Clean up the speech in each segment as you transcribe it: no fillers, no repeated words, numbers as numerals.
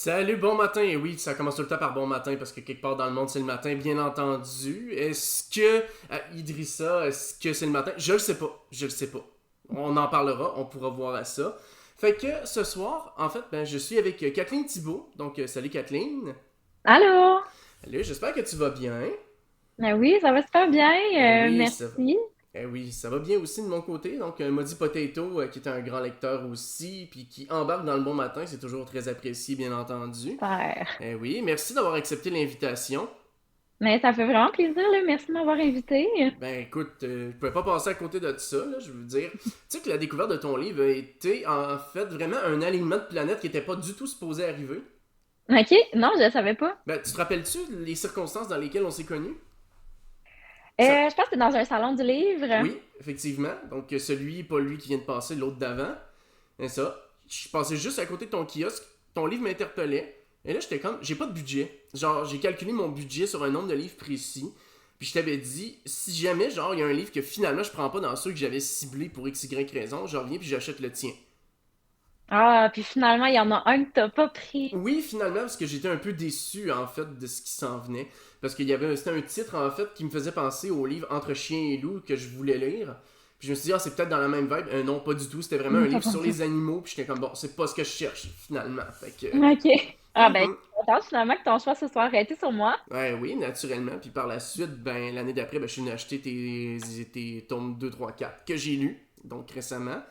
Salut, bon matin. Et oui, ça commence tout le temps par bon matin parce que quelque part dans le monde c'est le matin, bien entendu. Est-ce que Idrissa, est-ce que c'est le matin? Je le sais pas. Je le sais pas. On en parlera, on pourra voir à ça. Fait que ce soir, en fait, je suis avec Kathleen Thibault. Donc, salut Kathleen. Allô? Salut, j'espère que tu vas bien. Ben oui, ça va super bien, Eh oui, ça va. merci. Eh oui, ça va bien aussi de mon côté. Donc, Maudit Potato, qui est un grand lecteur aussi, puis qui embarque dans le bon matin, c'est toujours très apprécié, bien entendu. Super. Eh oui, merci d'avoir accepté l'invitation. Mais ça fait vraiment plaisir, là. Merci de m'avoir invité. Ben écoute, je pouvais pas passer à côté de ça, là, je veux dire. Tu sais que la découverte de ton livre a été en fait vraiment un alignement de planètes qui était pas du tout supposé arriver. OK? Non, je ne savais pas. Ben, tu te rappelles-tu les circonstances dans lesquelles on s'est connus? Ça... Je pense que c'est dans un salon du livre. Oui, effectivement. Donc celui, pas lui qui vient de passer, l'autre d'avant. C'est ça. Je passais juste à côté de ton kiosque, ton livre m'interpellait. Et là, j'étais comme, j'ai pas de budget. Genre, j'ai calculé mon budget sur un nombre de livres précis. Puis je t'avais dit, si jamais, genre, il y a un livre que finalement je prends pas dans ceux que j'avais ciblés pour x, y raison, je reviens puis j'achète le tien. Ah, puis finalement, il y en a un que t'as pas pris. Oui, finalement, parce que j'étais un peu déçu, en fait, de ce qui s'en venait. Parce qu'il y avait, c'était un titre, en fait, qui me faisait penser au livre Entre chien et loup que je voulais lire. Puis je me suis dit, ah, c'est peut-être dans la même vibe. Non, pas du tout. C'était vraiment un livre sur les animaux. Puis j'étais comme, bon, c'est pas ce que je cherche, finalement. Fait que. OK. Ah, ben, je Mhm. suis contente finalement que ton choix se soit arrêté sur moi. Ouais, oui, naturellement. Puis par la suite, l'année d'après, je suis venu acheter tes tomes 2, 3, 4 que j'ai lus, donc récemment.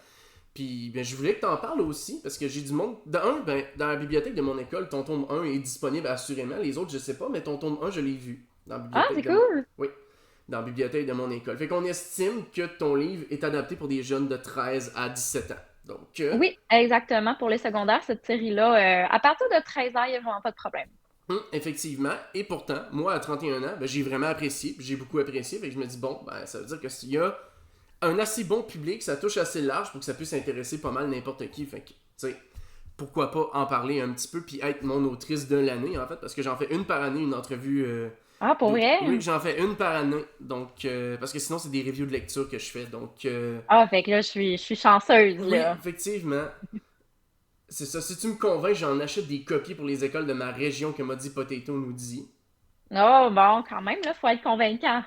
Puis je voulais que t'en parles aussi, parce que j'ai du monde. Dans la bibliothèque de mon école, ton tome 1 est disponible assurément. Les autres, je sais pas, mais ton tome 1, je l'ai vu. Dans la Ah, bibliothèque c'est de mon. cool. Oui, dans la bibliothèque de mon école. Fait qu'on estime que ton livre est adapté pour des jeunes de 13 à 17 ans. Donc, Oui, exactement. Pour les secondaires, cette série-là, à partir de 13 ans, il n'y a vraiment pas de problème. effectivement. Et pourtant, moi, à 31 ans, j'ai vraiment apprécié, puis j'ai beaucoup apprécié. Fait que je me dis, bon, ça veut dire que s'il y a un assez bon public, ça touche assez large pour que ça puisse intéresser pas mal n'importe qui. Fait que, tu sais, pourquoi pas en parler un petit peu puis être mon autrice de l'année en fait parce que j'en fais une par année une entrevue Ah, pour vrai? oui j'en fais une par année donc parce que sinon c'est des reviews de lecture que je fais donc Ah, fait que là, je suis chanceuse, oui là. effectivement c'est ça si tu me convaincs j'en achète des copies pour les écoles de ma région que Maudit Potato nous dit. Oh, bon, quand même, là, faut être convaincant.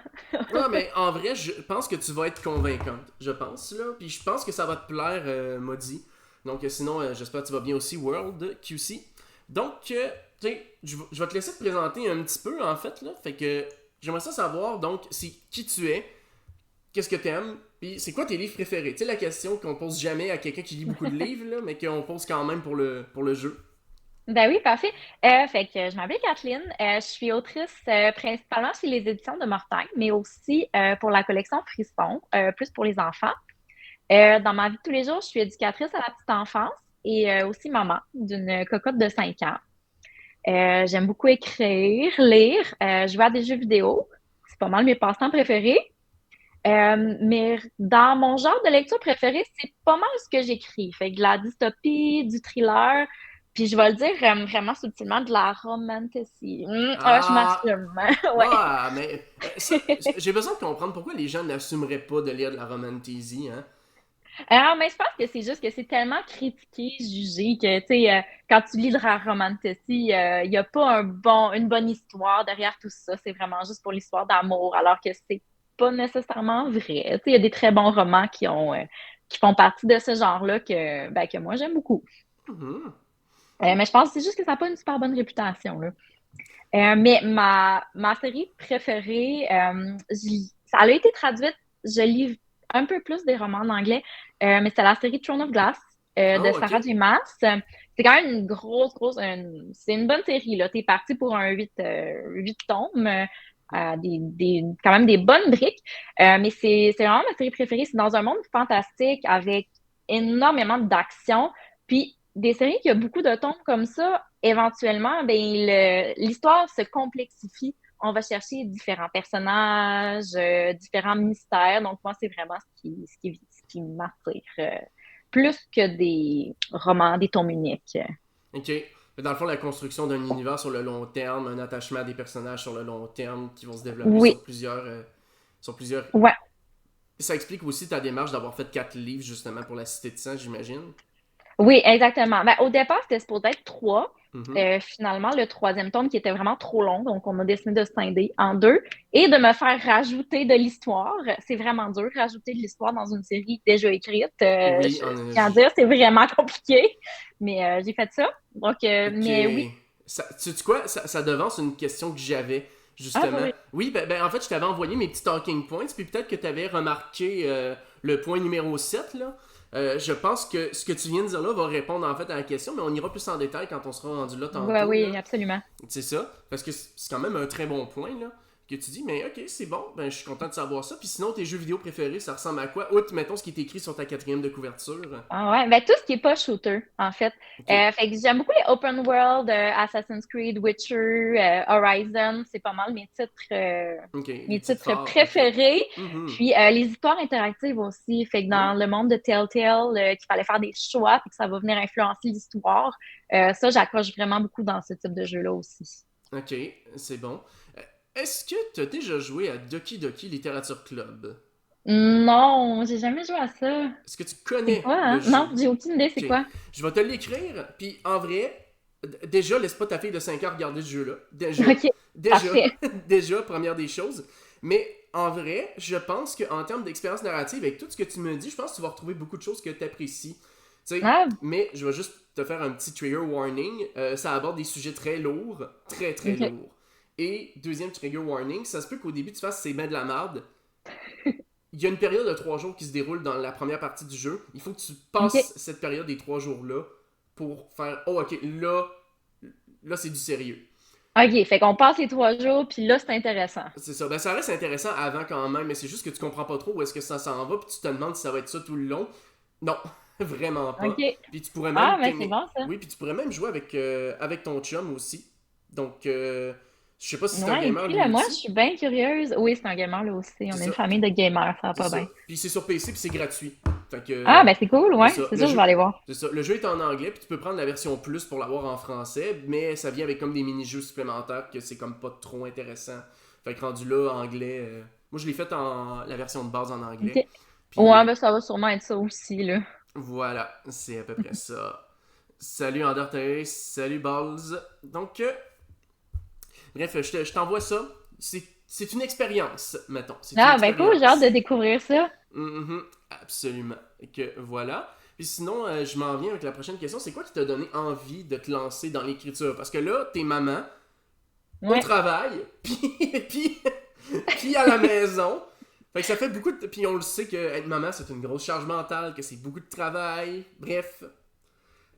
Non mais en vrai je pense que tu vas être convaincante je pense là puis je pense que ça va te plaire Maudit donc sinon j'espère que tu vas bien aussi World QC. Donc, tu sais, je vais te laisser te présenter un petit peu, en fait, là. Fait que j'aimerais ça savoir, donc, c'est qui tu es, qu'est-ce que t'aimes, puis c'est quoi tes livres préférés. Tu sais, la question qu'on pose jamais à quelqu'un qui lit beaucoup de livres, là, mais qu'on pose quand même pour le jeu. Ben oui, parfait. Fait que je m'appelle Kathleen. Je suis autrice principalement chez les éditions de Mortagne, mais aussi pour la collection Frisson, plus pour les enfants. Dans ma vie de tous les jours, je suis éducatrice à la petite enfance et aussi maman d'une cocotte de 5 ans. J'aime beaucoup écrire, lire, jouer à des jeux vidéo. C'est pas mal mes passe-temps préférés. Mais dans mon genre de lecture préféré, c'est pas mal ce que j'écris. Fait que de la dystopie, du thriller, puis je vais le dire vraiment subtilement, de la romantasy. Je Ah, m'assume. Ouais. ah, mais ça, j'ai besoin de comprendre pourquoi les gens n'assumeraient pas de lire de la romantasy, hein. Mais je pense que c'est juste que c'est tellement critiqué, jugé, que, tu sais, quand tu lis de la romantasy, il n'y a pas une bonne histoire derrière tout ça. C'est vraiment juste pour l'histoire d'amour, alors que c'est pas nécessairement vrai. Tu sais, il y a des très bons romans qui font partie de ce genre-là que moi, j'aime beaucoup. Mhm. Mais je pense que c'est juste que ça n'a pas une super bonne réputation, là. Mais ma série préférée, ça a été traduite, je lis un peu plus des romans en anglais, mais c'est la série Throne of Glass de Oh, ok. Sarah J. Maas. C'est quand même une c'est une bonne série, là. T'es parti pour un 8 tomes, quand même des bonnes briques. Mais c'est vraiment ma série préférée. C'est dans un monde fantastique avec énormément d'action. Puis des séries qui ont beaucoup de tomes comme ça, éventuellement, ben, l'histoire se complexifie. On va chercher différents personnages, différents mystères. Donc, moi, c'est vraiment ce qui m'attire. Plus que des romans, des tomes uniques. Ok. Dans le fond, la construction d'un univers sur le long terme, un attachement à des personnages sur le long terme qui vont se développer Oui, sur plusieurs. ouais. Ça explique aussi ta démarche d'avoir fait 4 livres justement pour la Cité de sang, j'imagine. Oui, exactement. Ben, au départ, c'était supposé être trois. Mhm. Finalement, le troisième tome qui était vraiment trop long, donc on a décidé de scinder en deux et de me faire rajouter de l'histoire. C'est vraiment dur, rajouter de l'histoire dans une série déjà écrite. Oui, Je tiens à dire, c'est vraiment compliqué, mais j'ai fait ça. Donc, ok. mais oui. Tu sais quoi? Ça devance une question que j'avais, Ah, pour justement. vrai. Oui, en fait, je t'avais envoyé mes petits talking points, puis peut-être que tu avais remarqué le point numéro 7 là. Je pense que ce que tu viens de dire là va répondre en fait à la question, mais on ira plus en détail quand on sera rendu là Ouais, tantôt, oui, là. absolument. C'est ça, parce que c'est quand même un très bon point, là, que tu dis, mais ok, c'est bon, ben je suis content de savoir ça. Puis sinon, tes jeux vidéo préférés, ça ressemble à quoi? Outre, mettons, ce qui est écrit sur ta quatrième de couverture. Ah ouais, ben tout ce qui est pas shooter, en fait. Ok, Fait que j'aime beaucoup les open world, Assassin's Creed, Witcher, Horizon, c'est pas mal ok, les mes titres titres forts, ok. préférés. Mhm. Puis les histoires interactives aussi. Fait que dans Oh, le monde de Telltale, qu'il fallait faire des choix puis que ça va venir influencer l'histoire, ça, j'accroche vraiment beaucoup dans ce type de jeu-là aussi. ok, c'est bon. Est-ce que tu as déjà joué à Doki Doki Literature Club? Non, j'ai jamais joué à ça. Est-ce que tu C'est connais quoi, le hein? Non, jeu? j'ai aucune idée, c'est Ok, quoi? je vais te l'écrire, puis en vrai, déjà, laisse pas ta fille de 5 ans regarder ce jeu-là. Déjà, Ok, déjà, parfait. déjà, première des choses. Mais en vrai, je pense qu'en termes d'expérience narrative, avec tout ce que tu me dis, je pense que tu vas retrouver beaucoup de choses que tu apprécies. Tu sais, Ah, mais je vais juste te faire un petit trigger warning. Ça aborde des sujets très lourds, très très ok. lourds. Et deuxième trigger warning, ça se peut qu'au début tu fasses c'est ben de la merde. Il y a une période de 3 jours qui se déroule dans la première partie du jeu. Il faut que tu Ok. passes cette période des 3 jours-là pour faire oh ok, là c'est du sérieux. OK, fait qu'on passe les 3 jours, puis là, c'est intéressant. C'est ça. Ben ça reste intéressant avant quand même, mais c'est juste que tu comprends pas trop où est-ce que ça s'en va, puis tu te demandes si ça va être ça tout le long. Non, vraiment pas. OK. Puis tu pourrais Ah, même. mais c'est bon, ça. Oui, puis tu pourrais même jouer avec ton chum aussi. Donc, je sais pas si c'est un Ouais, gamer lui écris-le moi, je aussi. suis bien curieuse. Oui, c'est un gamer, là aussi. C'est On est une ça. famille de gamers, ça va C'est pas ça. bien. Puis c'est sur PC, puis c'est gratuit. Fait que, Ah, ben c'est cool, c'est ouais. ça. C'est Le sûr, je vais jeu, aller voir. c'est ça. Le jeu est en anglais, puis tu peux prendre la version plus pour l'avoir en français, mais ça vient avec comme des mini-jeux supplémentaires que c'est comme pas trop intéressant. Fait que rendu là, anglais. Moi, je l'ai fait en la version de base en OK. anglais. Ouais, Puis ben ça va sûrement être ça aussi, là. voilà, c'est à peu près ça. Salut Undertale, salut Balls. Donc, bref, je t'envoie ça. C'est une expérience, mettons. C'est une Ah, ben cool, j'ai hâte expérience. de découvrir ça. Mhm, absolument. Que voilà. Puis sinon, je m'en viens avec la prochaine question. C'est quoi qui t'a donné envie de te lancer dans l'écriture? Parce que là, t'es maman, au Ouais. travail, puis, puis à la maison. Fait que ça fait beaucoup de... Puis on le sait que être maman, c'est une grosse charge mentale, que c'est beaucoup de travail. Bref,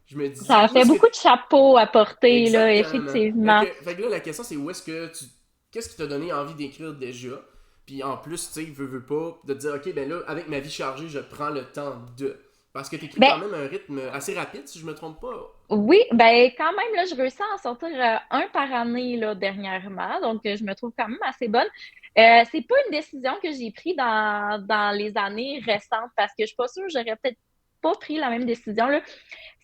je me dis, Ça où fait est-ce que... beaucoup de chapeaux à porter, là, Exactement. effectivement. Fait que là, la question, c'est où est-ce que tu... Qu'est-ce qui t'a donné envie d'écrire déjà? Puis en plus, tu sais, veux pas, de te dire, OK, ben là, avec ma vie chargée, je prends le temps de... Parce que t'écris Ben, quand même un rythme assez rapide, si je me trompe pas. oui, ben quand même, là, je réussis à en sortir un par année, là, dernièrement. Donc, je me trouve quand même assez bonne. C'est pas une décision que j'ai prise dans les années récentes parce que je suis pas sûre, j'aurais peut-être pas pris la même décision, là.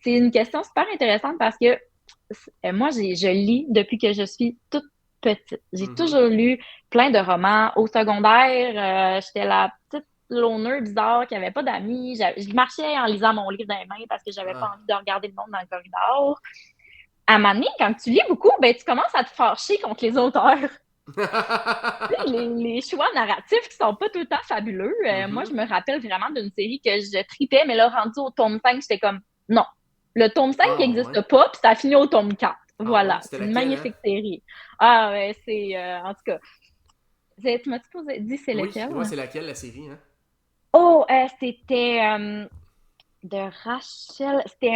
C'est une question super intéressante parce que moi, je lis depuis que je suis toute petite. J'ai Mhm. toujours lu plein de romans. Au secondaire, j'étais la petite loner bizarre qui avait pas d'amis. Je marchais en lisant mon livre dans les mains parce que j'avais pas Ah. envie de regarder le monde dans le corridor. À un moment donné, quand tu lis beaucoup, ben, tu commences à te fâcher contre les auteurs. Les choix narratifs qui sont pas tout le temps fabuleux. Moi, je Mhm. me rappelle vraiment d'une série que je tripais, mais là, rendu au tome 5, j'étais comme, non. Le tome 5 Ah n'existe ouais. pas, puis ça a fini au tome 4. Ah ouais, Voilà, c'était c'est une laquelle, hein? magnifique série. Ah, ouais, en tout cas, tu m'as dit c'est Oui, lequel? ouais, c'est laquelle la série, hein? Oh, c'était de Rachel. C'était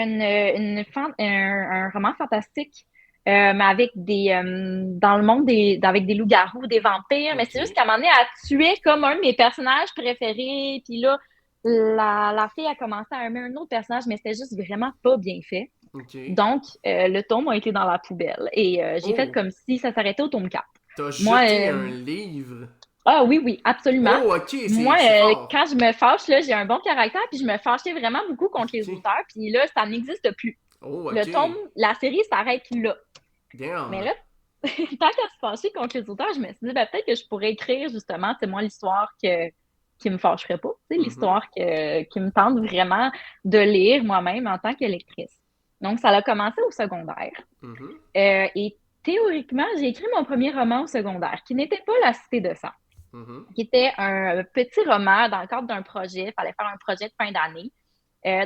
un roman fantastique, mais avec dans le monde avec des loups-garous, des vampires. Mais Ok, c'est juste qu'à un moment donné, elle tuait comme un de mes personnages préférés. Puis là, la fille a commencé à aimer un autre personnage, mais c'était juste vraiment pas bien fait. ok. Donc, le tome a été dans la poubelle. Et j'ai fait Oh, comme si ça s'arrêtait au tome 4. t'as Moi, jeté un livre. ah oui, oui, absolument. Oh, ok, Moi, c'est quand fort. je me fâche, là, j'ai un bon caractère, puis je me fâchais vraiment beaucoup contre les Ok. auteurs, puis là, ça n'existe plus. Oh, Le tome, ok. la série s'arrête là. Mais Damn. là, tant qu'à se fâcher contre les auteurs, je me suis dit, ben, peut-être que je pourrais écrire justement, c'est moi l'histoire qui me fâcherait pas, tu sais, Mhm. l'histoire qui me tente vraiment de lire moi-même en tant que lectrice. Donc, ça a commencé au secondaire. Mhm. Et théoriquement, j'ai écrit mon premier roman au secondaire, qui n'était pas La Cité de sang, Mhm. qui était un petit roman dans le cadre d'un projet. Il fallait faire un projet de fin d'année.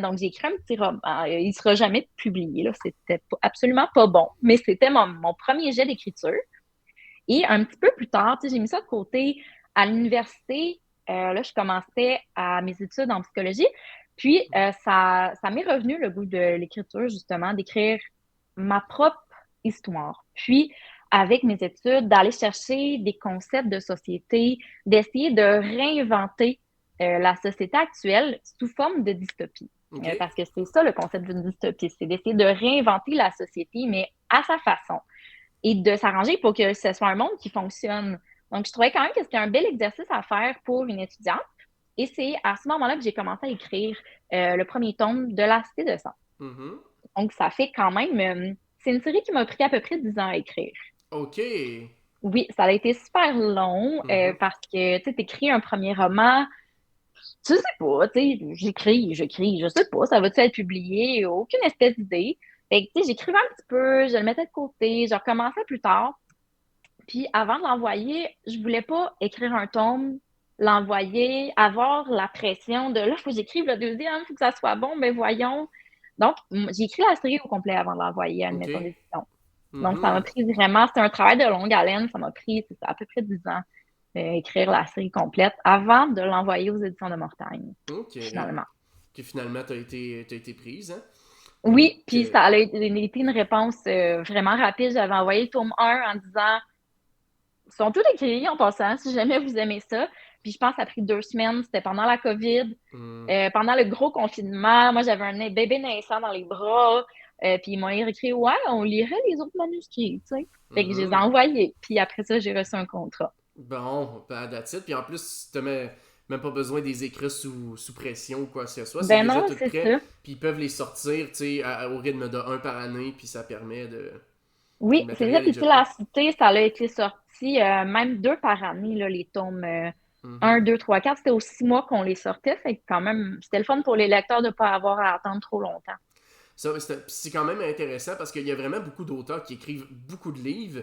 Donc, j'ai écrit un petit roman. Il ne sera jamais publié, là. C'était absolument pas bon, mais c'était mon premier jet d'écriture. Et un petit peu plus tard, tu sais, j'ai mis ça de côté à l'université. Là, je commençais à mes études en psychologie. Puis, ça m'est revenu le goût de l'écriture, justement, d'écrire ma propre histoire. Puis, avec mes études, d'aller chercher des concepts de société, d'essayer de réinventer la société actuelle sous forme de dystopie. OK. Parce que c'est ça le concept d'une dystopie, c'est d'essayer de réinventer la société, mais à sa façon et de s'arranger pour que ce soit un monde qui fonctionne. Donc, je trouvais quand même que c'était un bel exercice à faire pour une étudiante. Et c'est à ce moment-là que j'ai commencé à écrire le premier tome de La Cité de sang. Mhm. Donc, ça fait quand même... c'est une série qui m'a pris à peu près 10 ans à écrire. OK. Oui, ça a été super long Mhm. parce que, tu sais, t'écris un premier roman, tu sais pas, tu sais, j'écris, je sais pas, ça va-tu être publié? Aucune espèce d'idée. Fait que, tu sais, j'écrivais un petit peu, je le mettais de côté, je recommençais plus tard. Puis avant de l'envoyer, je voulais pas écrire un tome, l'envoyer, avoir la pression de là, il faut que j'écrive le deuxième, il faut que ça soit bon, mais voyons. Donc, j'ai écrit la série au complet avant de l'envoyer à une maison OK. d'édition. Donc, ça m'a Mhm. pris vraiment, c'était un travail de longue haleine, ça m'a pris c'est ça, à peu près 10 ans écrire la série complète avant de l'envoyer aux éditions de Mortagne, OK. finalement. Que finalement, t'as été prise, hein? Donc, Oui, puis ça a été une réponse vraiment rapide. J'avais envoyé le tome 1 en disant ils sont tous écrits en passant, si jamais vous aimez ça. Puis je pense que ça a pris 2 semaines. C'était pendant la COVID, hmm, pendant le gros confinement. Moi, j'avais un bébé naissant dans les bras. Puis ils m'ont écrit, ouais, on lirait les autres manuscrits, tu sais. Fait que je les ai mhm. envoyés. Puis après ça, j'ai reçu un contrat. Bon, ben, that's it. Puis en plus, t'as même pas besoin des écrits sous pression ou quoi que ce soit. C'est Ben déjà non, tout c'est prêt. ça. Puis ils peuvent les sortir, tu sais, au rythme de un par année. Puis ça permet de. Le Oui, c'est ça. matériel est Puis tu déjà sais, prêt. la cité, ça a été sorti même 2 par année, là, les tomes 1, Mhm. 2, 3, 4. C'était aux 6 mois qu'on les sortait. Fait que quand même, c'était le fun pour les lecteurs de ne pas avoir à attendre trop longtemps. Ça, c'est quand même intéressant parce qu'il y a vraiment beaucoup d'auteurs qui écrivent beaucoup de livres.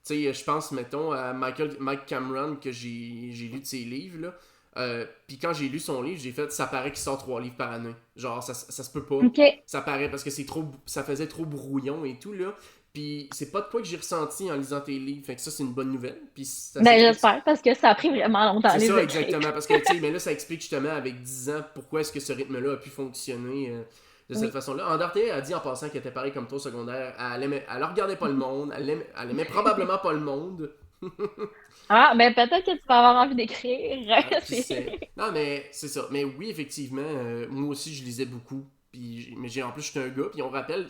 Tu sais, je pense, mettons, à Mike Cameron, que j'ai lu de ses livres, là. Puis quand j'ai lu son livre, j'ai fait, ça paraît qu'il sort 3 livres par année. Genre, ça se peut pas. OK. Ça paraît parce que ça faisait trop brouillon et tout, là. Puis c'est pas de quoi que j'ai ressenti en lisant tes livres. Fait que ça, c'est une bonne nouvelle. Puis ça Ben, s'explique. j'espère, parce que ça a pris vraiment longtemps à C'est les ça, écrire. exactement. Parce que, tu sais, mais là, ça explique justement avec 10 ans pourquoi est-ce que ce rythme-là a pu fonctionner de cette Oui. façon-là. Andarte a dit en passant qu'elle était pareil comme toi au secondaire. Elle regardait pas le monde. Elle aimait probablement pas le monde. Ah, ben peut-être que tu vas avoir envie d'écrire. Ah, qui sait. Non, mais c'est ça. Mais oui, effectivement, moi aussi, je lisais beaucoup. Mais en plus, j'étais un gars. Puis on rappelle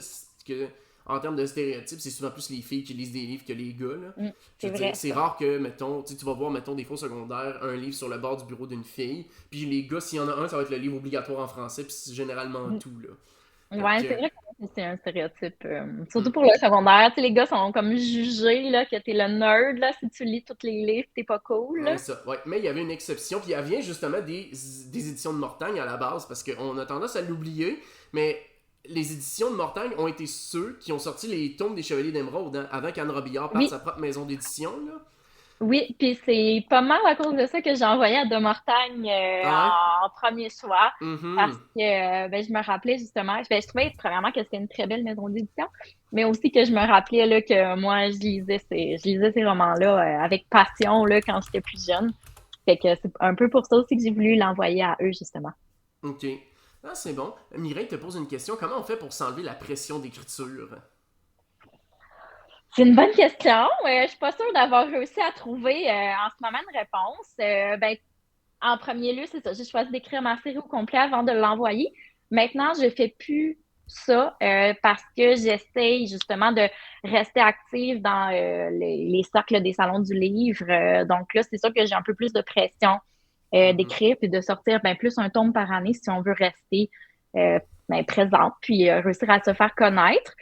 que, en termes de stéréotypes, c'est souvent plus les filles qui lisent des livres que les gars. Là. Je C'est veux dire, vrai, c'est ça. rare que, mettons, tu vas voir, mettons, des fois au secondaire, un livre sur le bord du bureau d'une fille. Puis les gars, s'il y en a un, ça va être le livre obligatoire en français. Puis c'est généralement tout, là. Fait Ouais, c'est que. vrai que c'est un stéréotype. Surtout hmm, pour le secondaire. Tu sais, les gars sont comme jugés, là, que t'es le nerd, là, si tu lis tous les livres, t'es pas cool, là. ouais, ça. Ouais. Mais il y avait une exception. Puis elle vient justement des éditions de Mortagne à la base. Parce qu'on a tendance à l'oublier. Mais les éditions de Mortagne ont été ceux qui ont sorti les tomes des Chevaliers d'Émeraude, hein, avant qu'Anne Robillard parte sa Oui, propre maison d'édition. Là. oui, puis c'est pas mal à cause de ça que j'ai envoyé à De Mortagne Ah ouais? en premier choix. Parce Mhm. que ben, je me rappelais justement, ben, je trouvais premièrement que c'était une très belle maison d'édition, mais aussi que je me rappelais là, que moi, je lisais ces romans-là avec passion là, quand j'étais plus jeune. Fait que c'est un peu pour ça aussi que j'ai voulu l'envoyer à eux, justement. Ok. Ah, c'est bon. Mireille te pose une question. Comment on fait pour s'enlever la pression d'écriture? C'est une bonne question. Je suis pas sûre d'avoir réussi à trouver en ce moment une réponse. Ben, en premier lieu, c'est ça. J'ai choisi d'écrire ma série au complet avant de l'envoyer. Maintenant, je fais plus ça parce que j'essaye justement de rester active dans les cercles des salons du livre. Donc là, c'est sûr que j'ai un peu plus de pression Mhm. d'écrire puis de sortir ben, plus un tome par année si on veut rester euh, ben, présente puis réussir à se faire connaître.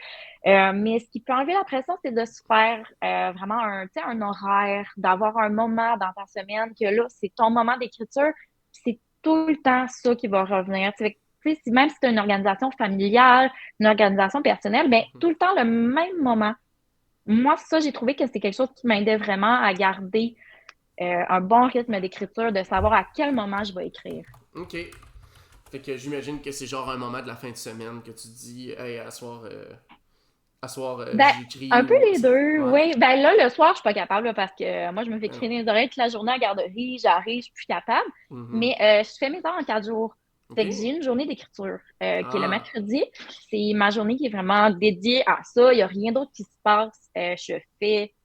Mais ce qui peut enlever la pression, c'est de se faire vraiment tu sais, un horaire, d'avoir un moment dans ta semaine que là, c'est ton moment d'écriture, puis c'est tout le temps ça qui va revenir. Tu sais, même si c'est une organisation familiale, une organisation personnelle, ben Mhm. tout le temps le même moment. Moi, ça, j'ai trouvé que c'était quelque chose qui m'aidait vraiment à garder un bon rythme d'écriture, de savoir à quel moment je vais écrire. Ok. Fait que j'imagine que c'est genre un moment de la fin de semaine que tu te dis, hey, à soir Ben, j'écris un peu ou. les deux, Ouais. oui. Ben là, le soir, je suis pas capable là, parce que moi, je me fais Ben non. crier les oreilles toute la journée à la garderie, j'arrive, je suis plus capable. Mhm. Mais je fais mes heures en 4 jours. Ok. Fait que j'ai une journée d'écriture qui est le Ah. mercredi. C'est ma journée qui est vraiment dédiée à ça. Il n'y a rien d'autre qui se passe. Je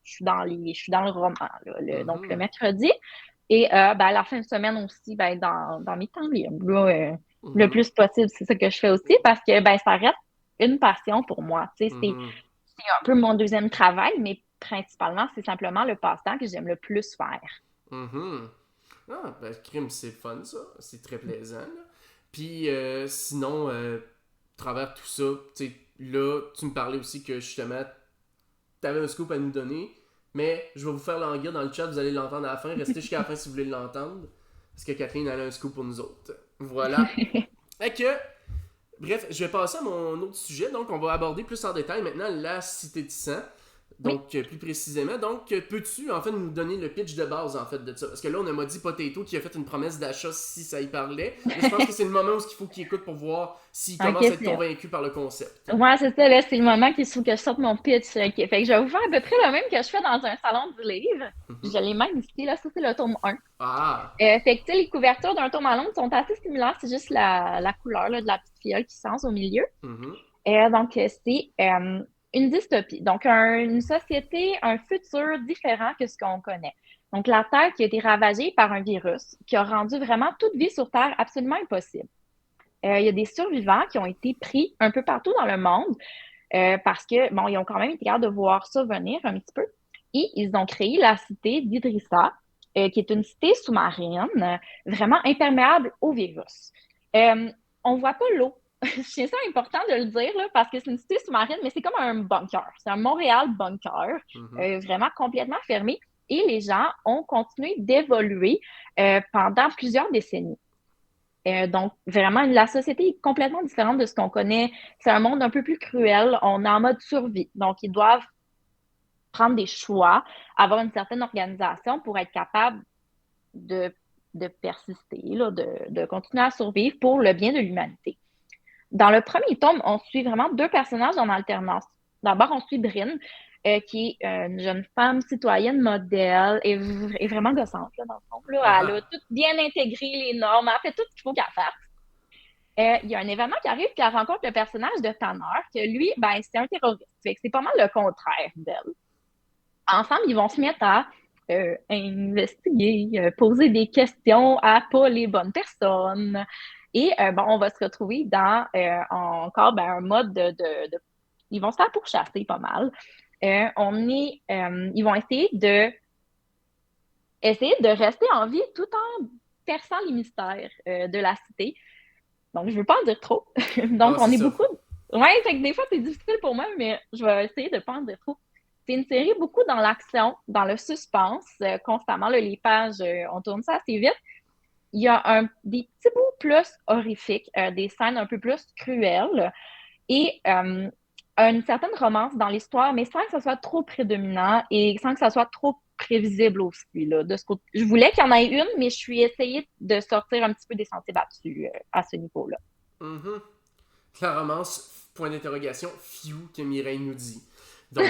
suis dans le roman, là, donc le Mhm. mercredi. Et ben, à la fin de semaine aussi, ben, dans mes temps libres, là, le Mhm. plus possible, c'est ça que je fais aussi parce que ben, ça reste une passion pour moi. Tu sais, Mhm. c'est un peu mon deuxième travail, mais principalement, c'est simplement le passe-temps que j'aime le plus faire. Mhm. Ah, ben, crime, c'est fun, ça. C'est très plaisant, là. Puis, sinon, travers tout ça, tu sais, là, tu me parlais aussi que justement, t'avais un scoop à nous donner, mais je vais vous faire languir dans le chat, vous allez l'entendre à la fin. Restez jusqu'à la fin si vous voulez l'entendre, parce que Kathleen, elle a un scoop pour nous autres. Voilà. Fait que, bref, je vais passer à mon autre sujet. Donc, on va aborder plus en détail maintenant la cité de sang. Oui, Donc, plus précisément, donc, peux-tu en fait nous donner le pitch de base en fait de ça? Parce que là, on a Modi Potato qui a fait une promesse d'achat si ça y parlait. Mais je pense que c'est le moment où il faut qu'il écoute pour voir s'il ok, commence à être c'est convaincu par le concept. ouais, c'est ça, là, c'est le moment qu'il faut que je sorte mon pitch. Ok. Fait que je vais vous faire à peu près le même que je fais dans un salon du livre. Je l'ai même ici, là, ça c'est le tome 1. Ah! Fait que, tu sais, les couvertures d'un tome à l'autre sont assez similaires, c'est juste la couleur là, de la petite fiole qui sens au milieu. Mhm. Donc, c'est une dystopie. Donc, une société, un futur différent que ce qu'on connaît. Donc, la Terre qui a été ravagée par un virus qui a rendu vraiment toute vie sur Terre absolument impossible. Il y a des survivants qui ont été pris un peu partout dans le monde parce que, bon, ils ont quand même été capables de voir ça venir un petit peu. Et ils ont créé la cité d'Idrissa, qui est une cité sous-marine vraiment imperméable au virus. On ne voit pas l'eau. C'est ça important de le dire, là, parce que c'est une cité sous-marine, mais c'est comme un bunker. C'est un Montréal bunker, Mhm. vraiment complètement fermé. Et les gens ont continué d'évoluer pendant plusieurs décennies. Donc, vraiment, la société est complètement différente de ce qu'on connaît. C'est un monde un peu plus cruel. On est en mode survie. Donc, ils doivent prendre des choix, avoir une certaine organisation pour être capable de, de persister, là, de continuer à survivre pour le bien de l'humanité. Dans le premier tome, on suit vraiment deux personnages en alternance. D'abord, on suit Bryn, qui est une jeune femme citoyenne modèle et vraiment gossante, là, dans le fond. Là. Elle a Ah! tout bien intégré les normes, elle fait tout ce qu'il faut qu'elle fasse. Il y a un événement qui arrive, puis elle rencontre le personnage de Tanner, que lui, ben, c'est un terroriste. Fait que c'est pas mal le contraire d'elle. Ensemble, ils vont se mettre à investiguer, poser des questions à pas les bonnes personnes. Et bon, on va se retrouver dans encore ben, un mode Ils vont se faire pourchasser pas mal. Ils vont essayer de rester en vie tout en perçant les mystères de la cité. Donc, je veux pas en dire trop. Ah, Donc, on c'est est ça. beaucoup. Ouais, fait que des fois, c'est difficile pour moi, mais je vais essayer de pas en dire trop. C'est une série beaucoup dans l'action, dans le suspense, constamment. Là, les pages, on tourne ça assez vite. Il y a des petits bouts plus horrifiques, des scènes un peu plus cruelles et une certaine romance dans l'histoire, mais sans que ça soit trop prédominant et sans que ça soit trop prévisible aussi. Là, de ce côté. Je voulais qu'il y en ait une, mais je suis essayée de sortir un petit peu des sentiers battus à ce niveau-là. Mhm. La romance, point d'interrogation, fiou, que Mireille nous dit. Donc,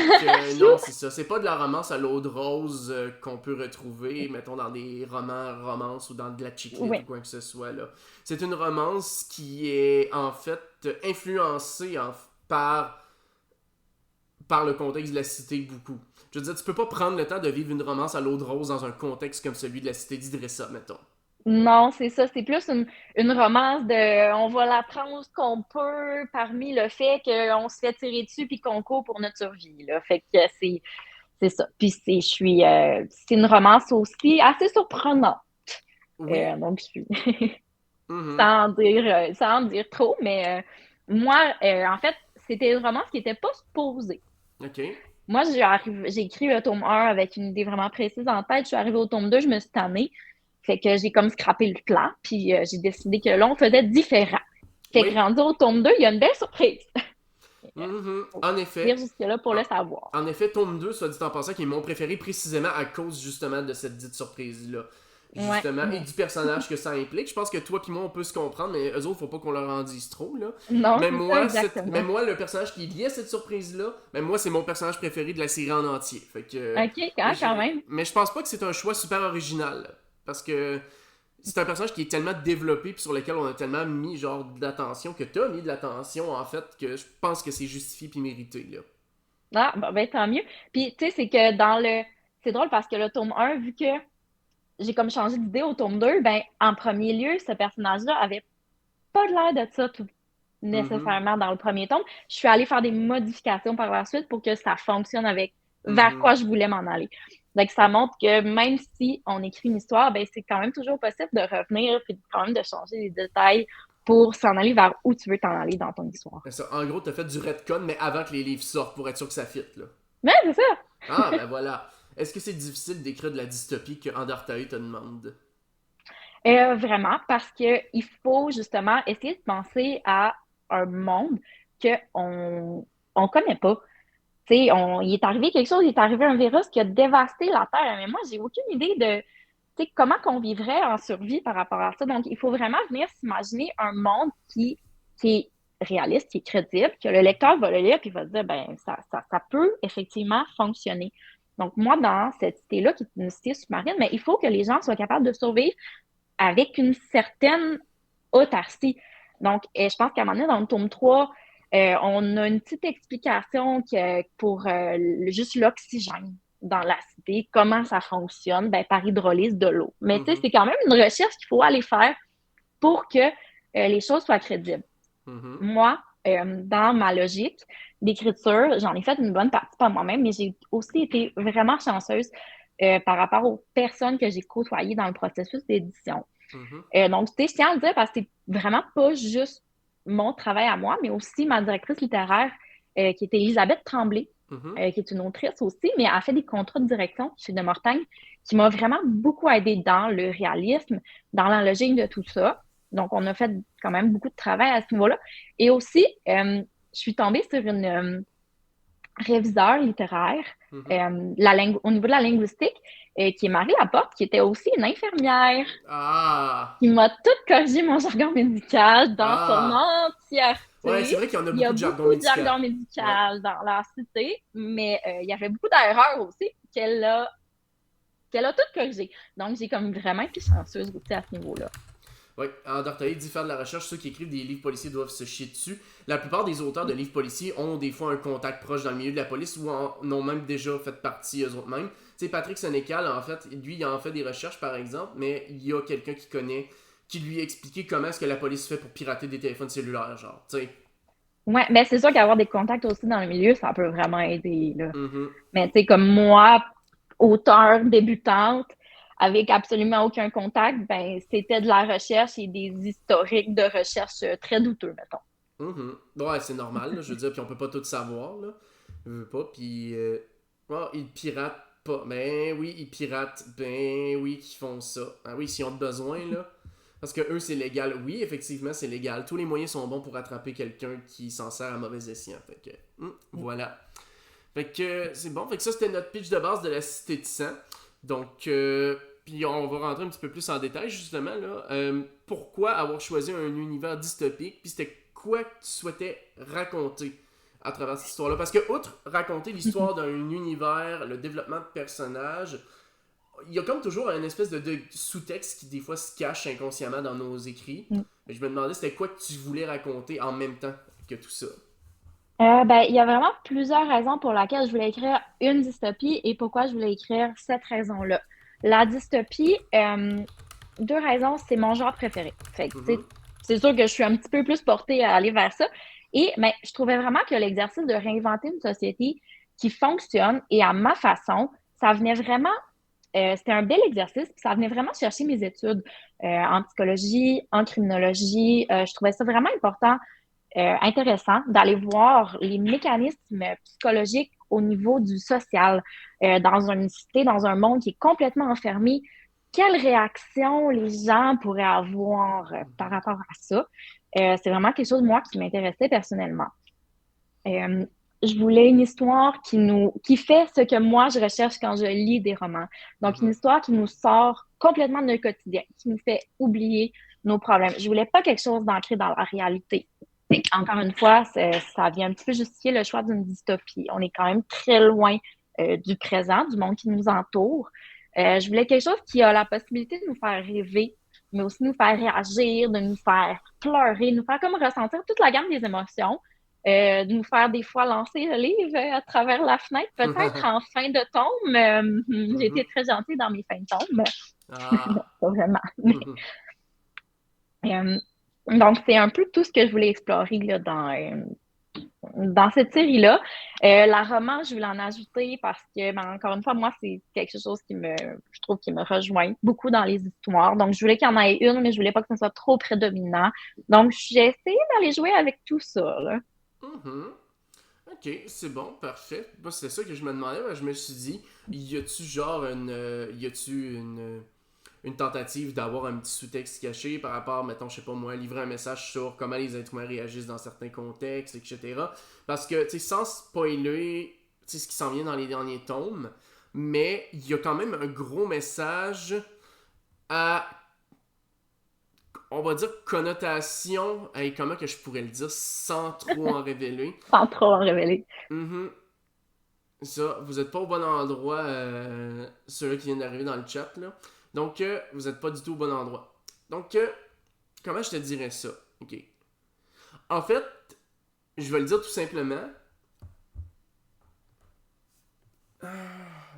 non, c'est ça. C'est pas de la romance à l'eau de rose qu'on peut retrouver, mettons, dans des romans romance ou dans de la chiclette ou Oui, quoi que ce soit. Là. C'est une romance qui est, en fait, influencée par le contexte de la cité beaucoup. Je veux dire, tu peux pas prendre le temps de vivre une romance à l'eau de rose dans un contexte comme celui de la cité d'Idrissa, mettons. non, c'est ça. C'est plus une romance de on va la prendre ce qu'on peut parmi le fait qu'on se fait tirer dessus puis qu'on court pour notre survie. Là. Fait que c'est ça. Puis c'est une romance aussi assez surprenante. Oui. Donc, je suis Mhm. sans en dire trop, mais moi, en fait, c'était une romance qui n'était pas supposée. Ok. Moi, j'ai écrit le tome 1 avec une idée vraiment précise en tête. Je suis arrivée au tome 2, je me suis tannée. Fait que j'ai comme scrappé le plan, puis j'ai décidé que là, on faisait différent. Fait que Oui. rendu au tome 2, il y a une belle surprise. Mhm. Faut En lire effet. jusque-là pour En, le savoir. en effet, tome 2, soit dit en passant, qui est mon préféré précisément à cause justement de cette dite surprise-là. Ouais, Justement, et ouais. du personnage que ça implique. Je pense que toi et moi, on peut se comprendre, mais eux autres, faut pas qu'on leur en dise trop, là. Non, Mais c'est ça moi, mais exactement. moi, le personnage qui est lié à cette surprise-là, mais moi, c'est mon personnage préféré de la série en entier. Fait que, OK, quand même. mais je pense pas que c'est un choix super original. Là. Parce que c'est un personnage qui est tellement développé puis sur lequel on a tellement mis genre de l'attention que t'as mis de l'attention en fait que je pense que c'est justifié puis mérité là. Ah, bon, ben tant mieux. Puis, tu sais, c'est que dans le... C'est drôle parce que le tome 1, vu que j'ai comme changé d'idée au tome 2, ben en premier lieu, ce personnage-là avait pas de l'air de ça tout Mhm. nécessairement dans le premier tome. Je suis allée faire des modifications par la suite pour que ça fonctionne avec vers Mhm. quoi je voulais m'en aller. Donc, ça Ouais. montre que même si on écrit une histoire, ben, c'est quand même toujours possible de revenir et quand même de changer les détails pour s'en aller vers où tu veux t'en aller dans ton histoire. C'est ça. En gros, t'as fait du retcon mais avant que les livres sortent pour être sûr que ça fit là. Mais c'est ça! Ah ben voilà. Est-ce que c'est difficile d'écrire de la dystopie que Undertale te demande? Vraiment, parce que il faut justement essayer de penser à un monde qu'on connaît pas. Tu sais, il est arrivé quelque chose, il est arrivé un virus qui a dévasté la Terre. Mais moi, j'ai aucune idée de, tu sais, comment qu'on vivrait en survie par rapport à ça. Donc, il faut vraiment venir s'imaginer un monde qui est réaliste, qui est crédible, que le lecteur va le lire et va se dire, ben, ça peut effectivement fonctionner. Donc, moi, dans cette cité-là, qui est une cité sous-marine, mais il faut que les gens soient capables de survivre avec une certaine autarcie. Donc, je pense qu'à un moment donné, dans le tome 3, on a une petite explication pour juste l'oxygène dans la cité, comment ça fonctionne, ben, par hydrolyse de l'eau. Mais tu sais, Mhm. c'est quand même une recherche qu'il faut aller faire pour que les choses soient crédibles. Mhm. Moi, dans ma logique d'écriture, j'en ai fait une bonne partie par moi-même, mais j'ai aussi été vraiment chanceuse par rapport aux personnes que j'ai côtoyées dans le processus d'édition. Mhm. Donc, tu sais, je tiens à le dire parce que c'est vraiment pas juste mon travail à moi, mais aussi ma directrice littéraire, qui était Elisabeth Tremblay, Mhm. qui est une autrice aussi, mais elle a fait des contrats de direction chez De Mortagne, qui m'a vraiment beaucoup aidée dans le réalisme, dans la logique de tout ça. Donc, on a fait quand même beaucoup de travail à ce niveau-là. Et aussi, je suis tombée sur une réviseur littéraire Mhm. au niveau de la linguistique, qui est Marie Laporte, qui était aussi une infirmière Ah. qui m'a tout corrigé mon jargon médical dans son Ah. Ouais, c'est entièreté. vrai qu'il y en a Il y a beaucoup de jargon beaucoup de médical. jargon Ouais. médical dans la cité, mais il y avait beaucoup d'erreurs aussi qu'elle a tout corrigé. Donc, j'ai comme vraiment été chanceuse aussi à ce niveau-là. Oui, Undertale dit faire de la recherche, ceux qui écrivent des livres policiers doivent se chier dessus. La plupart des auteurs de livres policiers ont des fois un contact proche dans le milieu de la police ou en ont même déjà fait partie eux-mêmes. Tu sais, Patrick Sénécal, en fait, lui, il en fait des recherches par exemple, mais il y a quelqu'un qui connaît, qui lui a expliqué comment est-ce que la police fait pour pirater des téléphones cellulaires, genre, tu sais. Ouais, mais c'est sûr qu'avoir des contacts aussi dans le milieu, ça peut vraiment aider, là. Mhm. Mais tu sais, comme moi, auteure débutante, avec absolument aucun contact, ben c'était de la recherche et des historiques de recherche très douteux, mettons. Mhm. Ouais, c'est normal, là, je veux dire, puis on peut pas tout savoir, là. Je veux pas, puis. Oh, ils piratent pas. Ben oui, ils piratent. Ben oui, qu'ils font ça. Ah oui, s'ils ont besoin, là. Parce que eux, c'est légal. Oui, effectivement, c'est légal. Tous les moyens sont bons pour attraper quelqu'un qui s'en sert à mauvais escient. Fait que, voilà. Fait que c'est bon. Fait que ça, c'était notre pitch de base de la Cité de sang. Donc, puis on va rentrer un petit peu plus en détail, justement, là. Pourquoi avoir choisi un univers dystopique? Puis c'était quoi que tu souhaitais raconter à travers cette histoire-là? Parce que, outre raconter l'histoire d'un univers, le développement de personnages, il y a comme toujours un espèce de sous-texte qui, des fois, se cache inconsciemment dans nos écrits. Mais je me demandais, c'était quoi que tu voulais raconter en même temps que tout ça? Ben, il y a vraiment plusieurs raisons pour lesquelles je voulais écrire une dystopie et pourquoi je voulais écrire cette raison-là. La dystopie, deux raisons, c'est mon genre préféré. Fait que, tu Mhm. sais, c'est sûr que je suis un petit peu plus portée à aller vers ça. Et mais je trouvais vraiment que l'exercice de réinventer une société qui fonctionne et à ma façon, ça venait vraiment, c'était un bel exercice, puis ça venait vraiment chercher mes études en psychologie, en criminologie. Je trouvais ça vraiment important intéressant d'aller voir les mécanismes psychologiques au niveau du social dans une cité, dans un monde qui est complètement enfermé. quelle réaction les gens pourraient avoir par Mhm. rapport à ça. C'est vraiment quelque chose, moi, qui m'intéressait personnellement. Euh, je voulais une histoire qui fait ce que moi je recherche quand je lis des romans. Donc, une Mhm. histoire qui nous sort complètement de notre quotidien, qui nous fait oublier nos problèmes. Je voulais pas quelque chose d'ancré dans la réalité. Encore une fois, ça vient un petit peu justifier le choix d'une dystopie. On est quand même très loin du présent, du monde qui nous entoure. Je voulais quelque chose qui a la possibilité de nous faire rêver, mais aussi nous faire réagir, de nous faire pleurer, nous faire comme ressentir toute la gamme des émotions, de nous faire des fois lancer le livre à travers la fenêtre, peut-être en fin de tome. J'ai été Mhm. très gentille dans mes fins de tome, Ah. pas vraiment. Mhm. Euh, donc, c'est un peu tout ce que je voulais explorer là, dans cette série-là. La romance, je voulais en ajouter parce que, ben, encore une fois, moi, c'est quelque chose je trouve, qui me rejoint beaucoup dans les histoires. Donc, je voulais qu'il y en ait une, mais je voulais pas que ce soit trop prédominant. Donc, j'ai essayé d'aller jouer avec tout ça, là. Mhm. Ok, c'est bon, parfait. Moi, c'est ça que je me demandais. Je me suis dit, y a-tu genre une tentative d'avoir un petit sous-texte caché par rapport, mettons, je sais pas moi, livrer un message sur comment les êtres humains réagissent dans certains contextes, etc. Parce que, tu sais, sans spoiler, tu sais, ce qui s'en vient dans les derniers tomes, mais il y a quand même un gros message à, on va dire, connotation, et comment que je pourrais le dire sans trop en révéler. Sans trop en révéler. Mhm. Ça, vous êtes pas au bon endroit, ceux qui viennent d'arriver dans le chat, là. Donc, vous êtes pas du tout au bon endroit. Donc, comment je te dirais ça? Ok. En fait, je vais le dire tout simplement.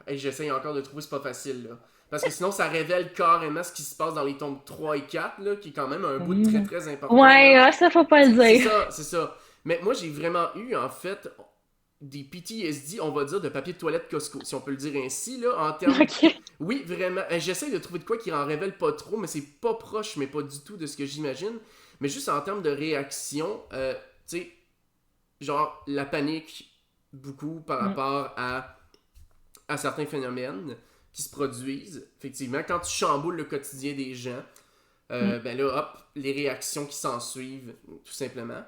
Et j'essaye encore de trouver, c'est pas facile, là. Parce que sinon, ça révèle carrément ce qui se passe dans les tomes 3 et 4, là, qui est quand même un bout de très Mm. très important, Ouais, là. ça, faut pas le C'est dire. ça, c'est ça. Mais moi, j'ai vraiment eu, en fait, des PTSD, on va dire, de papier de toilette Costco, si on peut le dire ainsi, là, en termes. OK. Oui, vraiment. J'essaie de trouver de quoi qui en révèle pas trop, mais c'est pas proche, mais pas du tout de ce que j'imagine. Mais juste en termes de réaction, tu sais, genre la panique, beaucoup par Mm, rapport à certains phénomènes qui se produisent. Effectivement, quand tu chamboules le quotidien des gens, mm, ben là, hop, les réactions qui s'en suivent, tout simplement.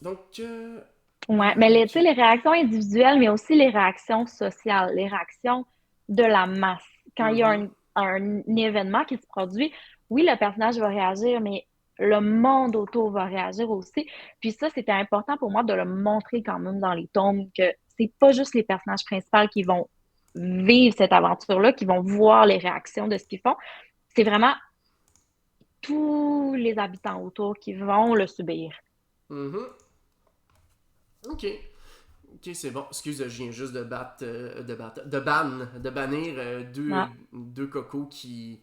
Donc, ouais, mais tu sais, ok. les réactions individuelles, mais aussi les réactions sociales, les réactions de la masse. Quand il y a Mhm. un événement qui se produit, oui, le personnage va réagir, mais le monde autour va réagir aussi. Puis ça, c'était important pour moi de le montrer quand même dans les tomes, que c'est pas juste les personnages principaux qui vont vivre cette aventure-là, qui vont voir les réactions de ce qu'ils font. C'est vraiment tous les habitants autour qui vont le subir. Mhm. Ok. Ok, c'est bon. Excuse, je viens juste de bannir Ouais. deux cocos qui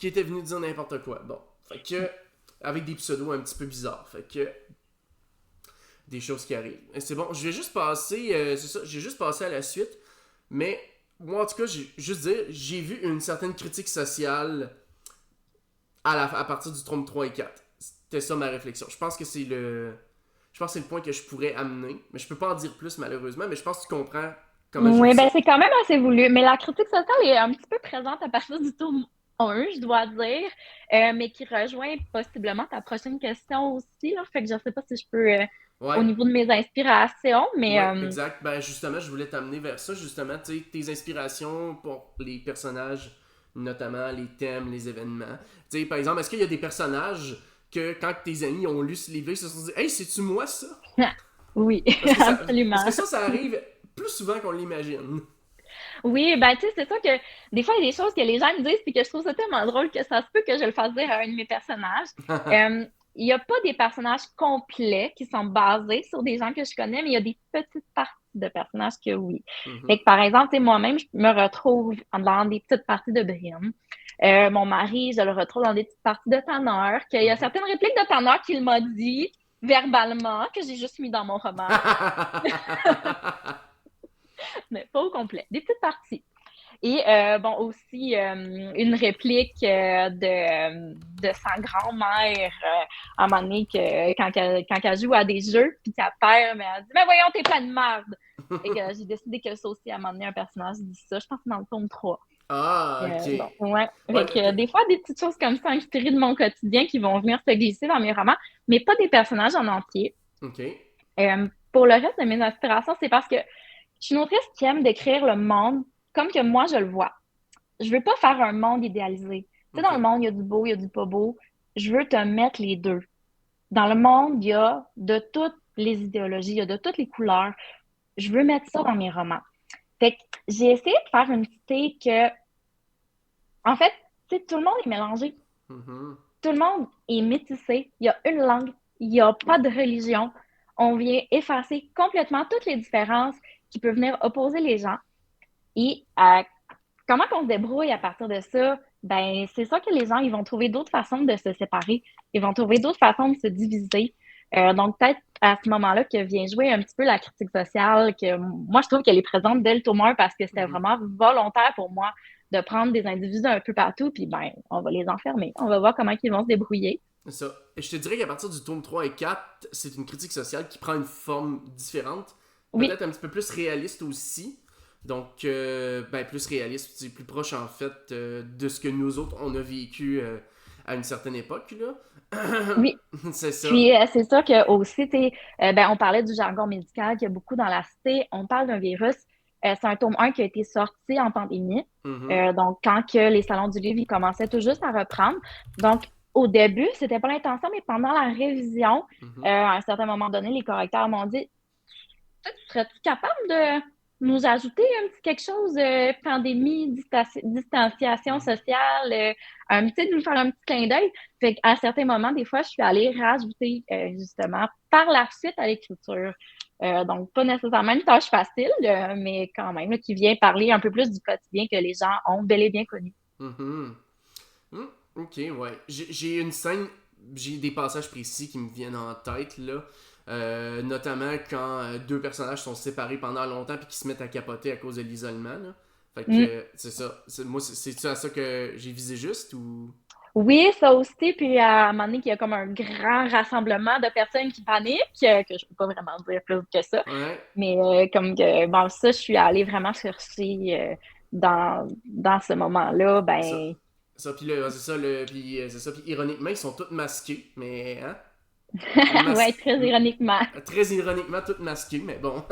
étaient venus dire n'importe quoi. Bon, fait que, avec des pseudos un petit peu bizarres. Fait que, des choses qui arrivent. Et c'est bon, je vais juste passer, c'est ça, j'ai juste passé à la suite. Mais, moi en tout cas, j'ai juste dire, j'ai vu une certaine critique sociale à partir du tome 3 et 4. C'était ça ma réflexion. Je pense que c'est le point que je pourrais amener. Mais je peux pas en dire plus, malheureusement. Mais je pense que tu comprends comment j'ai vu Oui, ça. ben c'est quand même assez voulu. Mais la critique sociale est un petit peu présente à partir du tome 1, je dois dire, mais qui rejoint possiblement ta prochaine question aussi, là. Fait que je sais pas si je peux, au Ouais, niveau de mes inspirations, mais ouais, exact. Ben, justement, je voulais t'amener vers ça, justement, tu sais, tes inspirations pour les personnages, notamment les thèmes, les événements. Tu sais, par exemple, est-ce qu'il y a des personnages que, quand tes amis ont lu ce livre, ils se sont dit, hey, c'est-tu moi ça? oui, Parce que absolument. ça arrive plus souvent qu'on l'imagine. Oui, ben tu sais, c'est ça que des fois, il y a des choses que les gens me disent puis que je trouve ça tellement drôle que ça se peut que je le fasse dire à un de mes personnages. Euh, il n'y a pas des personnages complets qui sont basés sur des gens que je connais, mais il y a des petites parties de personnages que oui. Fait Mhm. que, par exemple, tu sais, moi-même, je me retrouve dans des petites parties de Brienne. Mon mari, je le retrouve dans des petites parties de Tanner, qu'il y a Mhm. certaines répliques de Tanner qu'il m'a dit verbalement, que j'ai juste mis dans mon roman, mais pas au complet, des petites parties. Et bon, aussi une réplique de sa grand-mère à un moment donné quand elle joue à des jeux puis qu'elle perd, mais elle dit mais voyons, t'es plein de merde. Et que j'ai décidé que ça aussi, à un moment donné, un personnage dit ça. Je pense que c'est dans le tome 3. Ah, Bon, ok. ouais. Ouais, Fait que, des fois, des petites choses comme ça inspirées de mon quotidien qui vont venir se glisser dans mes romans, mais pas des personnages en entier. ok. Pour le reste de mes inspirations, c'est parce que je suis une autrice qui aime décrire le monde comme que moi je le vois. Je veux pas faire un monde idéalisé. Tu sais, Ok. dans le monde, il y a du beau, il y a du pas beau. Je veux te mettre les deux. Dans le monde, il y a de toutes les idéologies, il y a de toutes les couleurs. Je veux mettre ça dans mes romans. Fait que j'ai essayé de faire une cité que, en fait, tu sais, tout le monde est mélangé. Mhm. Tout le monde est métissé. Il y a une langue, il n'y a pas de religion. On vient effacer complètement toutes les différences qui peuvent venir opposer les gens. Et comment on se débrouille à partir de ça? Ben, c'est ça que les gens, ils vont trouver d'autres façons de se séparer. Ils vont trouver d'autres façons de se diviser. Donc, peut-être à ce moment-là que vient jouer un petit peu la critique sociale, que moi, je trouve qu'elle est présente dès le tome 1 parce que c'était Mhm. vraiment volontaire pour moi de prendre des individus un peu partout, puis ben, on va les enfermer. On va voir comment ils vont se débrouiller. C'est ça. Et je te dirais qu'à partir du tome 3 et 4, c'est une critique sociale qui prend une forme différente. Oui, Peut-être un petit peu plus réaliste aussi. Donc, ben, plus réaliste, c'est plus proche en fait de ce que nous autres, on a vécu à une certaine époque, là. oui. C'est ça. Puis, c'est sûr que aussi, tu sais, ben, on parlait du jargon médical qu'il y a beaucoup dans la cité. On parle d'un virus. C'est un tome 1 qui a été sorti en pandémie. Mhm. Donc, quand que les salons du livre ils commençaient tout juste à reprendre. Donc, au début, c'était pas l'intention, mais pendant la révision, Mhm. à un certain moment donné, les correcteurs m'ont dit, serais-tu capable de nous ajouter un petit quelque chose, pandémie, distanciation Mhm. sociale, un petit, de nous faire un petit clin d'œil. Fait qu'à certains moments, des fois, je suis allée rajouter, justement, par la suite à l'écriture. Donc, pas nécessairement une tâche facile, mais quand même, là, qui vient parler un peu plus du quotidien que les gens ont bel et bien connu. Mhm. Hmm, ok, ouais. J'ai une scène, j'ai des passages précis qui me viennent en tête, là. Notamment quand deux personnages sont séparés pendant longtemps puis qui se mettent à capoter à cause de l'isolement, là. Fait que Mm. c'est ça. Moi, c'est-tu à ça que j'ai visé juste ou. Oui, ça aussi. Puis à un moment donné, qu'il y a comme un grand rassemblement de personnes qui paniquent, que je peux pas vraiment dire plus que ça. Ouais, Mais comme que, bon, ça, je suis allée vraiment chercher dans ce moment-là. ça. Ben, Ça, puis là, c'est ça, puis c'est ça. Puis ironiquement, ils sont tous masqués, mais, hein? ouais, Mas- très ironiquement. Très ironiquement, tous masqués, mais bon.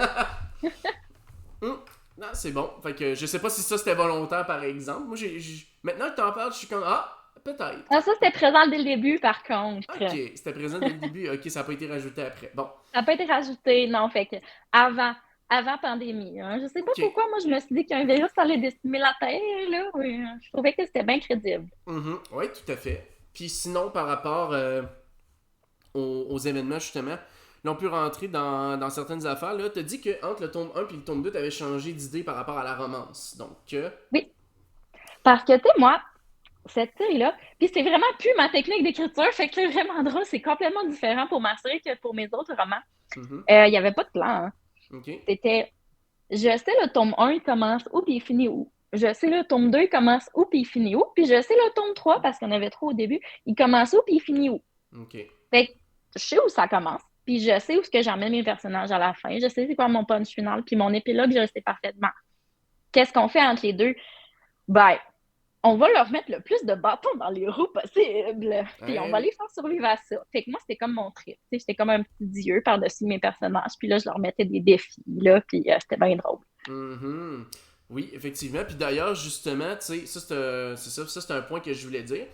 Hum, non, c'est bon. Fait que je sais pas si ça c'était volontaire par exemple. Moi, maintenant que t'en parles, je suis comme ah, peut-être. Ah, ça, c'était présent dès le début, par contre. Ok, c'était présent dès le début. Ok, ça n'a pas été rajouté après. Bon, Ça n'a pas été rajouté, non. Fait que avant, avant pandémie. Hein. Je sais pas ok. pourquoi, moi, je me suis dit qu'un virus allait décimer la Terre, là. Oui, je trouvais que c'était bien crédible. Mhm, ouais, tout à fait. Puis sinon, par rapport aux événements, justement, l'on pu rentrer dans certaines affaires. Là, t'as dit que entre le tome 1 et le tome 2, t'avais changé d'idée par rapport à la romance. Donc, Oui. Parce que, tu sais, moi, cette série-là, puis c'est vraiment plus ma technique d'écriture, fait que c'est vraiment drôle, c'est complètement différent pour ma série que pour mes autres romans. mhm, Il n'y avait pas de plan, hein. ok. C'était, je sais le tome 1, il commence où, puis il finit où. Je sais le tome 2, il commence où, puis il finit où. Puis je sais le tome 3, parce qu'il y en avait trop au début, il commence où, puis il finit où. Ok. Fait que je sais où ça commence, puis je sais où ce que j'emmène mes personnages à la fin. Je sais c'est quoi mon punch final, puis mon épilogue, je le sais parfaitement. Qu'est-ce qu'on fait entre les deux? Ben, on va leur mettre le plus de bâtons dans les roues possible. Puis on Eh va oui. les faire survivre à ça. Fait que moi, c'était comme mon trip. J'étais comme un petit dieu par-dessus mes personnages. Puis là, je leur mettais des défis, là. Puis c'était bien drôle. Mhm. Oui, effectivement. Puis d'ailleurs, justement, tu sais, ça c'est un point que je voulais dire.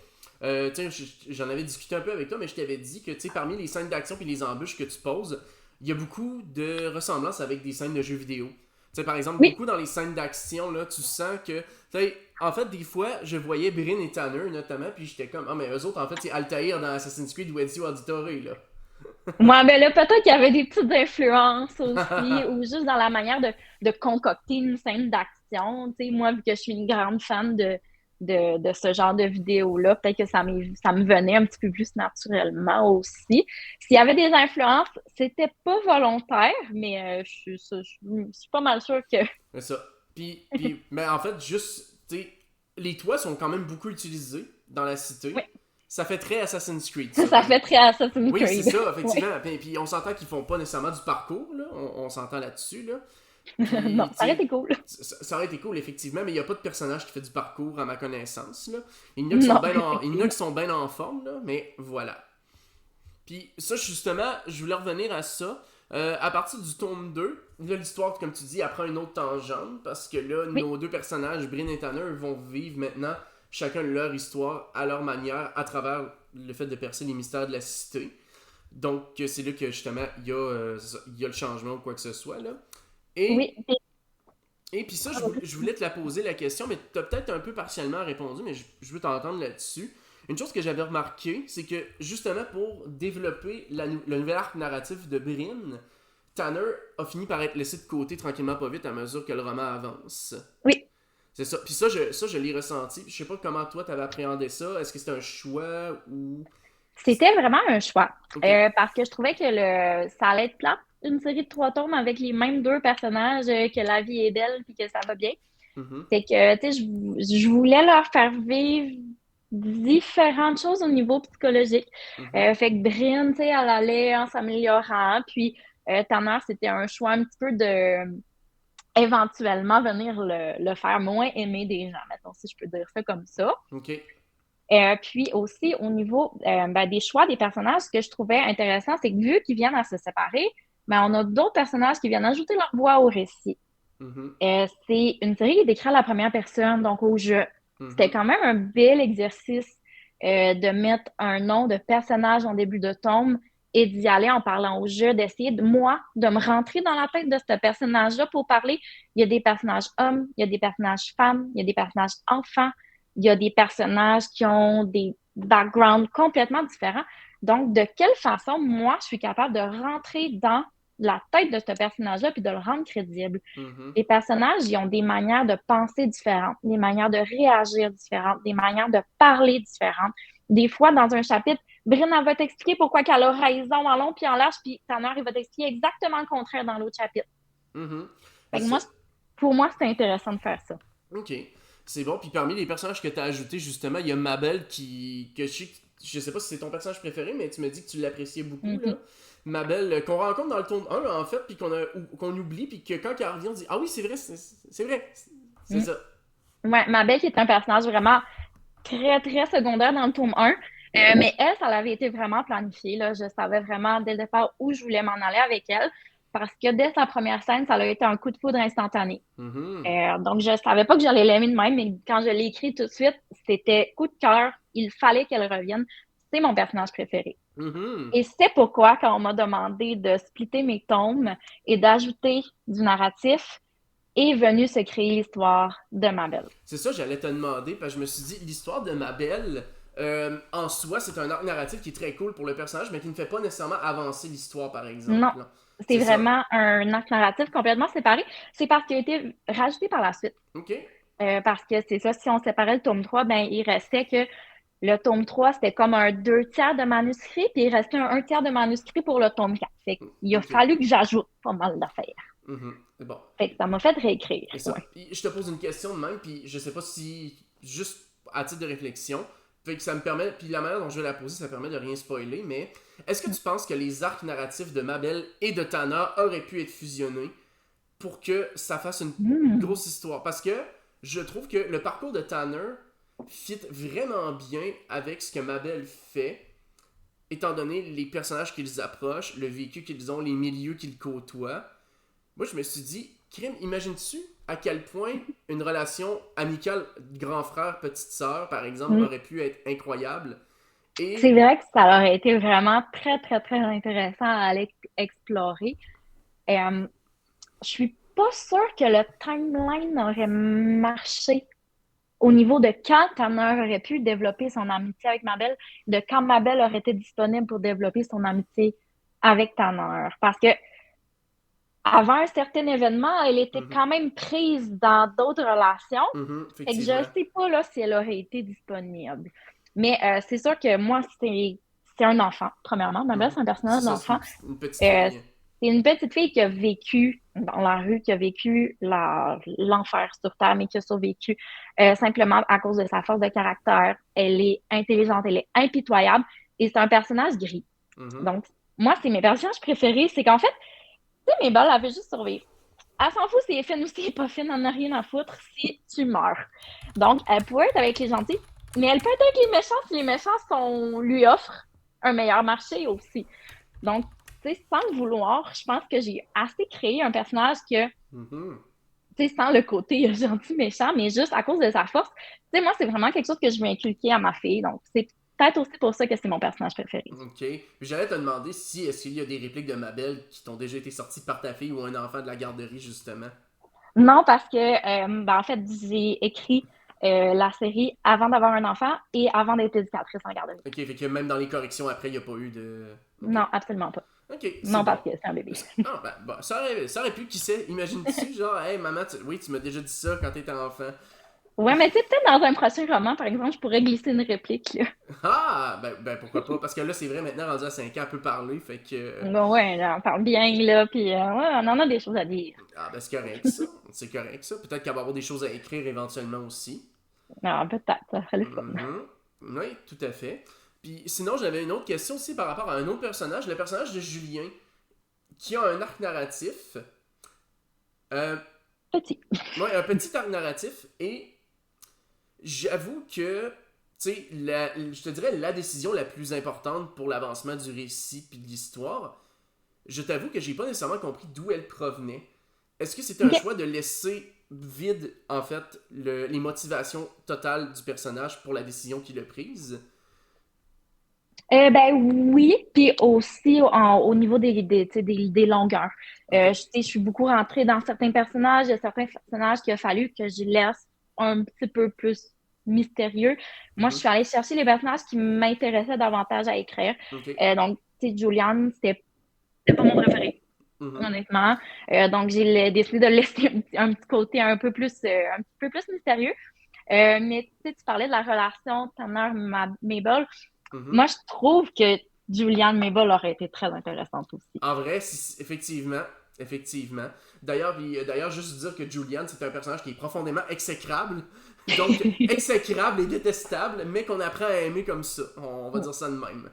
Tu sais, j'en avais discuté un peu avec toi, mais je t'avais dit que, tu sais, parmi les scènes d'action et les embûches que tu poses, il y a beaucoup de ressemblances avec des scènes de jeux vidéo. Tu sais, par exemple, Oui, beaucoup dans les scènes d'action, là, tu sens que, tu sais, en fait, des fois, je voyais Bryn et Tanner, notamment, puis j'étais comme, ah, mais eux autres, en fait, c'est Altair dans Assassin's Creed ou Ezio Auditore, là. moi, ben là, peut-être qu'il y avait des petites influences aussi, ou juste dans la manière de concocter une scène d'action. Tu sais, moi, vu que je suis une grande fan de ce genre de vidéo-là, peut-être que ça me venait un petit peu plus naturellement aussi. S'il y avait des influences, c'était pas volontaire, mais je suis pas mal sûre que C'est ça. Mais en fait, juste, tu sais, les toits sont quand même beaucoup utilisés dans la oui, cité. Ça fait très Assassin's Creed, ça, ça comme. fait très Assassin's Oui, c'est Creed. ça, Oui, effectivement. Puis on s'entend qu'ils font pas nécessairement du parcours, là. On s'entend là-dessus, là. Puis, Non, tu ça aurait sais, été cool. ça aurait été cool, effectivement, mais il n'y a pas de personnage qui fait du parcours, à ma connaissance, là. Non, Il y en a effectivement. qui sont bien en forme, là, mais voilà. Puis ça, justement, je voulais revenir à ça. À partir du tome 2, là, l'histoire, comme tu dis, elle prend une autre tangente, parce que là, Oui, nos deux personnages, Bryn et Tanner, vont vivre maintenant chacun leur histoire à leur manière, à travers le fait de percer les mystères de la cité. Donc, c'est là que, justement, il y a le changement ou quoi que ce soit, là. Et oui. Puis, puis ça, je voulais te la poser la question, mais tu as peut-être un peu partiellement répondu, mais je veux t'entendre là-dessus. Une chose que j'avais remarqué, c'est que justement pour développer le nouvel arc narratif de Bryn, Tanner a fini par être laissé de côté tranquillement pas vite à mesure que le roman avance. oui, C'est ça. Puis ça, je l'ai ressenti. Je sais pas comment toi t'avais appréhendé ça. Est-ce que c'était un choix ou... c'était vraiment un choix. Ok. Parce que je trouvais que ça allait être plate, une série de 3 tomes avec les mêmes deux personnages, que la vie est belle puis que ça va bien. Mhm. C'est que, tu sais, je voulais leur faire vivre différentes choses au niveau psychologique. Mhm. Fait que Bryn, tu sais, elle allait en s'améliorant. Puis Tanner, c'était un choix un petit peu de éventuellement venir le faire moins aimer des gens, mettons, si je peux dire ça comme ça. Ok. Puis aussi, au niveau des choix des personnages, ce que je trouvais intéressant, c'est que vu qu'ils viennent à se séparer, ben, on a d'autres personnages qui viennent ajouter leur voix au récit. Mhm. C'est une série qui est écrite à la première personne, donc au jeu. C'était Mhm. quand même un bel exercice de mettre un nom de personnage en début de tome et d'y aller en parlant au jeu, d'essayer de moi, de me rentrer dans la tête de ce personnage-là pour parler. Il y a des personnages hommes, il y a des personnages femmes, il y a des personnages enfants, il y a des personnages qui ont des backgrounds complètement différents. Donc, de quelle façon, moi, je suis capable de rentrer dans la tête de ce personnage-là puis de le rendre crédible. Mhm. Les personnages, ils ont des manières de penser différentes, des manières de réagir différentes, des manières de parler différentes. Des fois, dans un chapitre, Bryn, elle va t'expliquer pourquoi qu'elle a raison en long puis en large, puis Tanner, il va t'expliquer exactement le contraire dans l'autre chapitre. Mhm. Fait que Ça, moi, pour moi, c'est intéressant de faire ça. ok. C'est bon. Puis parmi les personnages que tu as ajoutés, justement, il y a Mabel que je sais pas si c'est ton personnage préféré, mais tu me dis que tu l'appréciais beaucoup, là. Mhm. Mabel, qu'on rencontre dans le tome 1, en fait, puis qu'on oublie, puis que quand elle revient, on dit ah oui, c'est vrai, c'est vrai. C'est Mm. ça. Ouais, Mabel, qui est un personnage vraiment très, très secondaire dans le tome 1. Mais elle, ça avait été vraiment planifié. Là. Je savais vraiment dès le départ où je voulais m'en aller avec elle. Parce que dès sa première scène, ça a été un coup de foudre instantané. Mhm. Donc, je savais pas que j'allais l'aimer de même, mais quand je l'ai écrit tout de suite, c'était coup de cœur. Il fallait qu'elle revienne. C'est mon personnage préféré. Mhm. Et c'est pourquoi, quand on m'a demandé de splitter mes tomes et d'ajouter du narratif, est venue se créer l'histoire de Mabel. C'est ça, j'allais te demander, parce que je me suis dit, l'histoire de Mabel, en soi, c'est un arc narratif qui est très cool pour le personnage, mais qui ne fait pas nécessairement avancer l'histoire, par Non, exemple. c'est C'est ça. vraiment un arc narratif complètement séparé. C'est parce qu'il a été rajouté par la suite. Ok. Parce que c'est ça, si on séparait le tome 3, ben, il restait que le tome 3 c'était comme un 2 tiers de manuscrit, puis il restait un tiers de manuscrit pour le tome 4. Fait qu'il a Ok. fallu que j'ajoute pas mal d'affaires. Mhm. Bon. Fait que ça m'a fait réécrire. Et ça, Ouais. puis je te pose une question de même, puis je sais pas si, juste à titre de réflexion, fait que ça me permet, puis la manière dont je vais la poser, ça permet de rien spoiler, mais est-ce que tu penses que les arcs narratifs de Mabel et de Tana auraient pu être fusionnés pour que ça fasse une Hmm. grosse histoire? Parce que je trouve que le parcours de Tanner fit vraiment bien avec ce que Mabel fait, étant donné les personnages qu'ils approchent, le vécu qu'ils ont, les milieux qu'ils côtoient. Moi, je me suis dit, crime, imagines-tu à quel point une relation amicale grand frère, petite sœur, par exemple, Hmm. aurait pu être incroyable? C'est Et. vrai que ça aurait été vraiment très, très, très intéressant à aller explorer. Euh, je suis pas sûre que le timeline aurait marché au niveau de quand Tanner aurait pu développer son amitié avec Mabel, de quand Mabel aurait été disponible pour développer son amitié avec Tanner. Parce que avant un certain événement, elle était Mhm, quand même prise dans d'autres relations. mhm, Fait que je ne effectivement. sais pas là, si elle aurait été disponible. Mais c'est sûr que moi, c'est un enfant, premièrement. Mabel, Mhm. c'est un C'est personnage ça, c'est d'enfant. une petite Euh, fille. c'est une petite fille qui a vécu dans la rue, qui a vécu l'enfer sur Terre, mais qui a survécu simplement à cause de sa force de caractère. Elle est intelligente, elle est impitoyable et c'est un personnage gris. Mhm, Donc, moi, c'est mes personnages préférés. C'est qu'en fait, tu sais, Mabel, elle veut juste survivre. elle s'en fout si elle est fine ou si elle est pas fine, elle n'a rien à foutre si tu meurs. Donc, elle peut être avec les gentils, mais elle peut être avec les méchants si les méchants lui offrent un meilleur marché aussi. Donc, tu sais, sans le vouloir, je pense que j'ai assez créé un personnage que, Mhm. tu sais, sans le côté gentil méchant, mais juste à cause de sa force. Tu sais, moi, c'est vraiment quelque chose que je veux inculquer à ma fille. Donc, c'est peut-être aussi pour ça que c'est mon personnage préféré. Ok. Puis j'allais te demander si est-ce qu'il y a des répliques de Mabel qui t'ont déjà été sorties par ta fille ou un enfant de la garderie, justement. Non, parce que, ben, en fait, j'ai écrit la série avant d'avoir un enfant et avant d'être éducatrice en garderie. Ok, fait que même dans les corrections après, il n'y a pas eu de. Ok. Non, absolument pas. Ok, c'est Non, bon. parce que c'est un bébé. Ah, ben, bon, ça aurait pu, qui sait, imagine-tu, genre, hey maman, oui, tu m'as déjà dit ça quand t'étais enfant. Ouais, mais tu sais, peut-être dans un prochain roman, par exemple, je pourrais glisser une réplique, là. Ah, ben pourquoi pas, parce que là, c'est vrai, maintenant, rendu à 5 ans, elle peut parler, fait que. Bon, ouais, là, on parle bien, là, puis ouais, on en a des choses à dire. Ah, ben c'est correct, ça. C'est correct, ça. Peut-être qu'elle va avoir des choses à écrire éventuellement aussi. Non, peut-être, ça serait le fun. Mhm. Oui, tout à fait. Puis sinon, j'avais une autre question aussi par rapport à un autre personnage, le personnage de Julien, qui a un arc narratif. Euh, Petit. ouais, un petit arc narratif, et j'avoue que, tu sais, je te dirais la décision la plus importante pour l'avancement du récit puis de l'histoire, je t'avoue que j'ai pas nécessairement compris d'où elle provenait. Est-ce que c'était un OK. choix de laisser vide, en fait, les motivations totales du personnage pour la décision qu'il a prise? Ben oui, puis aussi au niveau tu sais, des longueurs. Ok. Je sais, je suis beaucoup rentrée dans certains personnages, il y a certains personnages qu'il a fallu que je laisse un petit peu plus mystérieux. Moi, je Mhm. suis allée chercher les personnages qui m'intéressaient davantage à écrire. Ok. Donc, tu sais, Julianne, c'était pas mon préféré, Mhm. honnêtement. Donc, j'ai décidé de laisser un petit côté un petit peu plus mystérieux. Mais tu sais, tu parlais de la relation Tanner-Mabel. Mhm. Moi, je trouve que Julianne Mabel aurait été très intéressante aussi. En vrai, effectivement, effectivement. D'ailleurs, d'ailleurs, juste dire que Julian, c'est un personnage qui est profondément exécrable. Donc, exécrable et détestable, mais qu'on apprend à aimer comme ça. On va dire ça de même.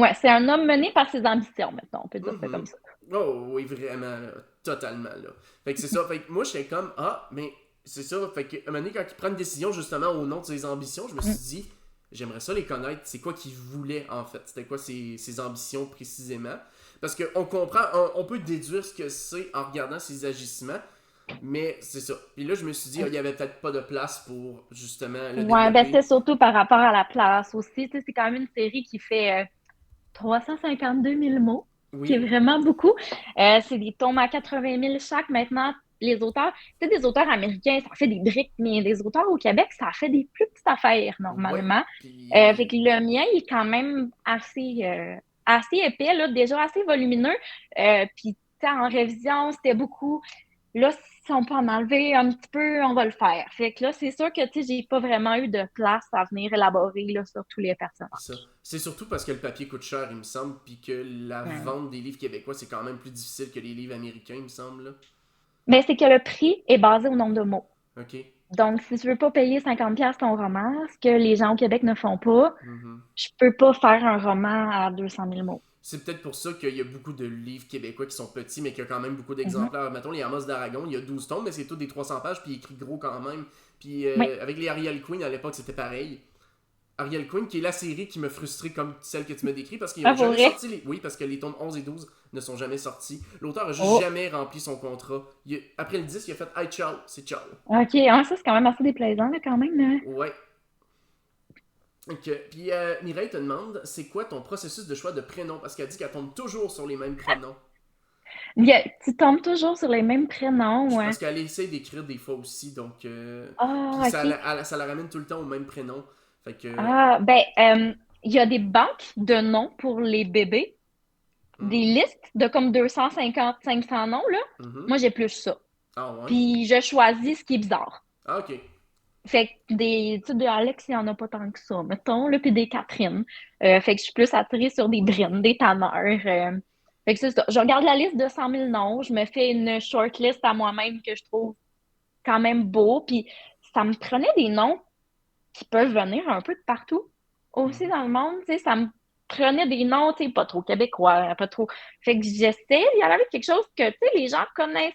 Ouais, c'est un homme mené par ses ambitions, maintenant, on peut dire ça comme Mhm. ça. Oh oui, vraiment, là. Totalement, là. Fait que c'est ça. Fait que moi, j'étais comme, ah, mais c'est ça. Fait que, un moment donné, quand il prend une décision, justement, au nom de ses ambitions, je me Mm. suis dit, j'aimerais ça les connaître. C'est quoi qu'il voulait, en fait? C'était quoi ses ambitions, précisément? Parce qu'on comprend, on peut déduire ce que c'est en regardant ses agissements, mais c'est ça. Puis là, je me suis dit, ah, il y avait peut-être pas de place pour, justement, le Ouais, ben c'est développer. surtout par rapport à la place aussi. Tu sais, c'est quand même une série qui fait 352 000 mots, qui est Oui, vraiment beaucoup. C'est des tomes à 80 000 chaque. Maintenant, les auteurs, tu sais, des auteurs américains, ça fait des briques, mais des auteurs au Québec, ça fait des plus petites affaires, ouais. normalement. Fait que Puis, le mien, il est quand même assez épais, là, déjà assez volumineux. Puis, tu sais, en révision, c'était beaucoup. Là, si on peut en enlever un petit peu, on va le faire. Fait que là, c'est sûr que, tu sais, j'ai pas vraiment eu de place à venir élaborer, là, sur tous les ça. personnages. C'est surtout parce que le papier coûte cher, il me semble, puis que la Ouais. vente des livres québécois, c'est quand même plus difficile que les livres américains, il me semble. Là. Mais c'est que le prix est basé au nombre de mots. OK. Donc, si tu veux pas payer 50$ ton roman, ce que les gens au Québec ne font pas, Mhm. je peux pas faire un roman à 200 000 mots. C'est peut-être pour ça qu'il y a beaucoup de livres québécois qui sont petits, mais qu'il y a quand même beaucoup Mhm. d'exemplaires. Mettons, les Amos d'Aragon, il y a 12 tomes, mais c'est tout des 300 pages, puis écrit gros quand même. Puis Oui. avec les Ariel Queen, à l'époque, c'était pareil. Ariel Queen, qui est la série qui me frustrait comme celle que tu m'as décrite, parce qu'ils Ah, n'ont pour jamais vrai? sorti les. Oui, parce que les tomes 11 et 12 ne sont jamais sortis. L'auteur a juste Oh. jamais rempli son contrat. Après le 10, il a fait Hey, ciao, c'est ciao. OK. Ah, ça, c'est quand même assez déplaisant, là, quand même, là. Ouais. Ok. Puis Mireille te demande c'est quoi ton processus de choix de prénom? Parce qu'elle dit qu'elle tombe toujours sur les mêmes prénoms. Tu tombes toujours sur les mêmes prénoms, ouais. Parce qu'elle essaie d'écrire des fois aussi, donc. Puis Ah, ça, OK. ça la ramène tout le temps au même prénom. Fait que. Ah, ben, il y a des banques de noms pour les bébés, des Hmm, listes de comme 250, 500 noms, là. mhm. Moi, j'ai plus ça. Ah ouais? Puis, je choisis ce qui est bizarre. Ah ok. Fait que tu sais, des Alex, il n'y en a pas tant que ça, mettons, là, puis des Catherine. Fait que je suis plus attirée sur des Bryn, des Tanner. Fait que c'est ça. Je regarde la liste de 100 000 noms, je me fais une shortlist à moi-même que je trouve quand même beau, puis ça me prenait des noms qui peuvent venir un peu de partout aussi Mhm. dans le monde, tu sais, ça me prenait des noms, tu sais, pas trop québécois, pas trop. Fait que j'essaie d'y aller avec quelque chose que, tu sais, les gens connaissent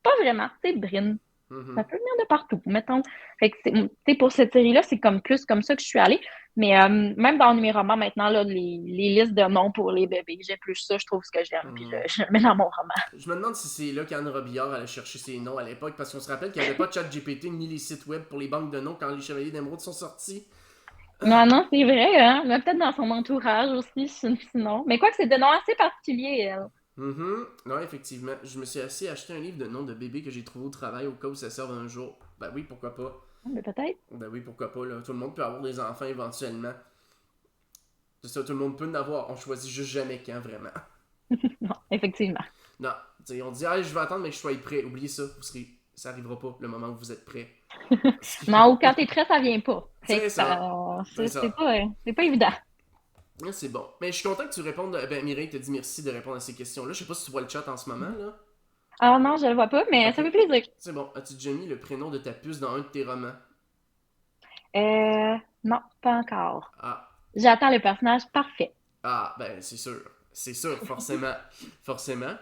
pas vraiment, c'est Brin. Ça Mhm. peut venir de partout, mettons. Fait que pour cette série-là, c'est comme plus comme ça que je suis allée. Mais même dans mes romans, maintenant, là, les listes de noms pour les bébés, j'ai plus ça, je trouve ce que j'aime, puis Mhm. je le mets dans mon roman. Je me demande si c'est là qu'Anne Robillard allait chercher ses noms à l'époque, parce qu'on se rappelle qu'il n'y avait pas de chat GPT ni les sites web pour les banques de noms quand les Chevaliers d'Émeraude sont sortis. Non, non, c'est vrai, hein? Mais peut-être dans son entourage aussi, sinon. Mais quoi que c'est des noms assez particuliers, elle. Mhm. Non, effectivement. Je me suis assez acheté un livre de noms de bébés que j'ai trouvé au travail au cas où ça serve un jour. Ben oui, pourquoi pas. Mais peut-être. Ben oui, pourquoi pas, là. Tout le monde peut avoir des enfants éventuellement. C'est ça, tout le monde peut en avoir. On choisit juste jamais quand, vraiment. Non, effectivement. Non, tu sais, on dit, ah, je vais attendre, mais que je sois prêt. Oubliez ça, ça arrivera pas le moment où vous êtes prêt. Non, ou quand t'es prêt, ça vient pas. Fait C'est que ça, c'est c'est ça. pas évident. Ah, c'est bon. Mais je suis content que tu répondes. Ben, Mireille te dit merci de répondre à ces questions-là. Je sais pas si tu vois le chat en ce moment, là. Ah non, je le vois pas, mais ça Ok. fait plaisir. C'est bon. As-tu déjà mis le prénom de ta puce dans un de tes romans? Non, pas encore. Ah. J'attends le personnage parfait. Ah, ben, c'est sûr. C'est sûr, forcément. Forcément.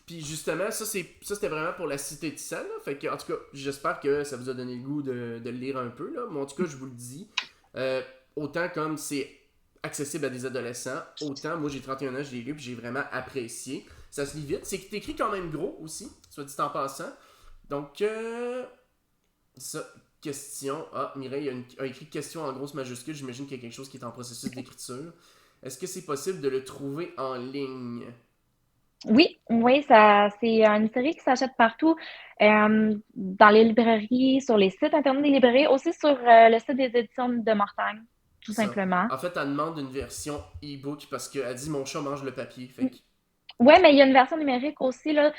Puis justement, ça c'était vraiment pour la cité de sang, là. Fait que, en tout cas, j'espère que ça vous a donné le goût de le lire un peu, là. Mais en tout cas, je vous le dis. euh, Autant comme c'est accessible à des adolescents, autant moi j'ai 31 ans, je l'ai lu puis j'ai vraiment apprécié. Ça se lit vite. C'est écrit quand même gros aussi, soit dit en passant. Donc, ça, question. Ah, Mireille a écrit question en grosse majuscule. J'imagine qu'il y a quelque chose qui est en processus d'écriture. Est-ce que c'est possible de le trouver en ligne? Oui, oui, ça, c'est une série qui s'achète partout, dans les librairies, sur les sites internet des librairies, aussi sur le site des éditions de Mortagne, tout C'est ça. simplement. En fait, elle demande une version e-book parce qu'elle dit mon chat mange le papier. Fait que. Oui, mais il y a une version numérique aussi, là,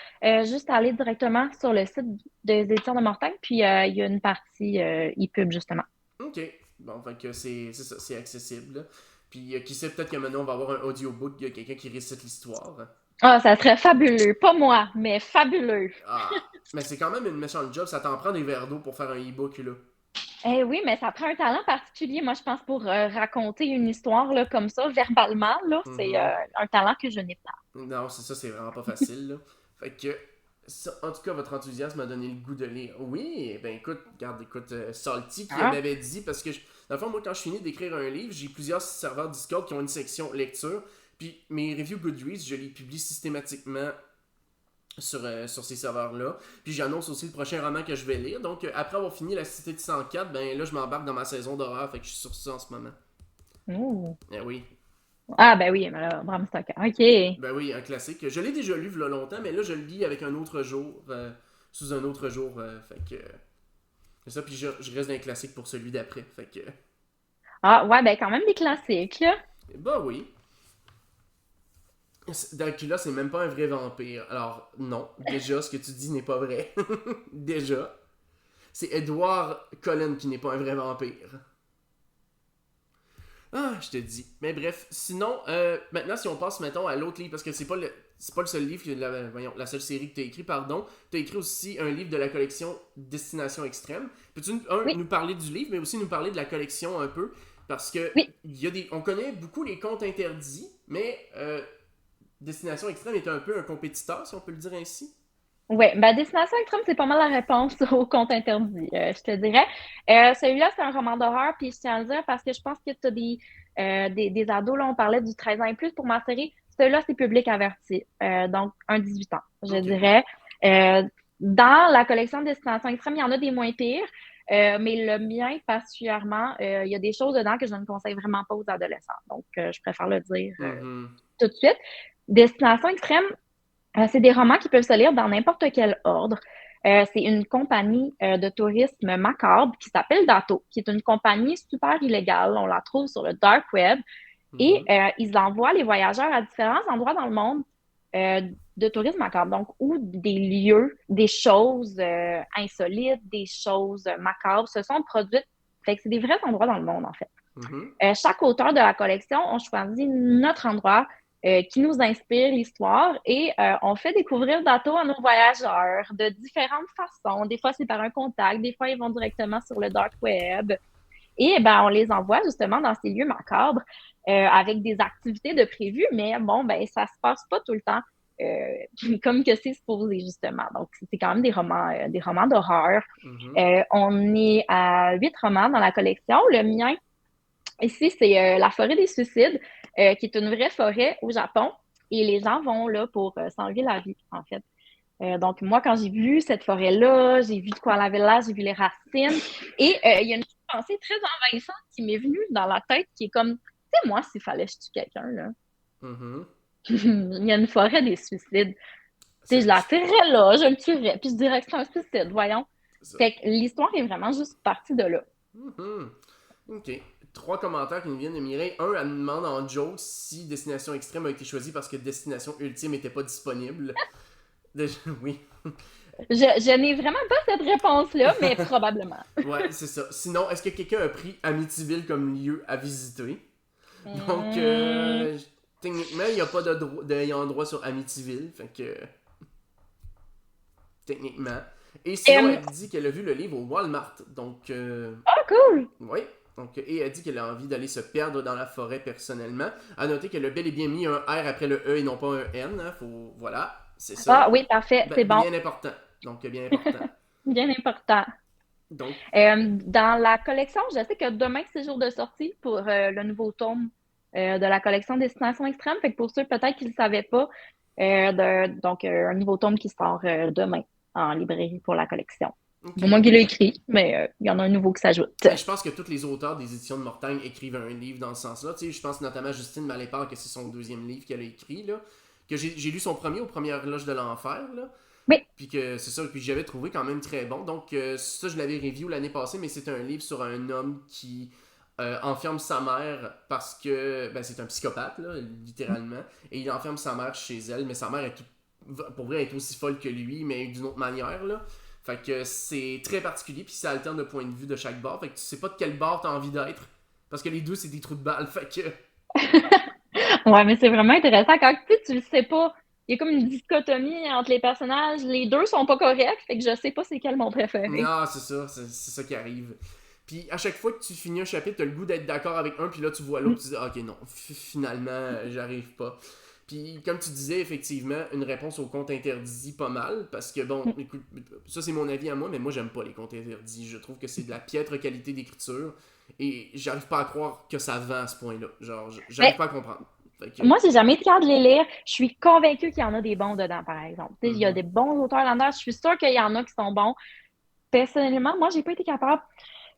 juste aller directement sur le site des éditions de Mortagne, puis il y a une partie e-pub, justement. Ok. Bon, fait que c'est ça, c'est accessible, là. Puis qui sait, peut-être que maintenant on va avoir un audiobook, il y a quelqu'un qui récite l'histoire. Ah, ça serait fabuleux. Pas moi, mais fabuleux. Ah. Mais c'est quand même une méchante job, ça t'en prend des verres d'eau pour faire un e-book, là. Eh oui, mais ça prend un talent particulier, moi, je pense, pour raconter une histoire là, comme ça, verbalement, là, c'est Mhm. un talent que je n'ai pas. Non, c'est ça, c'est vraiment pas facile, là. Fait que, en tout cas, votre enthousiasme m'a donné le goût de lire. Oui, ben écoute, regarde, écoute, Salty qui Ah, m'avait dit, parce que, dans le fond, moi, quand je finis d'écrire un livre, j'ai plusieurs serveurs Discord qui ont une section lecture, puis mes reviews Goodreads, je les publie systématiquement sur ces serveurs-là. Puis j'annonce aussi le prochain roman que je vais lire. Donc, après avoir fini La Cité de 104, ben là, je m'embarque dans ma saison d'horreur, fait que je suis sur ça en ce moment. ouh. Eh oui. Ah, ben oui, mais là, Bram Stoker. OK. Ben oui, un classique. Je l'ai déjà lu il y a longtemps, mais là, je le lis avec un autre jour, sous un autre jour. Fait que. C'est ça, puis je reste dans les classiques pour celui d'après. Fait que. Ah, ouais, ben quand même des classiques, là. Bah oui. Dracula, c'est même pas un vrai vampire. Alors, non. Déjà, ce que tu dis n'est pas vrai. Déjà. C'est Edward Cullen qui n'est pas un vrai vampire. Ah, je te dis. Mais bref, sinon, maintenant, si on passe, mettons, à l'autre livre, parce que c'est pas le seul livre, voyons, la seule série que tu as écrit, pardon. Tu as écrit aussi un livre de la collection Destination Extrême. Peux-tu, Oui, nous parler du livre, mais aussi nous parler de la collection un peu? Parce que oui. on connaît beaucoup les contes interdits, mais Destination Extrême est un peu un compétiteur, si on peut le dire ainsi. Oui, ben Destination Extrême, c'est pas mal la réponse au compte interdit, je te dirais. Celui-là, c'est un roman d'horreur, puis je tiens à le dire parce que je pense que tu as des ados, là, on parlait du 13 ans et plus pour ma série. Celui-là, c'est public averti, donc un 18 ans, je Ok. dirais. Euh, dans la collection Destination Extrême, il y en a des moins pires, mais le mien, particulièrement, il y a des choses dedans que je ne conseille vraiment pas aux adolescents. Donc, je préfère le dire Mhm. tout de suite. Destination Extrême, c'est des romans qui peuvent se lire dans n'importe quel ordre. C'est une compagnie de tourisme macabre qui s'appelle Dato, qui est une compagnie super illégale. On la trouve sur le dark web et Mhm. ils envoient les voyageurs à différents endroits dans le monde euh, de tourisme macabre. Donc, où des lieux, des choses insolites, des choses macabres se sont produites. Fait que c'est des vrais endroits dans le monde, en fait. Mhm. Chaque auteur de la collection, on choisit notre endroit qui nous inspire l'histoire et on fait découvrir Dato à nos voyageurs de différentes façons. Des fois, c'est par un contact, des fois, ils vont directement sur le dark web. Et ben, on les envoie justement dans ces lieux macabres avec des activités de prévues, mais bon, ben, ça se passe pas tout le temps comme que c'est supposé, justement. Donc, c'est quand même des romans d'horreur. Mhm. On est à 8 romans dans la collection. Le mien, ici, c'est La forêt des suicides, qui est une vraie forêt au Japon. Et les gens vont là pour s'enlever la vie, en fait. Donc, moi, quand j'ai vu cette forêt-là, j'ai vu de quoi elle avait l'air, j'ai vu les racines. Et il y a une pensée très envahissante qui m'est venue dans la tête qui est comme, tu sais, moi, s'il fallait que je tue quelqu'un, là, Mhm. il y a une forêt des suicides. Tu sais, je C'est la tirerais là, je le tuerais, puis je dirais que c'est un suicide, voyons. c'est ça. Fait que l'histoire est vraiment juste partie de là. Mhm. Ok. Trois commentaires qui nous viennent de Mireille. Un, elle nous demande en joke si Destination Extrême a été choisie parce que Destination Ultime n'était pas disponible. Déjà, oui. Je n'ai vraiment pas cette réponse-là, mais probablement. Ouais, c'est ça. Sinon, est-ce que quelqu'un a pris Amityville comme lieu à visiter? Donc, Hmm. techniquement, il n'y a pas d'ayant droit sur Amityville. Fait que, techniquement. Et sinon, Euh, elle dit qu'elle a vu le livre au Walmart. Donc, oh, cool! oui. Donc, et elle dit qu'elle a envie d'aller se perdre dans la forêt personnellement. À noter qu'elle a bel et bien mis un R après le E et non pas un N. Hein. Faut... Voilà, c'est Ah ça. oui, parfait, c'est bon. Bien important. Donc, bien important. Bien important. Donc, Dans la collection, je sais que demain, c'est jour de sortie pour le nouveau tome de la collection Destination Extrême. Fait que pour ceux peut-être qui ne le savaient pas, donc un nouveau tome qui sort demain en librairie pour la collection. ok. Bon, moi qui l'ai écrit, mais il y en a un nouveau qui s'ajoute. Ben, je pense que tous les auteurs des éditions de Mortagne écrivent un livre dans ce sens-là. Tu sais, je pense notamment à Justine Malépart, que c'est son deuxième livre qu'elle a écrit. Là. Que j'ai lu son premier aux Premières Loges de l'Enfer. Là. Oui, Puis que c'est ça, puis j'avais trouvé quand même très bon. Donc, ça, je l'avais review l'année passée, mais c'est un livre sur un homme qui enferme sa mère parce que ben, c'est un psychopathe, là, littéralement. Et il enferme sa mère chez elle, mais sa mère est pour vrai, elle est aussi folle que lui, mais d'une autre manière. Là. Fait que c'est très particulier, puis ça alterne de point de vue de chaque bar. Fait que tu sais pas de quel bar t'as envie d'être. Parce que les deux, c'est des trous de balle. Fait que. ouais, mais c'est vraiment intéressant. Quand tu le sais pas, il y a comme une dichotomie entre les personnages. Les deux sont pas corrects, fait que je sais pas c'est quel mon préféré. Non, c'est ça, c'est ça qui arrive. Puis à chaque fois que tu finis un chapitre, t'as le goût d'être d'accord avec un, puis là tu vois l'autre, tu dis ah, ok non, finalement j'arrive pas. Puis comme tu disais, effectivement, une réponse au compte interdit pas mal, parce que bon, écoute, ça c'est mon avis à moi, mais moi j'aime pas les comptes interdits. Je trouve que c'est de la piètre qualité d'écriture, et j'arrive pas à croire que ça vend à ce point-là. Genre, j'arrive Mais pas à comprendre. Fait que, moi, j'ai jamais été capable de les lire. Je suis convaincue qu'il y en a des bons dedans, par exemple. Tu sais, il y a mhm, des bons auteurs là-dedans. Je suis sûre qu'il y en a qui sont bons. Personnellement, moi, j'ai pas été capable.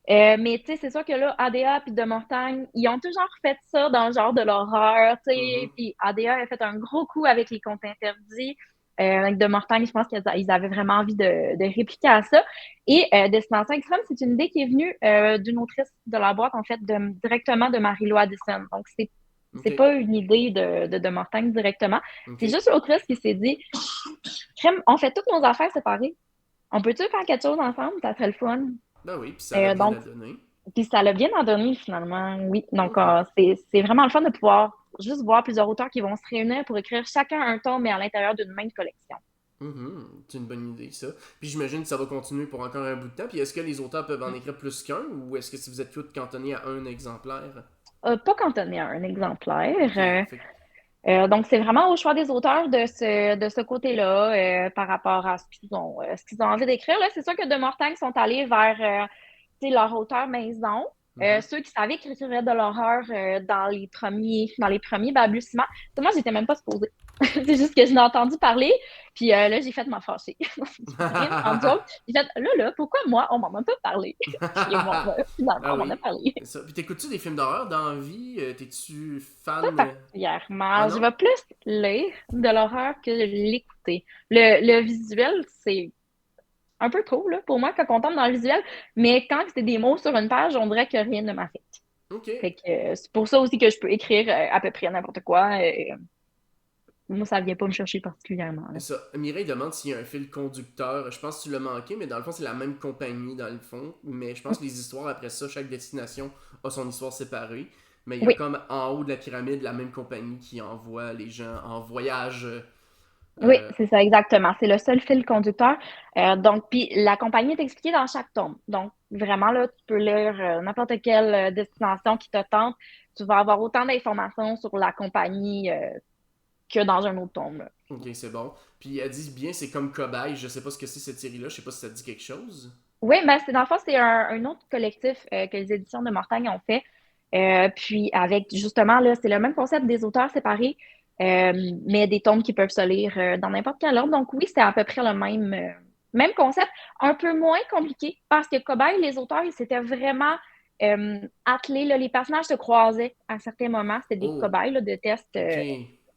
Mais tu sais, c'est sûr que là, ADA puis De Mortagne, ils ont toujours fait ça dans le genre de l'horreur, tu mhm, sais. Puis ADA a fait un gros coup avec les contes interdits. Avec De Mortagne, je pense qu'ils avaient vraiment envie de répliquer à ça. Et Destination Extrême, c'est une idée qui est venue d'une autrice de la boîte, en fait, directement de Marie-Lou Addison. Donc, ok, c'est pas une idée de Mortagne directement. ok. C'est juste l'autrice qui s'est dit, crème, on fait toutes nos affaires séparées. On peut-tu faire quelque chose ensemble? Ça serait le fun. Ben oui, puis ça l'a bien Donc, à donner. puis ça l'a bien en donné finalement, oui. Donc, Mhm. c'est vraiment le fun de pouvoir juste voir plusieurs auteurs qui vont se réunir pour écrire chacun un tome, mais à l'intérieur d'une même collection. Mhm, c'est une bonne idée, ça. Puis j'imagine que ça va continuer pour encore un bout de temps. Puis est-ce que les auteurs peuvent en écrire plus qu'un ou est-ce que si vous êtes tous cantonnés à un exemplaire? Pas cantonné à un exemplaire. Ok. Fait Donc, c'est vraiment au choix des auteurs de ce côté-là par rapport à ce qu'ils ont envie d'écrire. Là, c'est sûr que De Mortagne sont allés vers tu sais, leur auteur maison. mhm. Ceux qui savaient qu'ils écrivaient de l'horreur dans les premiers balbutiements. Tu sais, moi, j'étais même pas supposée. C'est juste que je l'ai entendu parler, puis là, j'ai fait ma fâchée. Vraiment, en joke. J'ai fait, là, pourquoi moi, on m'en a pas parlé? Puis bon, finalement, Ah on m'en a oui. parlé. C'est ça. Puis t'écoutes-tu des films d'horreur dans la vie? T'es-tu Pas fan? Ah particulièrement. Je non? vais plus lire de l'horreur que l'écouter. Le visuel, c'est un peu trop, là, pour moi, quand on tombe dans le visuel. Mais quand c'est des mots sur une page, on dirait que rien ne m'affecte. Ok. Fait que c'est pour ça aussi que je peux écrire à peu près n'importe quoi. Moi, ça vient pas me chercher particulièrement, C'est là. ça. Mireille demande s'il y a un fil conducteur. Je pense que tu l'as manqué, mais dans le fond, c'est la même compagnie, dans le fond. Mais je pense que les histoires, après ça, chaque destination a son histoire séparée. Mais il y a Oui, comme en haut de la pyramide la même compagnie qui envoie les gens en voyage. oui, Euh, c'est ça, exactement. C'est le seul fil conducteur. Donc, puis la compagnie est expliquée dans chaque tome. Donc, vraiment, là, tu peux lire n'importe quelle destination qui te tente. Tu vas avoir autant d'informations sur la compagnie que dans un autre tome, là. Ok, c'est bon. Puis elle dit bien, c'est comme Cobaye. Je sais pas ce que c'est cette série-là. Je sais pas si ça te dit quelque chose. Oui, ben dans le fond, c'est un autre collectif que les éditions de Mortagne ont fait. Puis avec justement, là, c'est le même concept des auteurs séparés, mais des tomes qui peuvent se lire dans n'importe quel ordre. Donc oui, c'est à peu près le même concept, un peu moins compliqué, parce que Cobaye, les auteurs, ils s'étaient vraiment attelés, là, les personnages se croisaient à certains moments. C'était des Oh, cobayes là, de tests ok.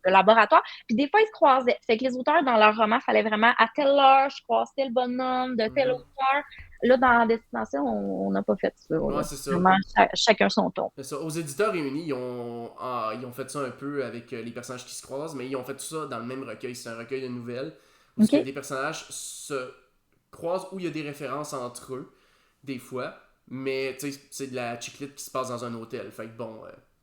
de laboratoire. Puis des fois, ils se croisaient. Fait que les auteurs, dans leur roman, il fallait vraiment à telle heure, je croise tel bonhomme de telle Mhm. auteur. Là, dans Destination, on n'a pas fait ça. Ouais, Là. c'est ça. Vraiment, chacun son ton. C'est ça. Aux éditeurs réunis, ils ont fait ça un peu avec les personnages qui se croisent, mais ils ont fait tout ça dans le même recueil. C'est un recueil de nouvelles où ce OK? que des personnages se croisent, où il y a des références entre eux, des fois, mais tu sais, c'est de la chiclite qui se passe dans un hôtel. Fait que bon,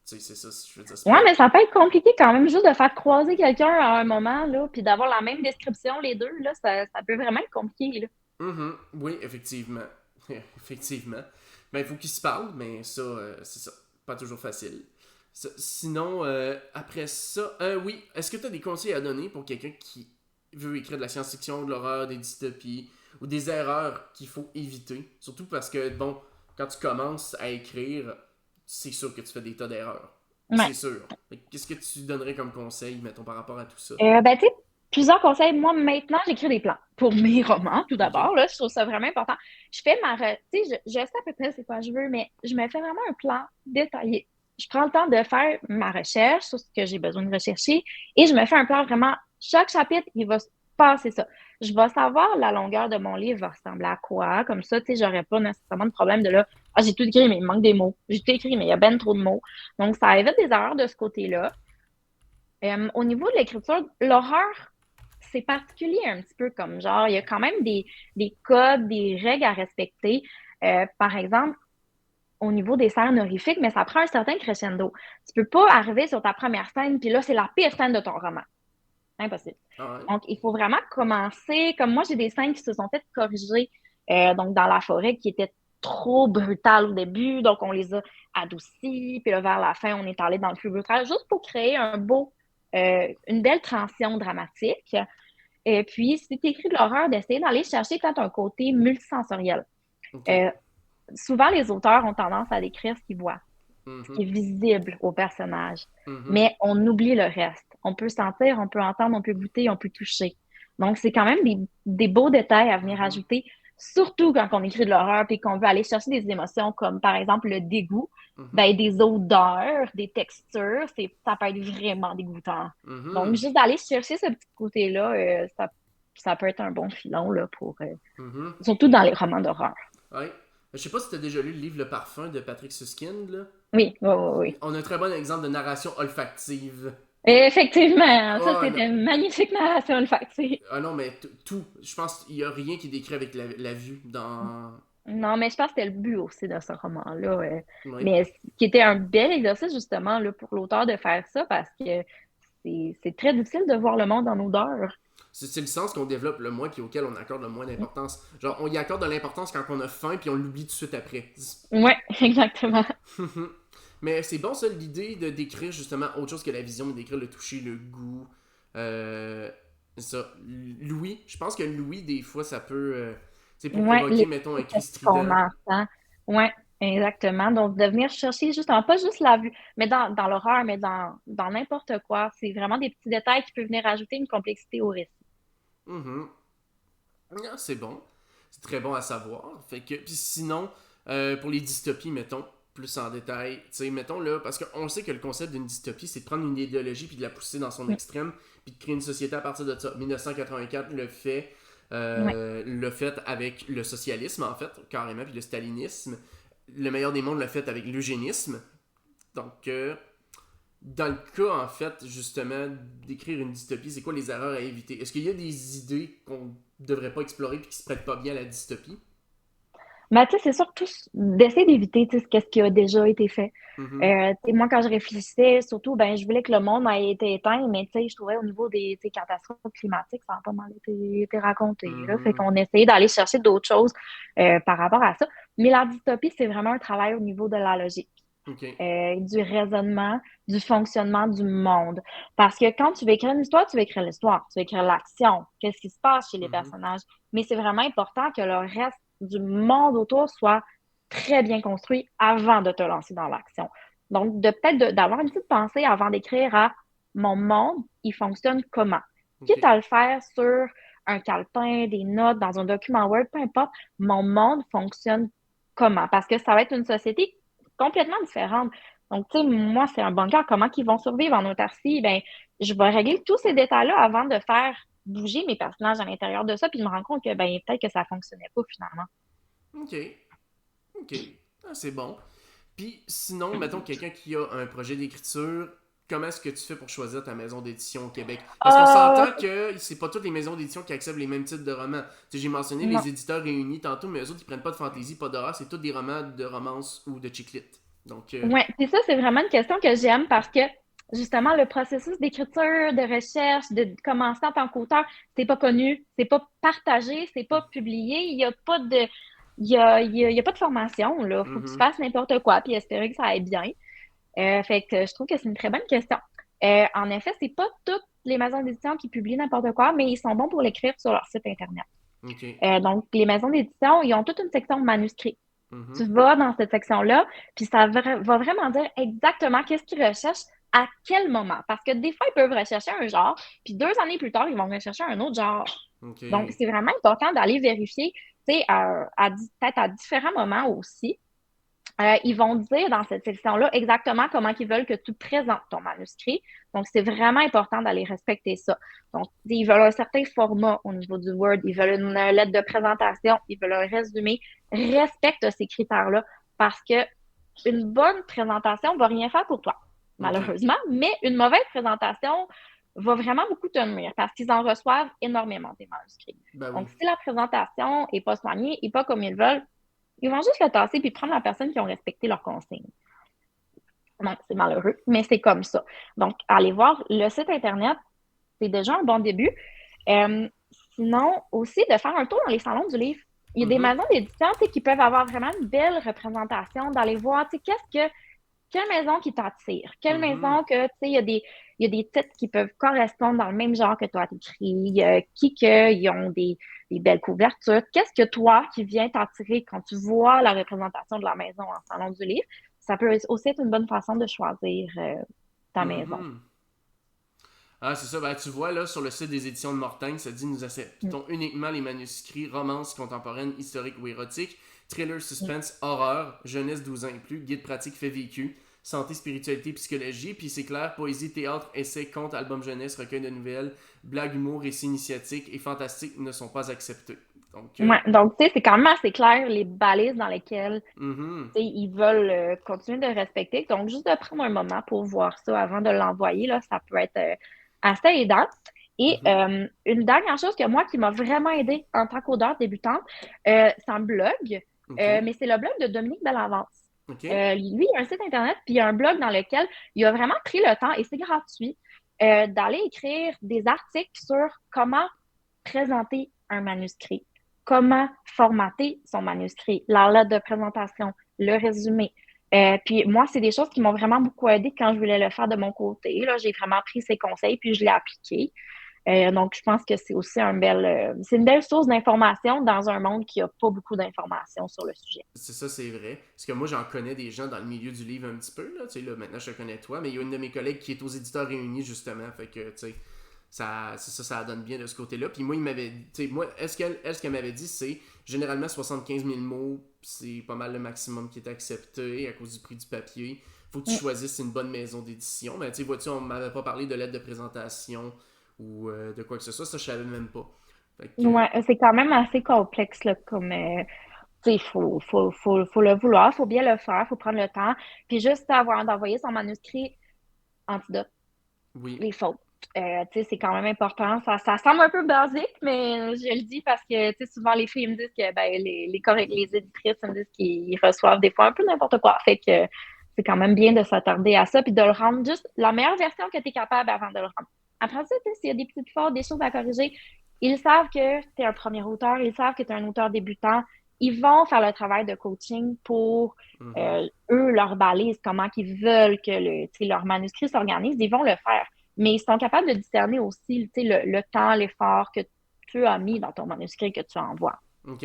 tu sais, c'est ça, je veux dire, c'est Ouais, pas. mais ça peut être compliqué quand même, juste de faire croiser quelqu'un à un moment, là, puis d'avoir la même description, les deux, là, ça peut vraiment être compliqué, là. Mhm. Oui, effectivement. Effectivement. Ben, il faut qu'ils se parlent, mais ça, c'est ça. Pas toujours facile. Sinon, après ça, oui, est-ce que tu as des conseils à donner pour quelqu'un qui veut écrire de la science-fiction, de l'horreur, des dystopies, ou des erreurs qu'il faut éviter? Surtout parce que, bon, quand tu commences à écrire, c'est sûr que tu fais des tas d'erreurs. Ouais. C'est sûr. Qu'est-ce que tu donnerais comme conseil, mettons, par rapport à tout ça? Ben, tu sais, plusieurs conseils. Moi, maintenant, j'écris des plans pour mes romans, tout Ok. d'abord. Là, je trouve ça vraiment important. Je fais tu sais, je sais à peu près c'est quoi je veux, mais je me fais vraiment un plan détaillé. Je prends le temps de faire ma recherche sur ce que j'ai besoin de rechercher et je me fais un plan vraiment. Chaque chapitre, il va se passer ça. Je vais savoir la longueur de mon livre va ressembler à quoi. Comme ça, tu sais, j'aurais pas nécessairement de problème de là. Ah, j'ai tout écrit, mais il me manque des mots. J'ai tout écrit, mais il y a ben trop de mots. Donc, ça évite des erreurs de ce côté-là. Au niveau de l'écriture, l'horreur, c'est particulier un petit peu comme genre, il y a quand même des codes, des règles à respecter. Par exemple, au niveau des scènes horrifiques, mais ça prend un certain crescendo. Tu peux pas arriver sur ta première scène, puis là, c'est la pire scène de ton roman. Impossible. Ah ouais. Donc, il faut vraiment commencer. Comme moi, j'ai des scènes qui se sont faites corriger, donc dans la forêt, qui étaient trop brutales au début. Donc, on les a adoucies. Puis là, vers la fin, on est allé dans le plus brutal, juste pour créer une belle transition dramatique. Et puis, si tu écris de l'horreur, d'essayer d'aller chercher peut-être un côté multisensoriel. Ok. Euh, Souvent, les auteurs ont tendance à décrire ce qu'ils voient, ce qui est Mhm. visible au personnage. Mhm. Mais on oublie le reste. On peut sentir, on peut entendre, on peut goûter, on peut toucher. Donc, c'est quand même des beaux détails à venir Mhm. ajouter, surtout quand on écrit de l'horreur et qu'on veut aller chercher des émotions comme, par exemple, le dégoût, Mhm. ben, des odeurs, des textures, ça peut être vraiment dégoûtant. Donc, Mhm. juste d'aller chercher ce petit côté-là, ça peut être un bon filon là, Mhm. surtout dans les romans d'horreur. Ouais. Je sais pas si t'as déjà lu le livre Le Parfum de Patrick Suskind, là. Oui, oui, oui, oui. On a un très bon exemple de narration olfactive. Effectivement, ça, Oh c'est non. une magnifique narration olfactive. Ah non, mais tout. Je pense qu'il y a rien qui est décrit avec la vue dans. Non, mais je pense que c'était le but aussi de ce roman-là. Oui. Mais ce qui était un bel exercice, justement, là, pour l'auteur de faire ça, parce que c'est très difficile de voir le monde en odeur. C'est le sens qu'on développe le moins puis auquel on accorde le moins d'importance. Genre, on y accorde de l'importance quand on a faim puis on l'oublie tout de suite après. Ouais, exactement. Mais c'est bon ça, l'idée de décrire justement autre chose que la vision, mais d'écrire le toucher, le goût. Euh, ça. Louis, je pense que Louis, des fois, ça peut. C'est pour Ouais, les évoquer, mettons, un cri qu'on strident. entend. Ouais, exactement. Donc, de venir chercher justement, pas juste la vue, mais dans l'horreur, mais dans n'importe quoi. C'est vraiment des petits détails qui peuvent venir ajouter une complexité au récit. Mhm. Ah, c'est bon. C'est très bon à savoir. Fait que, puis sinon, pour les dystopies, mettons, plus en détail, tu sais, mettons là, parce qu'on sait que le concept d'une dystopie, c'est de prendre une idéologie puis de la pousser dans son extrême, puis de créer une société à partir de ça. 1984 Ouais. le fait avec le socialisme, en fait, carrément, puis le stalinisme. Le meilleur des mondes le fait avec l'eugénisme. Donc, dans le cas, en fait, justement, d'écrire une dystopie, c'est quoi les erreurs à éviter? Est-ce qu'il y a des idées qu'on devrait pas explorer puis qui se prêtent pas bien à la dystopie? Mais tu sais, c'est surtout d'essayer d'éviter tu sais, ce qui a déjà été fait. Mhm. Tu sais, moi, quand je réfléchissais, surtout, ben, je voulais que le monde ait été éteint, mais tu sais, je trouvais au niveau des tu sais, catastrophes climatiques, ça a pas mal été raconté. Là. Fait Mhm. qu'on essayait d'aller chercher d'autres choses par rapport à ça. Mais la dystopie, c'est vraiment un travail au niveau de la logique. OK. du raisonnement, du fonctionnement du monde. Parce que quand tu veux écrire une histoire, tu veux écrire l'histoire, tu veux écrire l'action, qu'est-ce qui se passe chez les Mhm. personnages. Mais c'est vraiment important que le reste du monde autour soit très bien construit avant de te lancer dans l'action. Donc, d'avoir une petite pensée avant d'écrire à mon monde, il fonctionne comment? Quitte OK. à le faire sur un calepin, des notes, dans un document Word, peu importe, mon monde fonctionne comment? Parce que ça va être une société complètement différente. Donc, tu sais, moi, c'est un bunker. Comment ils vont survivre en autarcie? Ben, je vais régler tous ces détails-là avant de faire bouger mes personnages à l'intérieur de ça, puis je me rends compte que ben, peut-être que ça fonctionnait pas finalement. OK. OK. Ah, c'est bon. Puis sinon, mettons quelqu'un qui a un projet d'écriture, comment est-ce que tu fais pour choisir ta maison d'édition au Québec? Parce qu'on Euh, s'entend que c'est pas toutes les maisons d'édition qui acceptent les mêmes types de romans. Tu sais, j'ai mentionné non. les éditeurs réunis tantôt, mais eux autres, ils prennent pas de fantasy, pas d'horreur, c'est tous des romans de romance ou de chick lit. Donc, Ouais, puis ça, c'est vraiment une question que j'aime parce que justement, le processus d'écriture, de recherche, de commencer en tant qu'auteur, c'est pas connu, c'est pas partagé, c'est pas publié, il y a pas de. Il y a pas de formation, là. Faut que tu mhm, fasses n'importe quoi, puis espérer que ça aille bien. Fait que je trouve que c'est une très bonne question. En effet, c'est pas toutes les maisons d'édition qui publient n'importe quoi, mais ils sont bons pour l'écrire sur leur site Internet. ok, Donc, les maisons d'édition, ils ont toute une section manuscrits. Tu mhm, vas dans cette section-là, puis ça va vraiment dire exactement qu'est-ce qu'ils recherchent à quel moment. Parce que des fois, ils peuvent rechercher un genre, puis 2 années plus tard, ils vont rechercher un autre genre. ok, Donc, c'est vraiment important d'aller vérifier, tu sais, peut-être à différents moments aussi. Ils vont dire dans cette section-là exactement comment ils veulent que tu présentes ton manuscrit. Donc, c'est vraiment important d'aller respecter ça. Donc, ils veulent un certain format au niveau du Word, ils veulent une lettre de présentation, ils veulent un résumé. Respecte ces critères-là parce que une bonne présentation ne va rien faire pour toi, ok. malheureusement, mais une mauvaise présentation va vraiment beaucoup te nuire parce qu'ils en reçoivent énormément des manuscrits. Ben oui. Donc, si la présentation n'est pas soignée et pas comme ils veulent, ils vont juste le tasser puis prendre la personne qui ont respecté leurs consignes. Donc, c'est malheureux, mais c'est comme ça. Donc, allez voir le site Internet, c'est déjà un bon début. Euh, Sinon, aussi, de faire un tour dans les salons du livre. Il y a des Mhm, maisons d'édition qui peuvent avoir vraiment une belle représentation, d'aller voir quelle maison qui t'attire, quelle mhm. maison que, tu sais, il y a des titres qui peuvent correspondre dans le même genre que toi t'écris, ils ont des belles couvertures. Qu'est-ce que toi qui vient t'attirer quand tu vois la représentation de la maison en salon du livre? Ça peut aussi être une bonne façon de choisir ta maison. Mhm. Ah, c'est ça. Ben, tu vois, là, sur le site des éditions de Mortagne, ça dit nous Mm, acceptons uniquement les manuscrits, romances contemporaines, historiques ou érotiques, thriller, mm. suspense, horreur, jeunesse 12 ans et plus, guide pratique fait vécu, santé, spiritualité, psychologie. Puis c'est clair, poésie, théâtre, essai, conte, album jeunesse, recueil de nouvelles, blagues, humour, récits initiatiques et fantastiques ne sont pas acceptés. Donc, Ouais, donc, tu sais, c'est quand même assez clair les balises dans lesquelles mhm, tu sais, ils veulent continuer de respecter. Donc, juste de prendre un moment pour voir ça avant de l'envoyer, là, ça peut être assez aidant. Et mhm, une dernière chose que moi qui m'a vraiment aidée en tant qu'auteur débutante, c'est un blog, ok, mais c'est le blog de Dominique Bellavance. ok, Lui, il a un site Internet, puis il a un blog dans lequel il a vraiment pris le temps, et c'est gratuit, d'aller écrire des articles sur comment présenter un manuscrit, comment formater son manuscrit, la lettre de présentation, le résumé. Puis moi, c'est des choses qui m'ont vraiment beaucoup aidé quand je voulais le faire de mon côté. Là, j'ai vraiment pris ses conseils puis je l'ai appliqué. Donc, je pense que c'est aussi c'est une belle source d'information dans un monde qui n'a pas beaucoup d'informations sur le sujet. c'est ça, c'est vrai. Parce que moi, j'en connais des gens dans le milieu du livre un petit peu, là. Tu sais, là, maintenant, je te connais toi, mais il y a une de mes collègues qui est aux éditeurs réunis, justement. Fait que, tu sais, ça donne bien de ce côté-là. Puis moi, il m'avait dit, tu sais, moi, ce qu'elle m'avait dit, c'est généralement 75 000 mots, c'est pas mal le maximum qui est accepté à cause du prix du papier. Faut que tu Mm. choisisses une bonne maison d'édition. Mais tu sais, vois-tu, on m'avait pas parlé de lettre de présentation ou de quoi que ce soit. Ça, je savais même pas. Fait que, Ouais, c'est quand même assez complexe là, comme tu sais, faut le vouloir, faut bien le faire, faut prendre le temps. Puis juste avoir d'envoyer son manuscrit antidote oui. les fautes. Tu sais, c'est quand même important. Ça semble un peu basique, mais je le dis parce que tu sais, souvent les filles me disent que ben, les éditrices me disent qu'ils reçoivent des fois un peu n'importe quoi. Fait que c'est quand même bien de s'attarder à ça puis de le rendre juste la meilleure version que tu es capable avant de le rendre. Après ça, tu sais, s'il y a des petites fautes, des choses à corriger, ils savent que tu es un premier auteur, ils savent que tu es un auteur débutant. ils vont faire le travail de coaching pour Mhm. eux, leur balise, comment ils veulent que tu sais, leur manuscrit s'organise, ils vont le faire. Mais ils sont capables de discerner aussi tu sais, le temps, l'effort que tu as mis dans ton manuscrit que tu envoies. OK.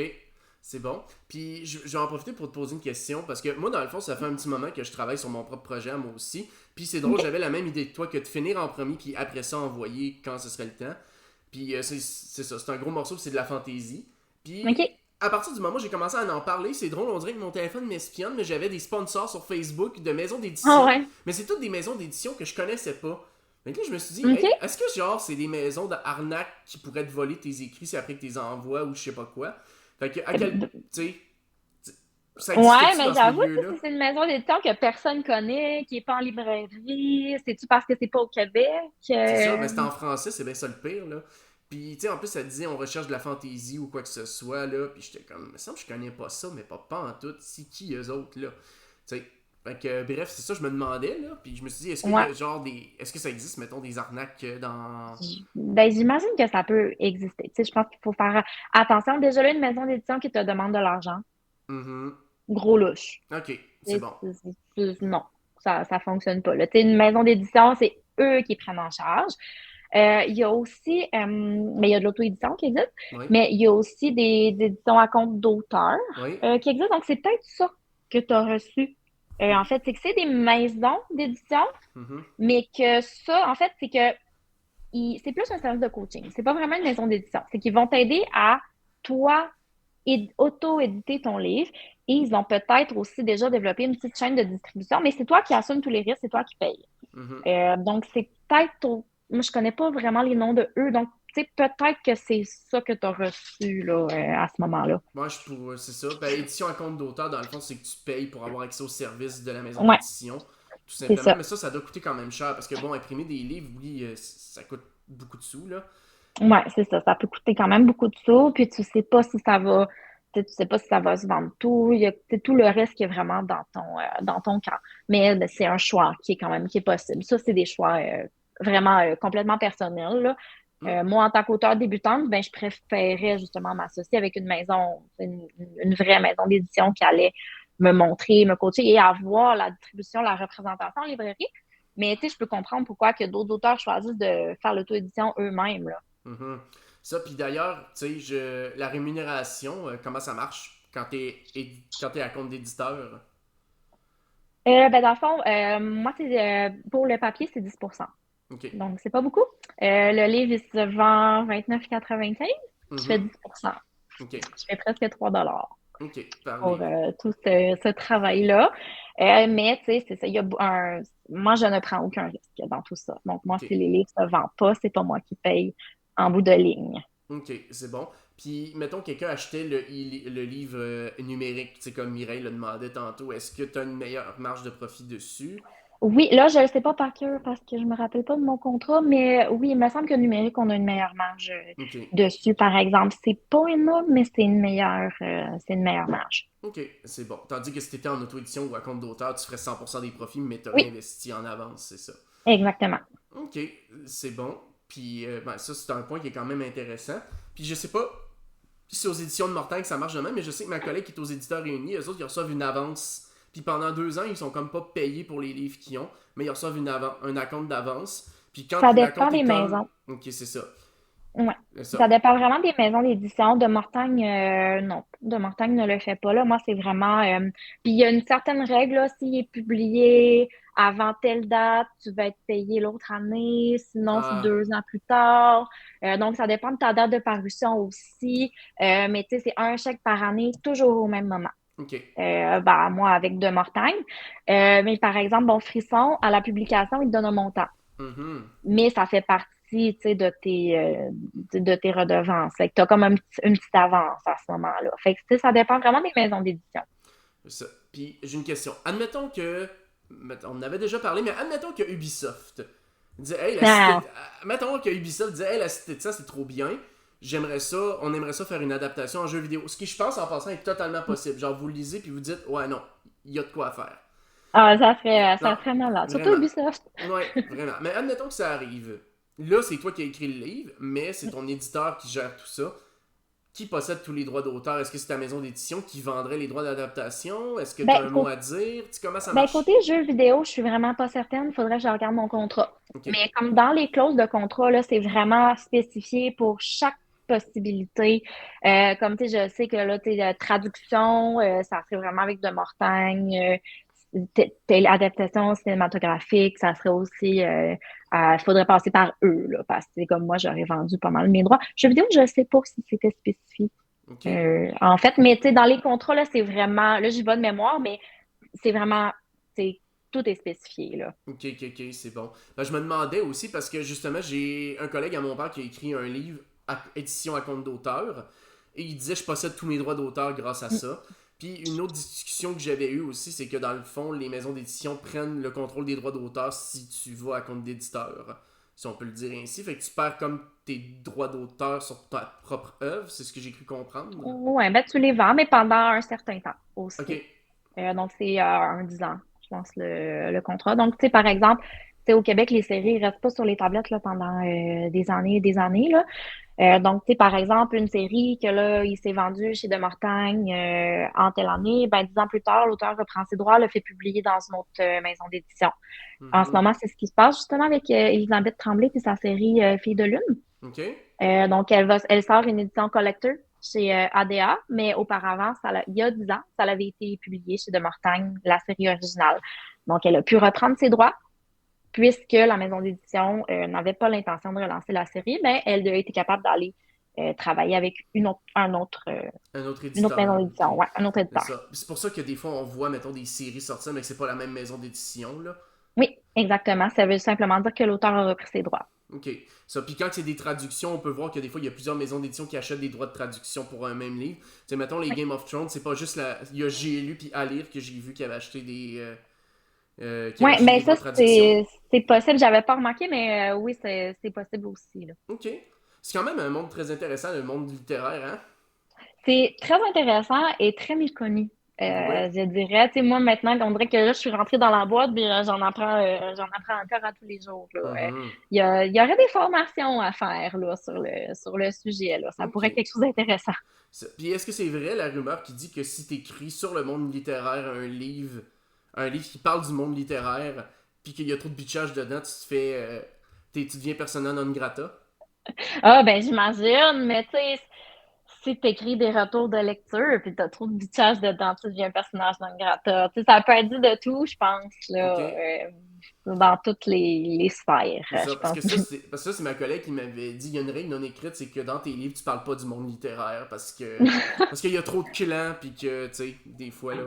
C'est bon. Puis je vais en profiter pour te poser une question parce que moi, dans le fond, ça fait un petit moment que je travaille sur mon propre projet, moi aussi. Puis c'est drôle, OK? j'avais la même idée que toi que de finir en premier, puis après ça, envoyer quand ce serait le temps. Puis c'est ça, c'est un gros morceau, c'est de la fantaisie. Puis OK? à partir du moment où j'ai commencé à en parler, c'est drôle, on dirait que mon téléphone m'espionne, mais j'avais des sponsors sur Facebook de maisons Ah d'édition. ouais. Mais c'est toutes des maisons d'édition que je connaissais pas. Donc là, je me suis dit, OK? hey, est-ce que genre c'est des maisons d'arnaque qui pourraient te voler tes écrits c'est après que tu les envoies ou je sais pas quoi? Fait que, à quel. Tu sais, ça Ouais, existe-tu mais dans ce j'avoue, tu sais, milieu-là? si c'est une maison d'édition que personne connaît, qui est pas en librairie, c'est-tu parce que c'est pas au Québec? C'est ça, mais c'était en français, c'est bien ça le pire, là. Puis, tu sais, en plus, ça disait on recherche de la fantaisie ou quoi que ce soit, là. Puis j'étais comme, il me semble que je connais pas ça, mais pas en tout. C'est qui eux autres, là? Tu sais. Fait que, bref, c'est ça, je me demandais, là. Puis je me suis dit, est-ce qu'il y Ouais. a genre des. Est-ce que ça existe, mettons, des arnaques dans. Ben, j'imagine que ça peut exister. Tu sais, je pense qu'il faut faire attention. Déjà là, une maison d'édition qui te demande de l'argent, Mhm. gros louche. Ok, c'est Tu bon. sais, non, ça fonctionne pas. Là. Tu sais, une maison d'édition, c'est eux qui prennent en charge. Il y a aussi, mais il y a de l'auto-édition qui existe, Oui, mais il y a aussi des éditions à compte d'auteurs oui. qui existent. Donc, c'est peut-être ça que tu as reçu. En fait, c'est que c'est des maisons d'édition, Mhm. mais que ça, en fait, c'est que c'est plus un service de coaching. C'est pas vraiment une maison d'édition. C'est qu'ils vont t'aider à, toi, auto-éditer ton livre et ils ont peut-être aussi déjà développé une petite chaîne de distribution, mais c'est toi qui assumes tous les risques, c'est toi qui payes. Mhm. Donc, c'est peut-être, moi, je connais pas vraiment les noms de eux, donc, tu sais, peut-être que c'est ça que tu as reçu là, à ce moment-là. Moi, c'est ça. Ben, édition à compte d'auteur, dans le fond, c'est que tu payes pour avoir accès au service de la maison Ouais, d'édition, tout c'est simplement. ça. Mais ça doit coûter quand même cher parce que, bon, imprimer des livres, oui, ça coûte beaucoup de sous, là. Ouais, c'est ça. Ça peut coûter quand même beaucoup de sous, puis tu sais pas si ça va, tu sais pas si ça va se vendre tout. Il y a tout le reste qui est vraiment dans ton camp. Mais ben, c'est un choix qui est quand même qui est possible. Ça, c'est des choix vraiment complètement personnels, là. Hmm. Moi, en tant qu'auteur débutante, ben, je préférais justement m'associer avec une maison, une vraie maison d'édition qui allait me montrer, me coacher et avoir la distribution, la représentation en librairie. Mais tu sais, je peux comprendre pourquoi que d'autres auteurs choisissent de faire l'auto-édition eux-mêmes, là. Mhm. Ça, puis d'ailleurs, tu sais, la rémunération, comment ça marche quand t'es à compte d'éditeur? Ben, dans le fond, moi, pour le papier, c'est 10%. Ok. Donc, c'est pas beaucoup. Le livre, il se vend 29,95. Je fais Mhm. 10%. Ok. Je fais presque 3 $ Ok. Par pour livre. tout ce travail-là. Mais, tu sais, c'est ça. Moi, je ne prends aucun risque dans tout ça. Donc, moi, Ok. si les livres ne se vendent pas, c'est pas moi qui paye en bout de ligne. Ok, c'est bon. Puis, mettons, quelqu'un achetait le livre numérique, tu sais, comme Mireille le demandait tantôt. Est-ce que tu as une meilleure marge de profit dessus? Oui, là, je ne sais pas par cœur parce que je me rappelle pas de mon contrat, mais oui, il me semble que numérique, on a une meilleure marge Ok. dessus, par exemple. C'est pas énorme, mais c'est une meilleure marge. Ok, c'est bon. Tandis que si t'étais en auto-édition ou à compte d'auteur, tu ferais 100% des profits, mais t'aurais Oui, investi en avance, c'est ça. exactement. Ok, c'est bon. Puis, ben, ça, c'est un point qui est quand même intéressant. Puis, je sais pas si c'est aux éditions de Mortagne que ça marche de même, mais je sais que ma collègue qui est aux éditeurs réunis, eux autres, ils reçoivent une avance. Puis, pendant 2 ans, ils sont comme pas payés pour les livres qu'ils ont, mais ils reçoivent un acompte d'avance. Puis, quand Ça dépend l'acompte est des comme. maisons. Ok, c'est ça. Ouais. C'est ça. Ça dépend vraiment des maisons d'édition. De Mortagne, non. De Mortagne ne le fait pas. Là, moi, c'est vraiment. Puis il y a une certaine règle, là, s'il est publié avant telle date, tu vas être payé l'autre année. Sinon, c'est Ah, 2 ans plus tard. Donc, ça dépend de ta date de parution aussi. Mais tu sais, c'est un chèque par année, toujours au même moment. ok. Ben, moi, avec De Mortagne. Mais par exemple, bon, Frisson, à la publication, il te donne un montant, Mhm. mais ça fait partie, tu sais, de tes redevances. Fait que tu as comme une petite avance à ce moment-là. Fait que, tu sais, ça dépend vraiment des maisons d'édition. Ça. Puis j'ai une question. Admettons que. On en avait déjà parlé, mais admettons que Ubisoft disait Hey, la cité. Ah, Mettons que Ubisoft disait Hey, la cité de ça, c'est trop bien. J'aimerais ça, on aimerait ça faire une adaptation en jeu vidéo. Ce qui, je pense, en passant, est totalement possible. Genre, vous le lisez puis vous dites Ouais, non, il y a de quoi faire. ça Non, serait malade. Surtout vraiment. Ubisoft. Ouais, vraiment. Mais admettons que ça arrive. Là, c'est toi qui as écrit le livre, mais c'est ton éditeur qui gère tout ça. qui possède tous les droits d'auteur? Est-ce que c'est ta maison d'édition qui vendrait les droits d'adaptation? Est-ce que tu as Ben, un mot à dire? Comment ça Ben, marche? côté jeux vidéo, je suis vraiment pas certaine. Il faudrait que je regarde mon contrat. Ok. Mais comme dans les clauses de contrat, là, c'est vraiment spécifié pour chaque possibilité. Comme tu sais, je sais que là, tu sais, la traduction, ça serait vraiment avec de Mortagne. Adaptation cinématographique, ça serait aussi. Il faudrait passer par eux, là, parce que c'est comme moi, j'aurais vendu pas mal mes droits. Jeux vidéo, je sais pas si c'était spécifié. Ok. En fait, mais tu sais, dans les contrats, là, c'est vraiment. Là, j'ai pas de mémoire, mais c'est vraiment, c'est tout est spécifié, là. Ok, c'est bon. Ben, je me demandais aussi parce que justement, j'ai un collègue à mon père qui a écrit un livre édition à compte d'auteur et il disait je possède tous mes droits d'auteur grâce à Mm. ça. Puis une autre discussion que j'avais eue aussi, c'est que dans le fond, les maisons d'édition prennent le contrôle des droits d'auteur si tu vas à compte d'éditeur, si on peut le dire ainsi. Fait que tu perds comme tes droits d'auteur sur ta propre œuvre, c'est ce que j'ai cru comprendre. Ouais, ben tu les vends, mais pendant un certain temps Ok. aussi. Donc, c'est un 10 ans, je pense, le contrat. Donc, tu sais, par exemple, tu sais, au Québec, les séries ne restent pas sur les tablettes là, pendant des années et des années, là. Donc, tu sais, par exemple, une série que là, il s'est vendu chez De Mortagne en telle année, ben 10 ans plus tard, l'auteur reprend ses droits, le fait publier dans une autre maison d'édition. En ce Mhm. moment, c'est ce qui se passe justement avec Elisabeth Tremblay et sa série Filles de Lune. Ok. Donc, elle sort une édition collector chez ADA, mais auparavant, il y a 10 ans, ça avait été publié chez De Mortagne, la série originale. Donc, elle a pu reprendre ses droits, puisque la maison d'édition n'avait pas l'intention de relancer la série, mais elle a été capable d'aller travailler avec Un autre une autre éditeur. maison Ok. d'édition, ouais, un autre C'est éditeur. ça. C'est pour ça que des fois, on voit, mettons, des séries sortir, mais que c'est pas la même maison d'édition, là. Oui, exactement. Ça veut simplement dire que l'auteur a repris ses droits. OK. Ça, puis quand c'est des traductions, on peut voir que des fois, il y a plusieurs maisons d'édition qui achètent des droits de traduction pour un même livre. Tu sais, mettons, les Oui, Game of Thrones, c'est pas juste la... Il y a J'ai lu puis à lire que j'ai vu qui avait acheté ouais, des ben ça, droits de traduction. c'est possible. J'avais pas remarqué, mais oui, c'est possible aussi, là. OK. C'est quand même un monde très intéressant, le monde littéraire, hein? C'est très intéressant et très méconnu, Ouais. je dirais. Tu sais, moi, maintenant, on dirait que là, je suis rentrée dans la boîte, puis j'en apprends encore à tous les jours, là. Mhm. Il y aurait des formations à faire, là, sur le sujet, là. Ça pourrait être OK. quelque chose d'intéressant. Puis est-ce que c'est vrai la rumeur qui dit que si t'écris sur le monde littéraire un livre qui parle du monde littéraire, puis qu'il y a trop de bitchage dedans, tu te fais... tu deviens persona non grata? Ah, ben, j'imagine, mais tu sais, si t'écris des retours de lecture, puis t'as trop de bitchage dedans, tu deviens un personnage non grata. Tu sais, ça peut être dit de tout, je pense, OK. là, dans toutes les sphères, C'est ça, je pense. parce que ça, c'est ma collègue qui m'avait dit, il y a une règle non écrite, c'est que dans tes livres, tu parles pas du monde littéraire, parce qu'il y a trop de clans, puis que, tu sais, des fois, là.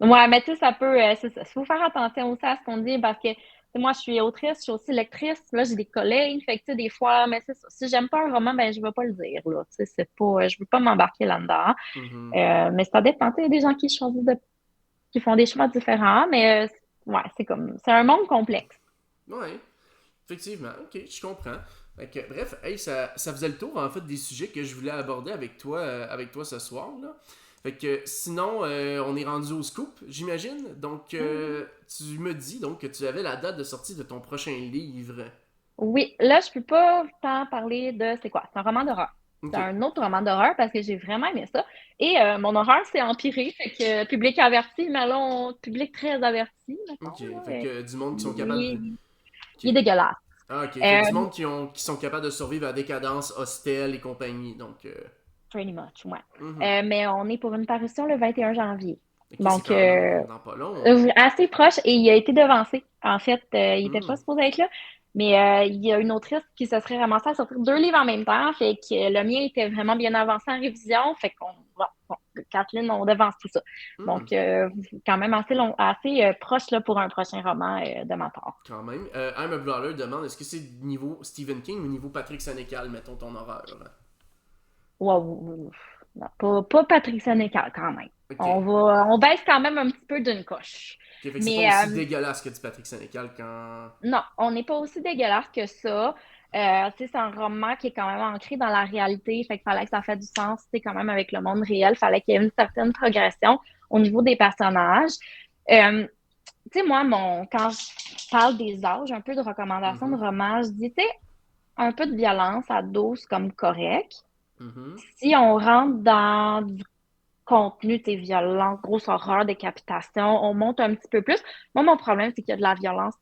Ouais, mais tu sais, ça peut. C'est ça. Il faut faire attention aussi à ce qu'on dit parce que tu sais, moi, je suis autrice, je suis aussi lectrice. Là, j'ai des collègues. Fait que, tu sais, des fois, mais c'est ça. Si j'aime pas un roman, ben, je vais pas le dire, là. Tu sais, c'est pas. Je veux pas m'embarquer là-dedans. Mhm. Mais ça dépend. Tu sais, il y a des gens qui font des choix différents, mais ouais, c'est comme. C'est un monde complexe. Ouais, effectivement, ok, je comprends. Fait que, bref, hey, ça faisait le tour, en fait, des sujets que je voulais aborder avec toi ce soir, là. Fait que, sinon, on est rendu au scoop, j'imagine. Donc, Mhm. tu me dis donc que tu avais la date de sortie de ton prochain livre. Oui, là, je peux pas tant parler de c'est quoi? C'est un roman d'horreur. Ok, C'est un autre roman d'horreur parce que j'ai vraiment aimé ça. Et mon horreur s'est empirée, fait que public averti, mais là, public très averti, ok. mettons, là. Fait que du monde qui sont capables. Il, Ok. il est dégueulasse. Ah, ok. Fait Euh, que du monde qui sont capables de survivre à décadence, hostel et compagnie. Donc, Pretty much, ouais. mhm. Mais on est pour une parution le 21 janvier. Ok, c'est Donc, quand dans pas long. assez proche et il a été devancé. En fait, il était pas Hmm. supposé être là, mais il y a une autrice qui se serait ramassée à sortir deux livres en même temps. Fait que le mien était vraiment bien avancé en révision. Fait qu'on, bon, Kathleen, on devance tout ça. Hmm. Donc, quand même assez long, assez proche là, pour un prochain roman de ma part. Quand même. I'm a Brawler demande est-ce que c'est niveau Stephen King ou niveau Patrick Sénécal, mettons ton horreur. Wow. Non, pas Patrick Sénécal quand même. Ok. On baisse quand même un petit peu d'une coche. Ok, fait que c'est pas Mais aussi dégueulasse que du Patrick Sénécal quand. non, on n'est pas aussi dégueulasse que ça. Tu sais, c'est un roman qui est quand même ancré dans la réalité, fait qu'il fallait que ça fasse du sens, tu sais, quand même avec le monde réel, fallait qu'il y ait une certaine progression au niveau des personnages. Euh, Tu sais, moi, quand je parle des âges, un peu de recommandations de Mhm. romans, je dis, tu sais, un peu de violence à dose comme correct, Mhm. Si on rentre dans du contenu, t'es violence, grosse horreur, décapitation, on monte un petit peu plus. Moi, mon problème, c'est qu'il y a de la violence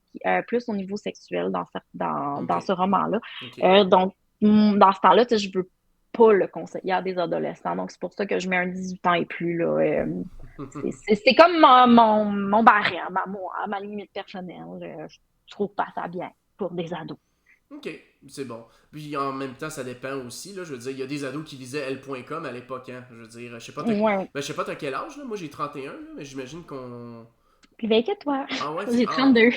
plus au niveau sexuel Ok. dans ce roman-là. Ok. Donc, dans ce temps-là, tu sais, je veux pas le conseiller à des adolescents. Donc, c'est pour ça que je mets un 18 ans et plus, là. C'est comme mon barème, à ma limite personnelle. Je trouve pas ça bien pour des ados. Ok, c'est bon. Puis en même temps, ça dépend aussi, là. Je veux dire, il y a des ados qui lisaient L.com à l'époque, hein. Je veux dire, Ouais. je sais pas t'as quel âge, là. Moi, j'ai 31, là, mais j'imagine qu'on... Puis, ben, toi, Ah ouais, j'ai 32.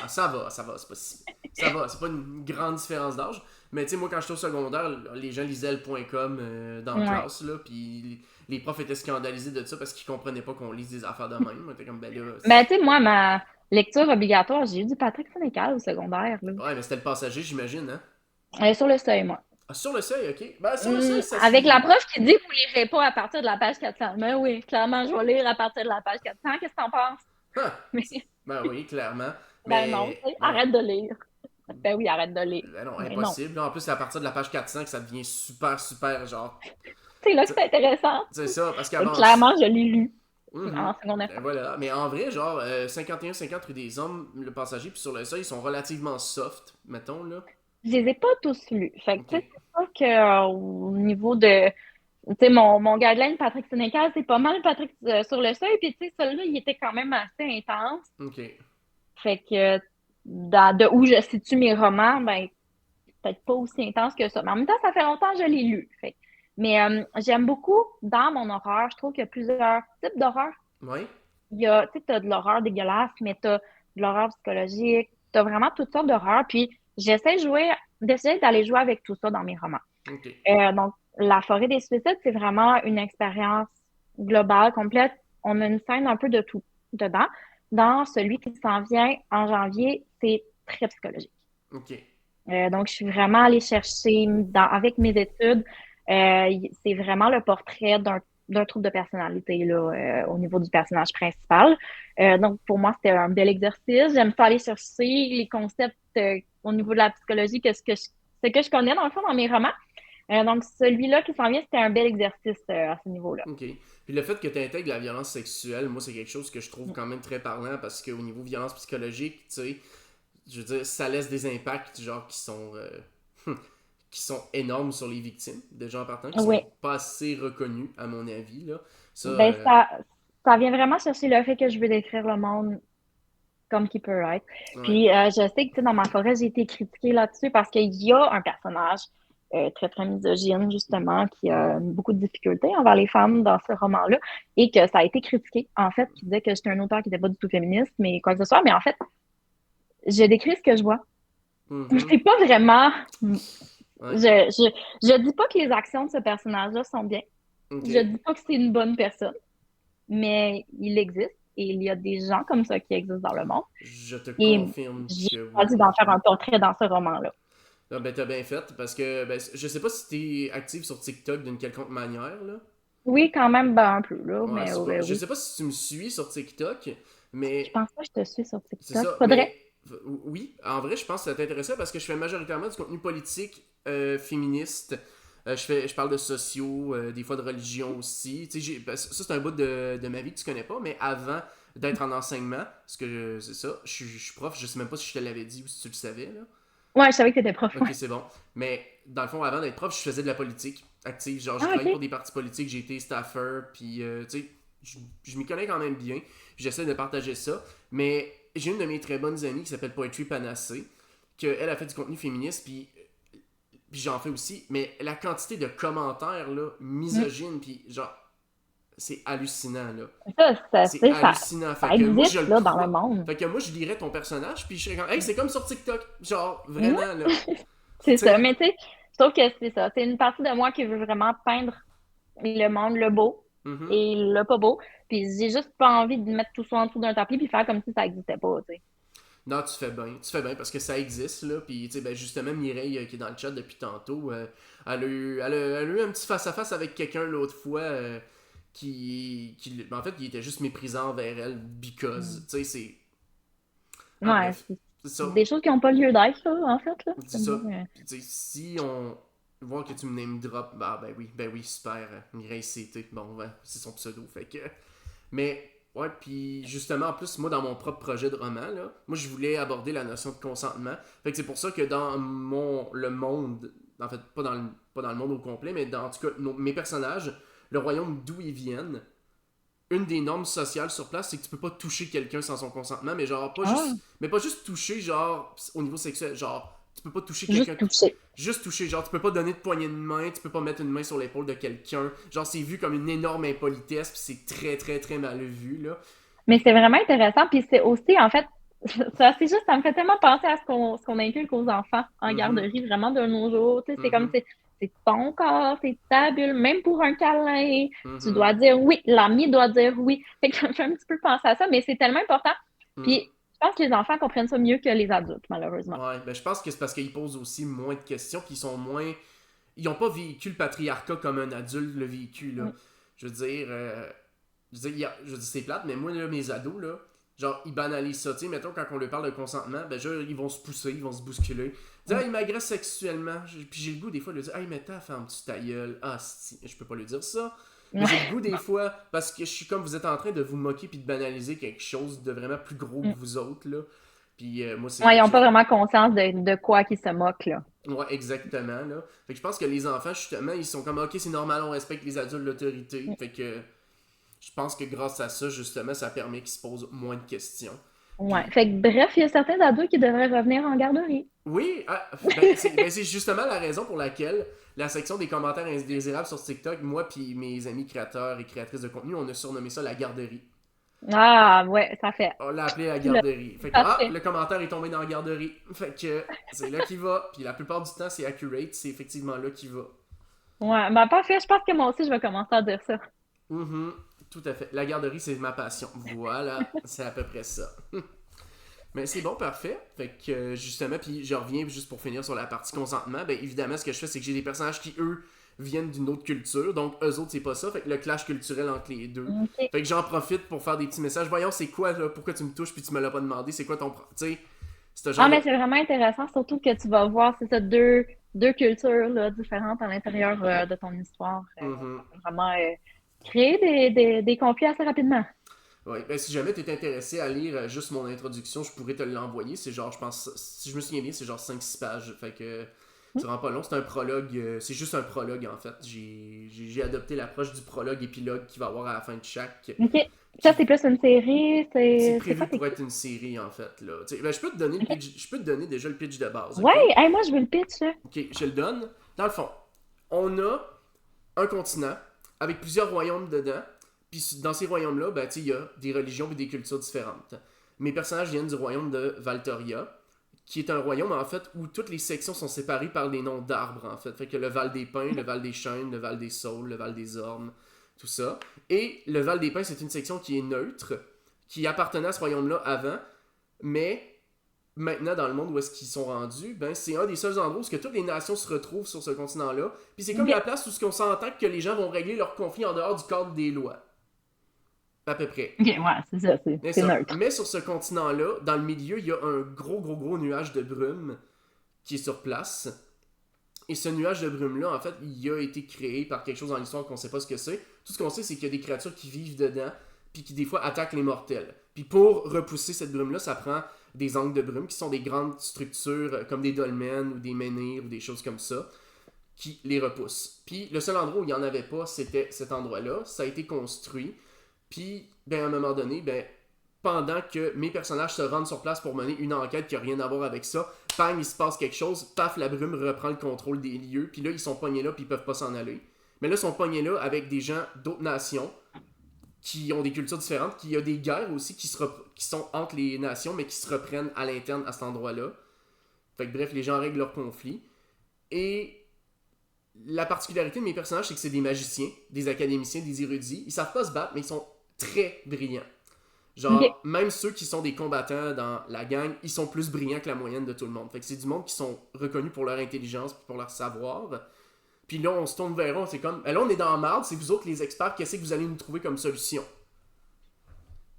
ça va, c'est pas si... Ça va, c'est pas une grande différence d'âge. Mais tu sais, moi, quand j'étais au secondaire, les gens lisaient L.com dans la Ouais. classe, là, puis les profs étaient scandalisés de ça parce qu'ils comprenaient pas qu'on lise des affaires de même. On était comme, ben là... Ben, tu sais, moi, ma lecture obligatoire, j'ai eu du Patrick Sénécal au secondaire, là. Ouais, mais c'était le passager, j'imagine, hein. Sur le seuil, moi. Ah, sur le seuil, ok. Ben, sur le seuil, ça se Avec la lit. prof qui dit que vous lirez pas à partir de la page 400. Mais oui, clairement, je vais lire à partir de la page 400. Qu'est-ce que t'en penses? Ah! Mais, Ben oui, clairement. ben non, tu sais, Ben non. arrête de lire. Ben oui, arrête de lire. Ben non, Mais non. impossible. Là, en plus, c'est à partir de la page 400 que ça devient super, super, genre. C'est là que tu- c'est intéressant. C'est ça, parce Et qu'avant. clairement, je l'ai lu Mhm. en secondaire Ben 5. voilà. Mais en vrai, genre, 51-50 rue des Hommes, le passager, puis sur le seuil, ils sont relativement soft, mettons, là. Je les ai pas tous lus. Fait que, Ok. tu sais, c'est sûr que, au niveau de. Tu sais, mon guideline, Patrick Sénécal, c'est pas mal Patrick sur le seuil. Puis, tu sais, celui-là, il était quand même assez intense. Ok. Fait que, de où je situe mes romans, ben, peut-être pas aussi intense que ça. Mais en même temps, ça fait longtemps que je l'ai lu. Fait. Mais j'aime beaucoup dans mon horreur, je trouve qu'il y a plusieurs types d'horreur. Ouais. Il y a, tu sais, t'as de l'horreur dégueulasse, mais t'as de l'horreur psychologique, t'as vraiment toutes sortes d'horreurs. Puis d'essayer d'aller jouer avec tout ça dans mes romans. Ok. Donc, La forêt des suicides, c'est vraiment une expérience globale, complète. On a une scène un peu de tout dedans. Dans celui qui s'en vient en janvier, c'est très psychologique. Ok. Donc, je suis vraiment allée chercher avec mes études, c'est vraiment le portrait d'un trouble de personnalité là, au niveau du personnage principal. Donc, pour moi, c'était un bel exercice. J'aime ça aller chercher les concepts au niveau de la psychologie, ce que je connais dans le fond dans mes romans. Donc, celui-là qui s'en vient, c'était un bel exercice à ce niveau-là. Ok. Puis le fait que tu intègres la violence sexuelle, moi, c'est quelque chose que je trouve quand même très parlant parce qu'au niveau violence psychologique, tu sais, je veux dire, ça laisse des impacts, genre, qui sont énormes sur les victimes, déjà en partant, qui Oui. sont pas assez reconnus, à mon avis, là. Ça, Ben, ça vient vraiment chercher le fait que je veux décrire le monde comme qu'il peut être. ouais. Puis je sais que tu sais, dans ma forêt, j'ai été critiquée là-dessus parce qu'il y a un personnage très, très misogyne, justement, qui a beaucoup de difficultés envers les femmes dans ce roman-là et que ça a été critiqué, en fait, qui disait que j'étais un auteur qui n'était pas du tout féministe, mais quoi que ce soit. Mais en fait, je décris ce que je vois. Mhm. C'est pas vraiment. Ouais. Je dis pas que les actions de ce personnage-là sont bien. Ok. Je dis pas que c'est une bonne personne, mais il existe et il y a des gens comme ça qui existent dans le monde. Je te Et confirme j'ai que oui. choisi d'en faire un portrait dans ce roman-là. Ah, ben, t'as bien fait, parce que, ben, je sais pas si t'es active sur TikTok d'une quelconque manière, là. Oui, quand même, ben, un peu, là, Ouais, mais c'est pas... Je oui. sais pas si tu me suis sur TikTok, Je mais pense pas que je te suis sur c'est TikTok. ça. Faudrait. Mais oui, en vrai, je pense que ça t'intéresserait parce que je fais majoritairement du contenu politique féministe. Je parle de sociaux, des fois de religion aussi. Tu sais, ça, c'est un bout de ma vie que tu connais pas, mais avant d'être en enseignement, parce que c'est ça, je suis prof, je sais même pas si je te l'avais dit ou si tu le savais, là. Ouais, je savais que t'étais prof, Ok, ouais. c'est bon. Mais dans le fond, avant d'être prof, je faisais de la politique active. Genre, j'ai Ah, travaillé pour OK. des partis politiques, j'ai été staffer, puis tu sais, je m'y connais quand même bien. J'essaie de partager ça. Mais j'ai une de mes très bonnes amies qui s'appelle Poetry Panacée, qu'elle a fait du contenu féministe, puis j'en fais aussi. Mais la quantité de commentaires, là, Mm. misogynes, puis genre, c'est hallucinant, là. Tu C'est sais, hallucinant. ça existe, Je le là, dans le crois. monde. Fait que moi, je lirais ton personnage, puis je serais comme, hey, c'est comme sur TikTok. Genre, Mm. vraiment, là. C'est Tu sais, ça. Mais tu sais, je trouve que c'est ça. C'est une partie de moi qui veut vraiment peindre le monde, le beau mhm. et le pas beau. Puis j'ai juste pas envie de mettre tout ça en dessous d'un tapis puis faire comme si ça existait pas, tu sais. Non, tu fais bien parce que ça existe, là. Puis, tu sais, ben, justement, Mireille, qui est dans le chat depuis tantôt, elle a eu un petit face-à-face avec quelqu'un l'autre fois en fait, il était juste méprisant envers elle, because. Mm. Tu sais, c'est. Ah, Ouais, bref. c'est C'est ça. des choses qui n'ont pas lieu d'être, là, en fait, là. C'est C'est ça. bon, Puis, tu sais, si on. voir que tu me name drop, bah ben oui, super, Mireille CT, bon, ouais, c'est son pseudo, fait que... Mais, ouais, puis justement, en plus, moi, dans mon propre projet de roman, là, moi, je voulais aborder la notion de consentement, fait que c'est pour ça que dans le monde, en fait, pas dans le monde au complet, mais dans, en tout cas, mes personnages, le royaume d'où ils viennent, une des normes sociales sur place, c'est que tu peux pas toucher quelqu'un sans son consentement, mais genre Ah, pas juste toucher genre au niveau sexuel, genre tu peux pas toucher juste quelqu'un, toucher. juste toucher, genre tu peux pas donner de poignée de main, tu peux pas mettre une main sur l'épaule de quelqu'un, genre c'est vu comme une énorme impolitesse, puis c'est très très très mal vu là. Mais c'est vraiment intéressant. Puis c'est aussi, en fait, ça, c'est juste, ça me fait tellement penser à ce qu'on inculque aux enfants en Mhm, garderie, vraiment de nos jours. Tu sais, c'est comme, mhm, c'est ton corps, c'est ta bulle, même pour un câlin, tu mhm, dois dire oui, l'ami doit dire oui. Fait que ça me fait un petit peu penser à ça, mais c'est tellement important. mhm. Puis je pense que les enfants comprennent ça mieux que les adultes, malheureusement. Ouais, ben je pense que c'est parce qu'ils posent aussi moins de questions, puis ils sont moins, ils ont pas vécu le patriarcat comme un adulte le vécu là. Mm. Je veux dire, je dis c'est plate, mais moi, là, mes ados, là, genre, ils banalisent ça. Tu sais, mettons, quand on leur parle de consentement, ben, genre, ils vont se pousser, ils vont se bousculer. Dire, ah, Mm. il m'agresse sexuellement. Puis j'ai le goût, des fois, de lui dire, hey, mais t'as ferme-tu ta gueule. Ah, si, je peux pas lui dire ça. Mais j'ai le Ouais. goût, des fois, parce que je suis comme vous êtes en train de vous moquer puis de banaliser quelque chose de vraiment plus gros que Mm. vous autres, là. Puis moi, c'est Ouais, ils quelque n'ont pas chose. vraiment conscience de quoi qu'ils se moquent, là. Ouais, exactement, là. Fait que je pense que les enfants, justement, ils sont comme, ok, c'est normal, on respecte les adultes, l'autorité. Mm. Fait que je pense que grâce à ça, justement, ça permet qu'ils se posent moins de questions. Ouais. Puis, Fait que bref, il y a certains adultes qui devraient revenir en garderie. oui, c'est justement la raison pour laquelle la section des commentaires indésirables sur TikTok, moi puis mes amis créateurs et créatrices de contenu, on a surnommé ça la garderie. Ah, ouais, ça fait. On l'a appelé la Tu l'as garderie. Fait que, ah, parfait. le commentaire est tombé dans la garderie. Fait que c'est là qu'il va. Puis la plupart du temps, c'est accurate, c'est effectivement là qu'il va. Ouais, ben parfait. Je pense que moi aussi, je vais commencer à dire ça. Mhm, tout à fait. La garderie, c'est ma passion. Voilà, c'est à peu près ça. Mais c'est bon, parfait. Fait que justement, puis je reviens juste pour finir sur la partie consentement. Ben évidemment, ce que je fais, c'est que j'ai des personnages qui, eux, viennent d'une autre culture. Donc, eux autres, c'est pas ça. Fait que le clash culturel entre les deux. OK. Fait que j'en profite pour faire des petits messages. Voyons, c'est quoi, là? Pourquoi tu me touches puis tu me l'as pas demandé? C'est quoi ton. Tu sais, c'est ce Ah, genre de. mais c'est vraiment intéressant, surtout que tu vas voir, c'est ça, deux cultures là, différentes à l'intérieur de ton histoire. Ça Mhm. peut vraiment créer des conflits assez rapidement. Ouais, ben si jamais t'es intéressé à lire juste mon introduction, je pourrais te l'envoyer. C'est genre, je pense, si je me souviens bien, c'est genre 5-6 pages. Fait que Hmm. c'est vraiment pas long. C'est un prologue, c'est juste un prologue en fait. J'ai adopté l'approche du prologue épilogue qu'il va y avoir à la fin de chaque. OK. Ça, Qui, c'est plus une série. c'est C'est prévu quoi tes... pour être une série en fait. Là. Ben, je peux te donner le OK. pitch, je peux te donner déjà le pitch de base, Ouais, ok? hey, moi, je veux le pitch, là. Ok, je le donne. Dans le fond, on a un continent avec plusieurs royaumes dedans. Puis dans ces royaumes-là, ben, il y a des religions et des cultures différentes. Mes personnages viennent du royaume de Valtoria, qui est un royaume en fait où toutes les sections sont séparées par des noms d'arbres en fait. Fait que le Val des Pins, le Val des Chênes, le Val des Saules, le Val des Ormes, tout ça. Et le Val des Pins, c'est une section qui est neutre, qui appartenait à ce royaume-là avant, mais maintenant dans le monde où est-ce qu'ils sont rendus, ben c'est un des seuls endroits où que toutes les nations se retrouvent sur ce continent-là. Puis c'est comme OK. la place où on s'entend que les gens vont régler leurs conflits en dehors du cadre des lois. À peu près. OK, ouais, c'est ça, Mais c'est ça. neutre. Mais sur ce continent-là, dans le milieu, il y a un gros nuage de brume qui est sur place. Et ce nuage de brume-là, en fait, il a été créé par quelque chose dans l'histoire qu'on ne sait pas ce que c'est. Tout ce qu'on sait, c'est qu'il y a des créatures qui vivent dedans, puis qui des fois attaquent les mortels. Puis pour repousser cette brume-là, ça prend des angles de brume, qui sont des grandes structures comme des dolmens ou des menhirs ou des choses comme ça, qui les repoussent. Puis le seul endroit où il n'y en avait pas, c'était cet endroit-là. Ça a été construit. Puis, ben, à un moment donné, ben, pendant que mes personnages se rendent sur place pour mener une enquête qui n'a rien à voir avec ça, bang, il se passe quelque chose, paf, la brume reprend le contrôle des lieux, puis là, ils sont pognés là, puis ils peuvent pas s'en aller. Mais là, ils sont pognés là avec des gens d'autres nations, qui ont des cultures différentes, qu'il y a des guerres aussi qui sont entre les nations, mais qui se reprennent à l'interne à cet endroit-là. Fait que bref, les gens règlent leurs conflits. Et la particularité de mes personnages, c'est que c'est des magiciens, des académiciens, des érudits. Ils savent pas se battre, mais ils sont très brillants. OK. Genre, même ceux qui sont des combattants dans la gang, ils sont plus brillants que la moyenne de tout le monde. Fait que c'est du monde qui sont reconnus pour leur intelligence, pour leur savoir. Puis là, on se tourne vers eux, c'est comme, là, on est dans la marde, c'est vous autres les experts, qu'est-ce que vous allez nous trouver comme solution?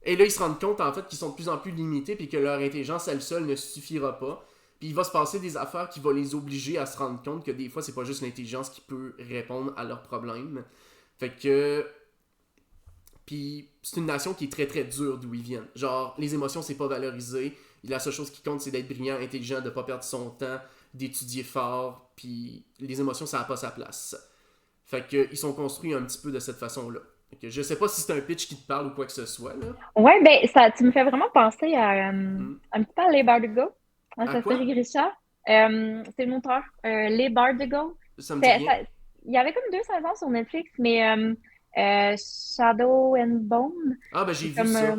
Et là, ils se rendent compte, en fait, qu'ils sont de plus en plus limités, puis que leur intelligence, elle seule, ne suffira pas. Puis il va se passer des affaires qui vont les obliger à se rendre compte que des fois, c'est pas juste l'intelligence qui peut répondre à leurs problèmes. Fait que. Puis c'est une nation qui est très très dure d'où ils viennent. Genre, les émotions, c'est pas valorisé. La seule chose qui compte, c'est d'être brillant, intelligent, de pas perdre son temps, d'étudier fort. Puis les émotions, ça n'a pas sa place. Fait que ils sont construits un petit peu de cette façon-là. Fait que je sais pas si c'est un pitch qui te parle ou quoi que ce soit, là. Ouais, ben, ça, tu me fais vraiment penser à Hmm. un petit peu à Les Bardugo, dans À sa quoi? série Grisha. C'est le monteur, Les Bardugo. Ça me dit C'est- rien. ça- il y avait comme 2 saisons sur Netflix, mais Shadow and Bone, Ah, ben j'ai c'est vu comme... ça.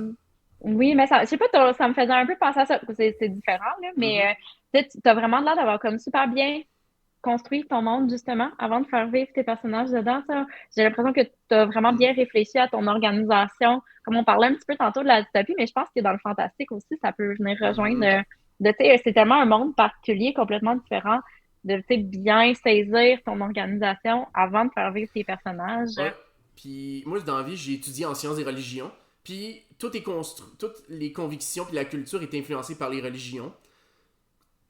oui, mais ça, je sais pas, ça me faisait un peu penser à ça. C'est différent, là, mais Mhm. tu as vraiment l'air d'avoir comme super bien construire ton monde, justement, avant de faire vivre tes personnages dedans. Ça. J'ai l'impression que tu as vraiment Mhm. bien réfléchi à ton organisation. Comme on parlait un petit peu tantôt de la dystopie, mais je pense que dans le fantastique aussi, ça peut venir rejoindre Mhm. tu sais, c'est tellement un monde particulier, complètement différent, de, tu sais, bien saisir ton organisation avant de faire vivre tes personnages. Ouais. Puis moi, dans la vie, j'ai étudié en sciences et religions. Puis tout est construit, toutes les convictions puis la culture est influencée par les religions.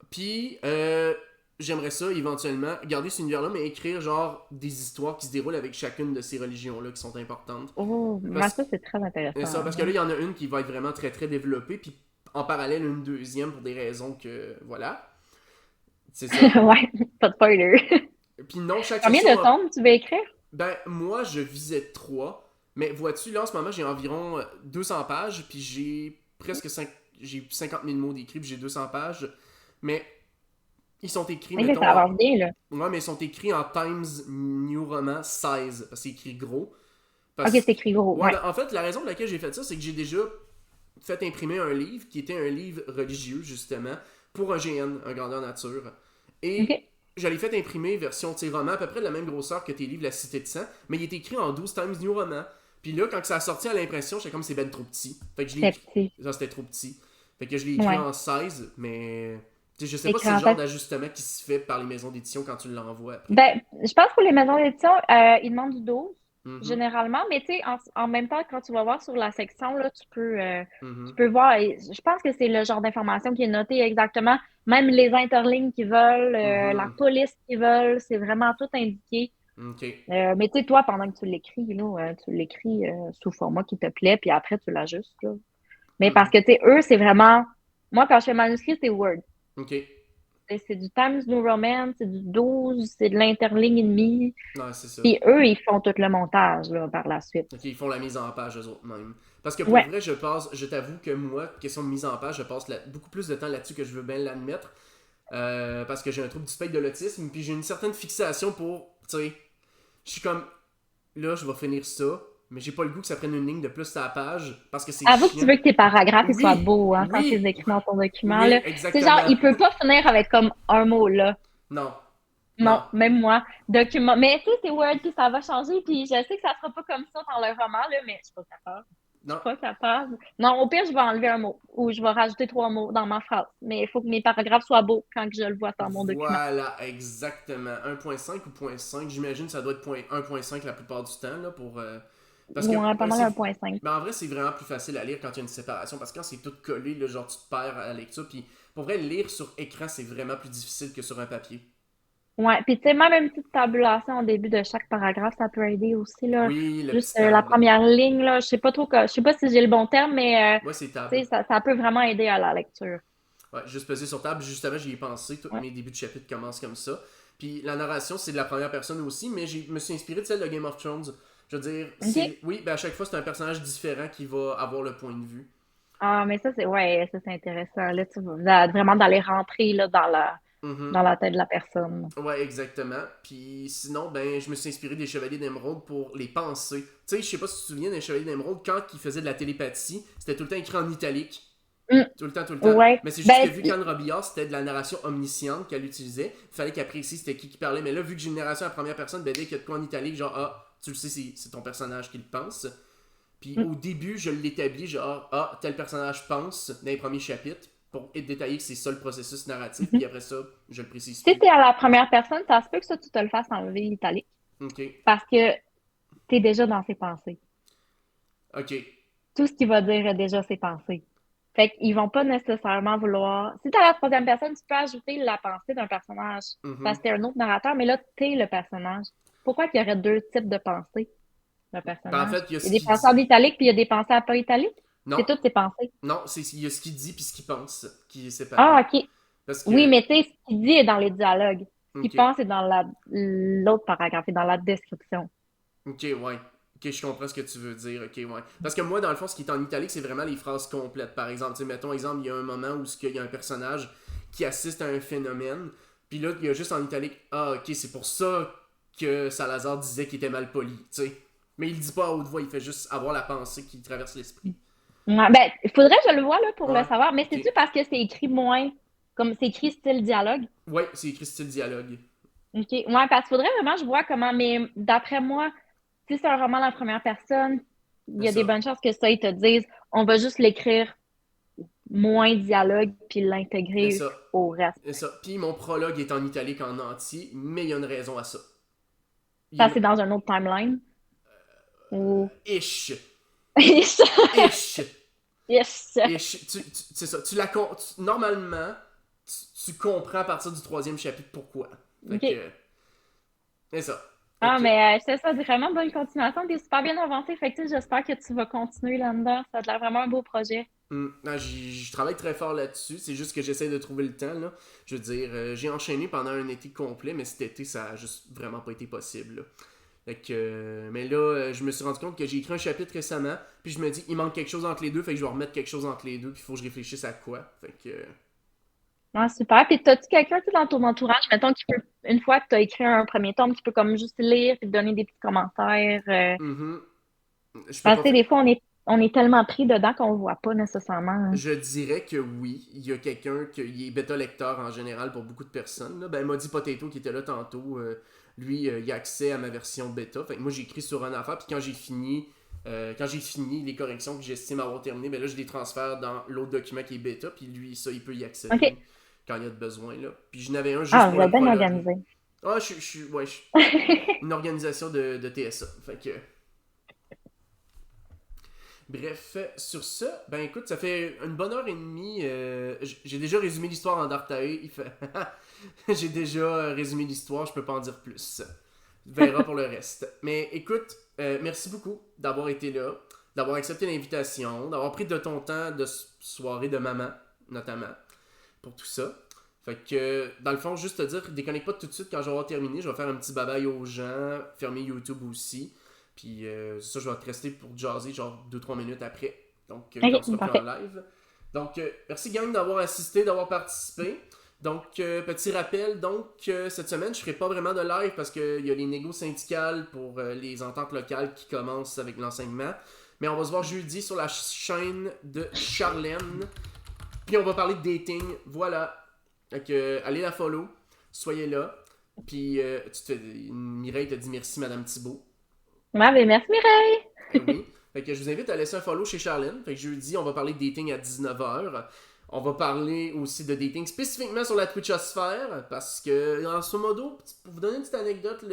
Puis j'aimerais ça éventuellement garder cet univers-là, mais écrire genre des histoires qui se déroulent avec chacune de ces religions-là qui sont importantes. Oh, mais Parce, ça, c'est très ça, intéressant. parce que là, il y en a une qui va être vraiment très très développée, puis en parallèle une deuxième pour des raisons que voilà, c'est ça. Ouais, pas de spoiler. Puis non, chaque Combien section de a tomes tu veux écrire? Ben, moi, je visais 3. Mais vois-tu, là, en ce moment, j'ai environ 200 pages, puis j'ai presque j'ai 50 000 mots d'écrits, puis j'ai 200 pages. Mais ils sont écrits, Ok, mettons, ça avance bien, là. ouais, mais ils sont écrits en Times New Roman 16, parce que c'est écrit gros. Ok, c'est Parce écrit gros, ouais, ouais. ben, en fait, la raison pour laquelle j'ai fait ça, c'est que j'ai déjà fait imprimer un livre, qui était un livre religieux, justement, pour un GN, un grandeur nature. Ok. Et je l'ai fait imprimer version roman, à peu près de la même grosseur que tes livres La Cité de Sang, mais il est écrit en 12 Times New Roman. Puis là, quand ça a sorti à l'impression, j'étais comme c'est ben trop petit. Fait que je l'ai C'est écrit. petit. Ça, c'était trop petit. Fait que je l'ai écrit Ouais. en 16, mais. Tu sais, je sais pas si Écrit c'est le en genre fait. d'ajustement qui se fait par les maisons d'édition quand tu l'envoies après. Ben, je pense que pour les maisons d'édition, ils demandent du 12 Mhm, généralement, mais tu sais, en même temps, quand tu vas voir sur la section, là, tu mhm, peux voir, et je pense que c'est le genre d'information qui est noté exactement, même les interlignes qui veulent, la mhm. police qui veulent, c'est vraiment tout indiqué. Ok. Mais tu sais, toi, pendant que tu l'écris, là, tu l'écris sous format qui te plaît, puis après, tu l'ajustes, là. Mais parce Mhm. que, tu sais, eux, c'est vraiment, moi, quand je fais manuscrit, c'est Word. Ok. C'est du Times New Roman, c'est du 12, c'est de l'interligne et demi. Ouais, c'est ça. Puis eux, ils font tout le montage là, par la suite. Ok, ils font la mise en page eux autres même. Parce que pour Ouais. vrai, je t'avoue que moi, question de mise en page, je passe beaucoup plus de temps là-dessus que je veux bien l'admettre. Parce que j'ai un trouble du spectre de l'autisme, puis j'ai une certaine fixation pour, tu sais, je suis comme, là, je vais finir ça, mais j'ai pas le goût que ça prenne une ligne de plus à la page, parce que c'est Avoue que tu chiant. veux que tes paragraphes ils soient Oui, beaux hein, quand tu les oui, écris dans ton document. oui, Là. C'est genre, exactement. il peut pas finir avec comme un mot là. Non, Non, non, même moi. Document. Mais tu sais, c'est Word, puis ça va changer, puis je sais que ça sera pas comme ça dans le roman, là, mais je suis pas capable. Je suis non. pas capable. Non, au pire, je vais enlever un mot ou je vais rajouter 3 mots dans ma phrase. Mais il faut que mes paragraphes soient beaux quand que je le vois dans mon document. Voilà, exactement. 1.5 ou 0.5, j'imagine que ça doit être 1.5 la plupart du temps, là, pour... Parce que Ouais, pas mal 1,5. ben, en vrai, c'est vraiment plus facile à lire quand il y a une séparation, parce que quand c'est tout collé, là, genre, tu te perds à la lecture, puis pour vrai, lire sur écran, c'est vraiment plus difficile que sur un papier. Ouais, puis tu sais, même une petite tabulation au début de chaque paragraphe, ça peut aider aussi, là. Oui, le Juste petit la tab. première ligne, là, je sais pas trop, je sais pas si j'ai le bon terme, mais Moi, c'est tu tab. sais, ça peut vraiment aider à la lecture. Ouais, juste peser sur table. Justement, j'y ai pensé. Tous Ouais. mes débuts de chapitre commencent comme ça. Puis la narration, c'est de la première personne aussi, mais je me suis inspiré de celle de Game of Thrones. Je veux dire, OK? c'est. Oui, ben à chaque fois, c'est un personnage différent qui va avoir le point de vue. Ah, mais ça, ouais, ça, c'est intéressant. Là, tu vas vraiment d'aller rentrer, là, Mhm. dans la tête de la personne. Ouais, exactement. Puis sinon, ben, je me suis inspiré des Chevaliers d'Émeraude pour les pensées. Tu sais, je sais pas si tu te souviens des Chevaliers d'Émeraude, quand ils faisaient de la télépathie, c'était tout le temps écrit en italique. Hum, Tout le temps, tout le temps. ouais. Mais c'est juste que Ben, vu qu'Anne Robillard, c'était de la narration omnisciente qu'elle utilisait, il fallait qu'elle précise c'était qui parlait. Mais là, vu que j'ai une narration à la première personne, ben dès qu'il y a de quoi en italique, genre, ah, tu le sais, c'est ton personnage qui le pense. Puis hum, au début, je l'établis, genre, ah, tel personnage pense dans les premiers chapitres, pour être détaillé que c'est ça le processus narratif. Puis mhm. après ça, je le précise Si plus. t'es à la première personne, ça se peut que ça, tu te le fasses enlever l'italique Ok. parce que t'es déjà dans ses pensées. Ok. Tout ce qu'il va dire est déjà ses pensées. Fait qu'ils vont pas nécessairement vouloir. Si t'as la troisième personne, tu peux ajouter la pensée d'un personnage. Parce Mhm. que t'es un autre narrateur, mais là, t'es le personnage. Pourquoi qu'il y aurait deux types de pensées d'un Ben, en personnage? fait, il y a Il ce y a des qu'il pensées en dit. italique, puis il y a des pensées à pas italique. Non, C'est toutes tes pensées. non, il y a ce qu'il dit puis ce qu'il pense qui est séparé. Ah, OK. Parce Oui, que, mais tu sais, ce qu'il dit est dans les dialogues. Ce qu'il ok, pense est dans l'autre paragraphe, est dans la description. ok, ouais. Ok, je comprends ce que tu veux dire, ok, ouais. Parce que moi, dans le fond, ce qui est en italique, c'est vraiment les phrases complètes. Par exemple, tu sais, mettons, exemple, il y a un moment où il y a un personnage qui assiste à un phénomène, puis là, il y a juste en italique, ah, ok, c'est pour ça que Salazar disait qu'il était mal poli, tu sais. Mais il le dit pas à haute voix, il fait juste avoir la pensée qui traverse l'esprit. Ouais, ben, il faudrait que je le voie là, pour le Ouais, savoir, mais ok. c'est-tu parce que c'est écrit moins, comme c'est écrit style dialogue? Ouais, c'est écrit style dialogue. OK. Ouais, parce qu'il faudrait vraiment que je vois comment, mais d'après moi, si c'est un roman à la première personne, il C'est y a des ça. bonnes chances que ça, ils te disent, on va juste l'écrire moins dialogue puis C'est l'intégrer ça. au reste. C'est ça. Puis mon prologue est en italique en entier, mais il y a une raison à ça. Il y a Ça, une... c'est dans un autre timeline. Ou. Ish. Yes! Ish. Yes! Ish. C'est ça. Normalement, tu comprends à partir du troisième chapitre pourquoi. Fait OK. que... C'est ça. Fait Ah, que... mais c'est ça, vraiment bonne continuation. T'es super bien avancé. Fait que, tu sais, j'espère que tu vas continuer là-dedans. Ça a l'air vraiment un beau projet. Non, je travaille très fort là-dessus. C'est juste que j'essaie de trouver le temps. Là. Je veux dire, j'ai enchaîné pendant un été complet, mais cet été, ça a juste vraiment pas été possible. Là. Fait que, mais là, je me suis rendu compte que j'ai écrit un chapitre récemment, puis je me dis, il manque quelque chose entre les deux, fait que je vais remettre quelque chose entre les deux, puis il faut que je réfléchisse à quoi. Fait que, Ah, super. Puis, t'as-tu quelqu'un, tu sais, dans ton entourage, mettons, qui peut, une fois que t'as écrit un premier tome, qui peut comme juste lire puis te donner des petits commentaires. mhm, je peux Parce pas que, tu sais, faire. des fois, on est tellement pris dedans qu'on voit pas nécessairement, hein. Je dirais que oui, il y a quelqu'un qui est bêta lecteur en général pour beaucoup de personnes. Là. Ben, Modi Potato qui était là tantôt, lui, il a accès à ma version bêta. Fait que moi, j'ai écrit sur une affaire, puis quand j'ai fini les corrections que j'estime avoir terminées, ben là, je les transfère dans l'autre document qui est bêta, puis lui, ça, il peut y accéder OK. quand il y a de besoin. Là. Puis j'en avais un juste Ah, pour vous êtes le bien prologue. organisé. Ah, une organisation de TSA. Fait que. Bref, sur ça, ben écoute, ça fait une bonne heure et demie. J'ai déjà résumé l'histoire en Dartae. J'ai déjà résumé l'histoire, je peux pas en dire plus. Verra pour le reste. Mais écoute, merci beaucoup d'avoir été là, d'avoir accepté l'invitation, d'avoir pris de ton temps de soirée de maman, notamment, pour tout ça. Fait que, dans le fond, juste te dire, déconnecte pas tout de suite quand je vais avoir terminé. Je vais faire un petit bye aux gens, fermer YouTube aussi. Puis ça, je vais te rester pour jaser genre 2-3 minutes après. Donc, quand on OK, sera plus en parfait. live. Donc, merci gang d'avoir assisté, d'avoir participé. Donc, petit rappel, donc, cette semaine, je ferai pas vraiment de live parce qu'il y a les négos syndicales pour les ententes locales qui commencent avec l'enseignement. Mais on va se voir jeudi sur la chaîne de Charlène. Puis on va parler de dating. Voilà. Donc, allez la follow. Soyez là. Puis, Mireille te dit merci, Madame Thibault. Ouais, ben, merci Mireille. Eh oui. Fait que je vous invite à laisser un follow chez Charlène. Fait que jeudi, on va parler de dating à 19h. On va parler aussi de dating spécifiquement sur la Twitchosphère. Parce que, en ce modo, pour vous donner une petite anecdote,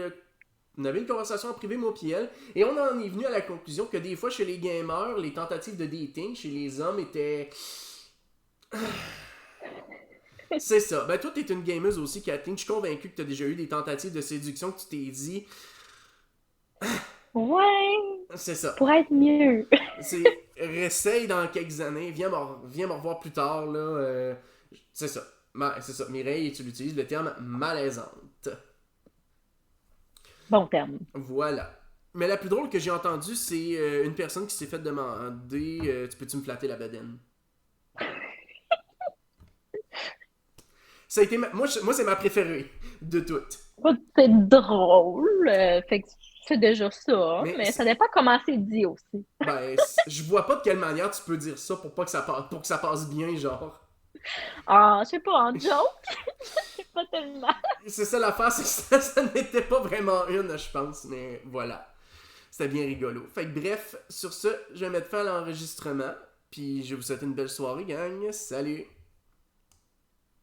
on avait une conversation en privé, moi et elle, et on en est venu à la conclusion que des fois, chez les gamers, les tentatives de dating chez les hommes étaient. C'est ça. Ben, toi, t'es une gameuse aussi, Kathleen. Je suis convaincu que t'as déjà eu des tentatives de séduction que tu t'es dit. Ouais, C'est ça. pour être mieux. C'est réessaye dans quelques années, viens me revoir plus tard là. C'est ça. C'est ça. Mireille, tu l'utilises le terme malaisante. Bon terme. Voilà. Mais la plus drôle que j'ai entendue, c'est une personne qui s'est fait demander tu peux-tu me flatter la bedaine? Ça a été moi c'est ma préférée de toutes. C'est drôle. Fait que c'est déjà ça. Mais Mais ça dépend comment c'est dit aussi. ben je vois pas de quelle manière tu peux dire ça pour pas que ça passe pour que ça passe bien genre. Ah, je sais pas, en joke, c'est pas tellement. C'est ça l'affaire, c'est que ça n'était pas vraiment une, je pense, mais voilà. C'était bien rigolo. Fait que bref, sur ce, je vais mettre fin à l'enregistrement. Puis je vous souhaite une belle soirée, gang. Salut!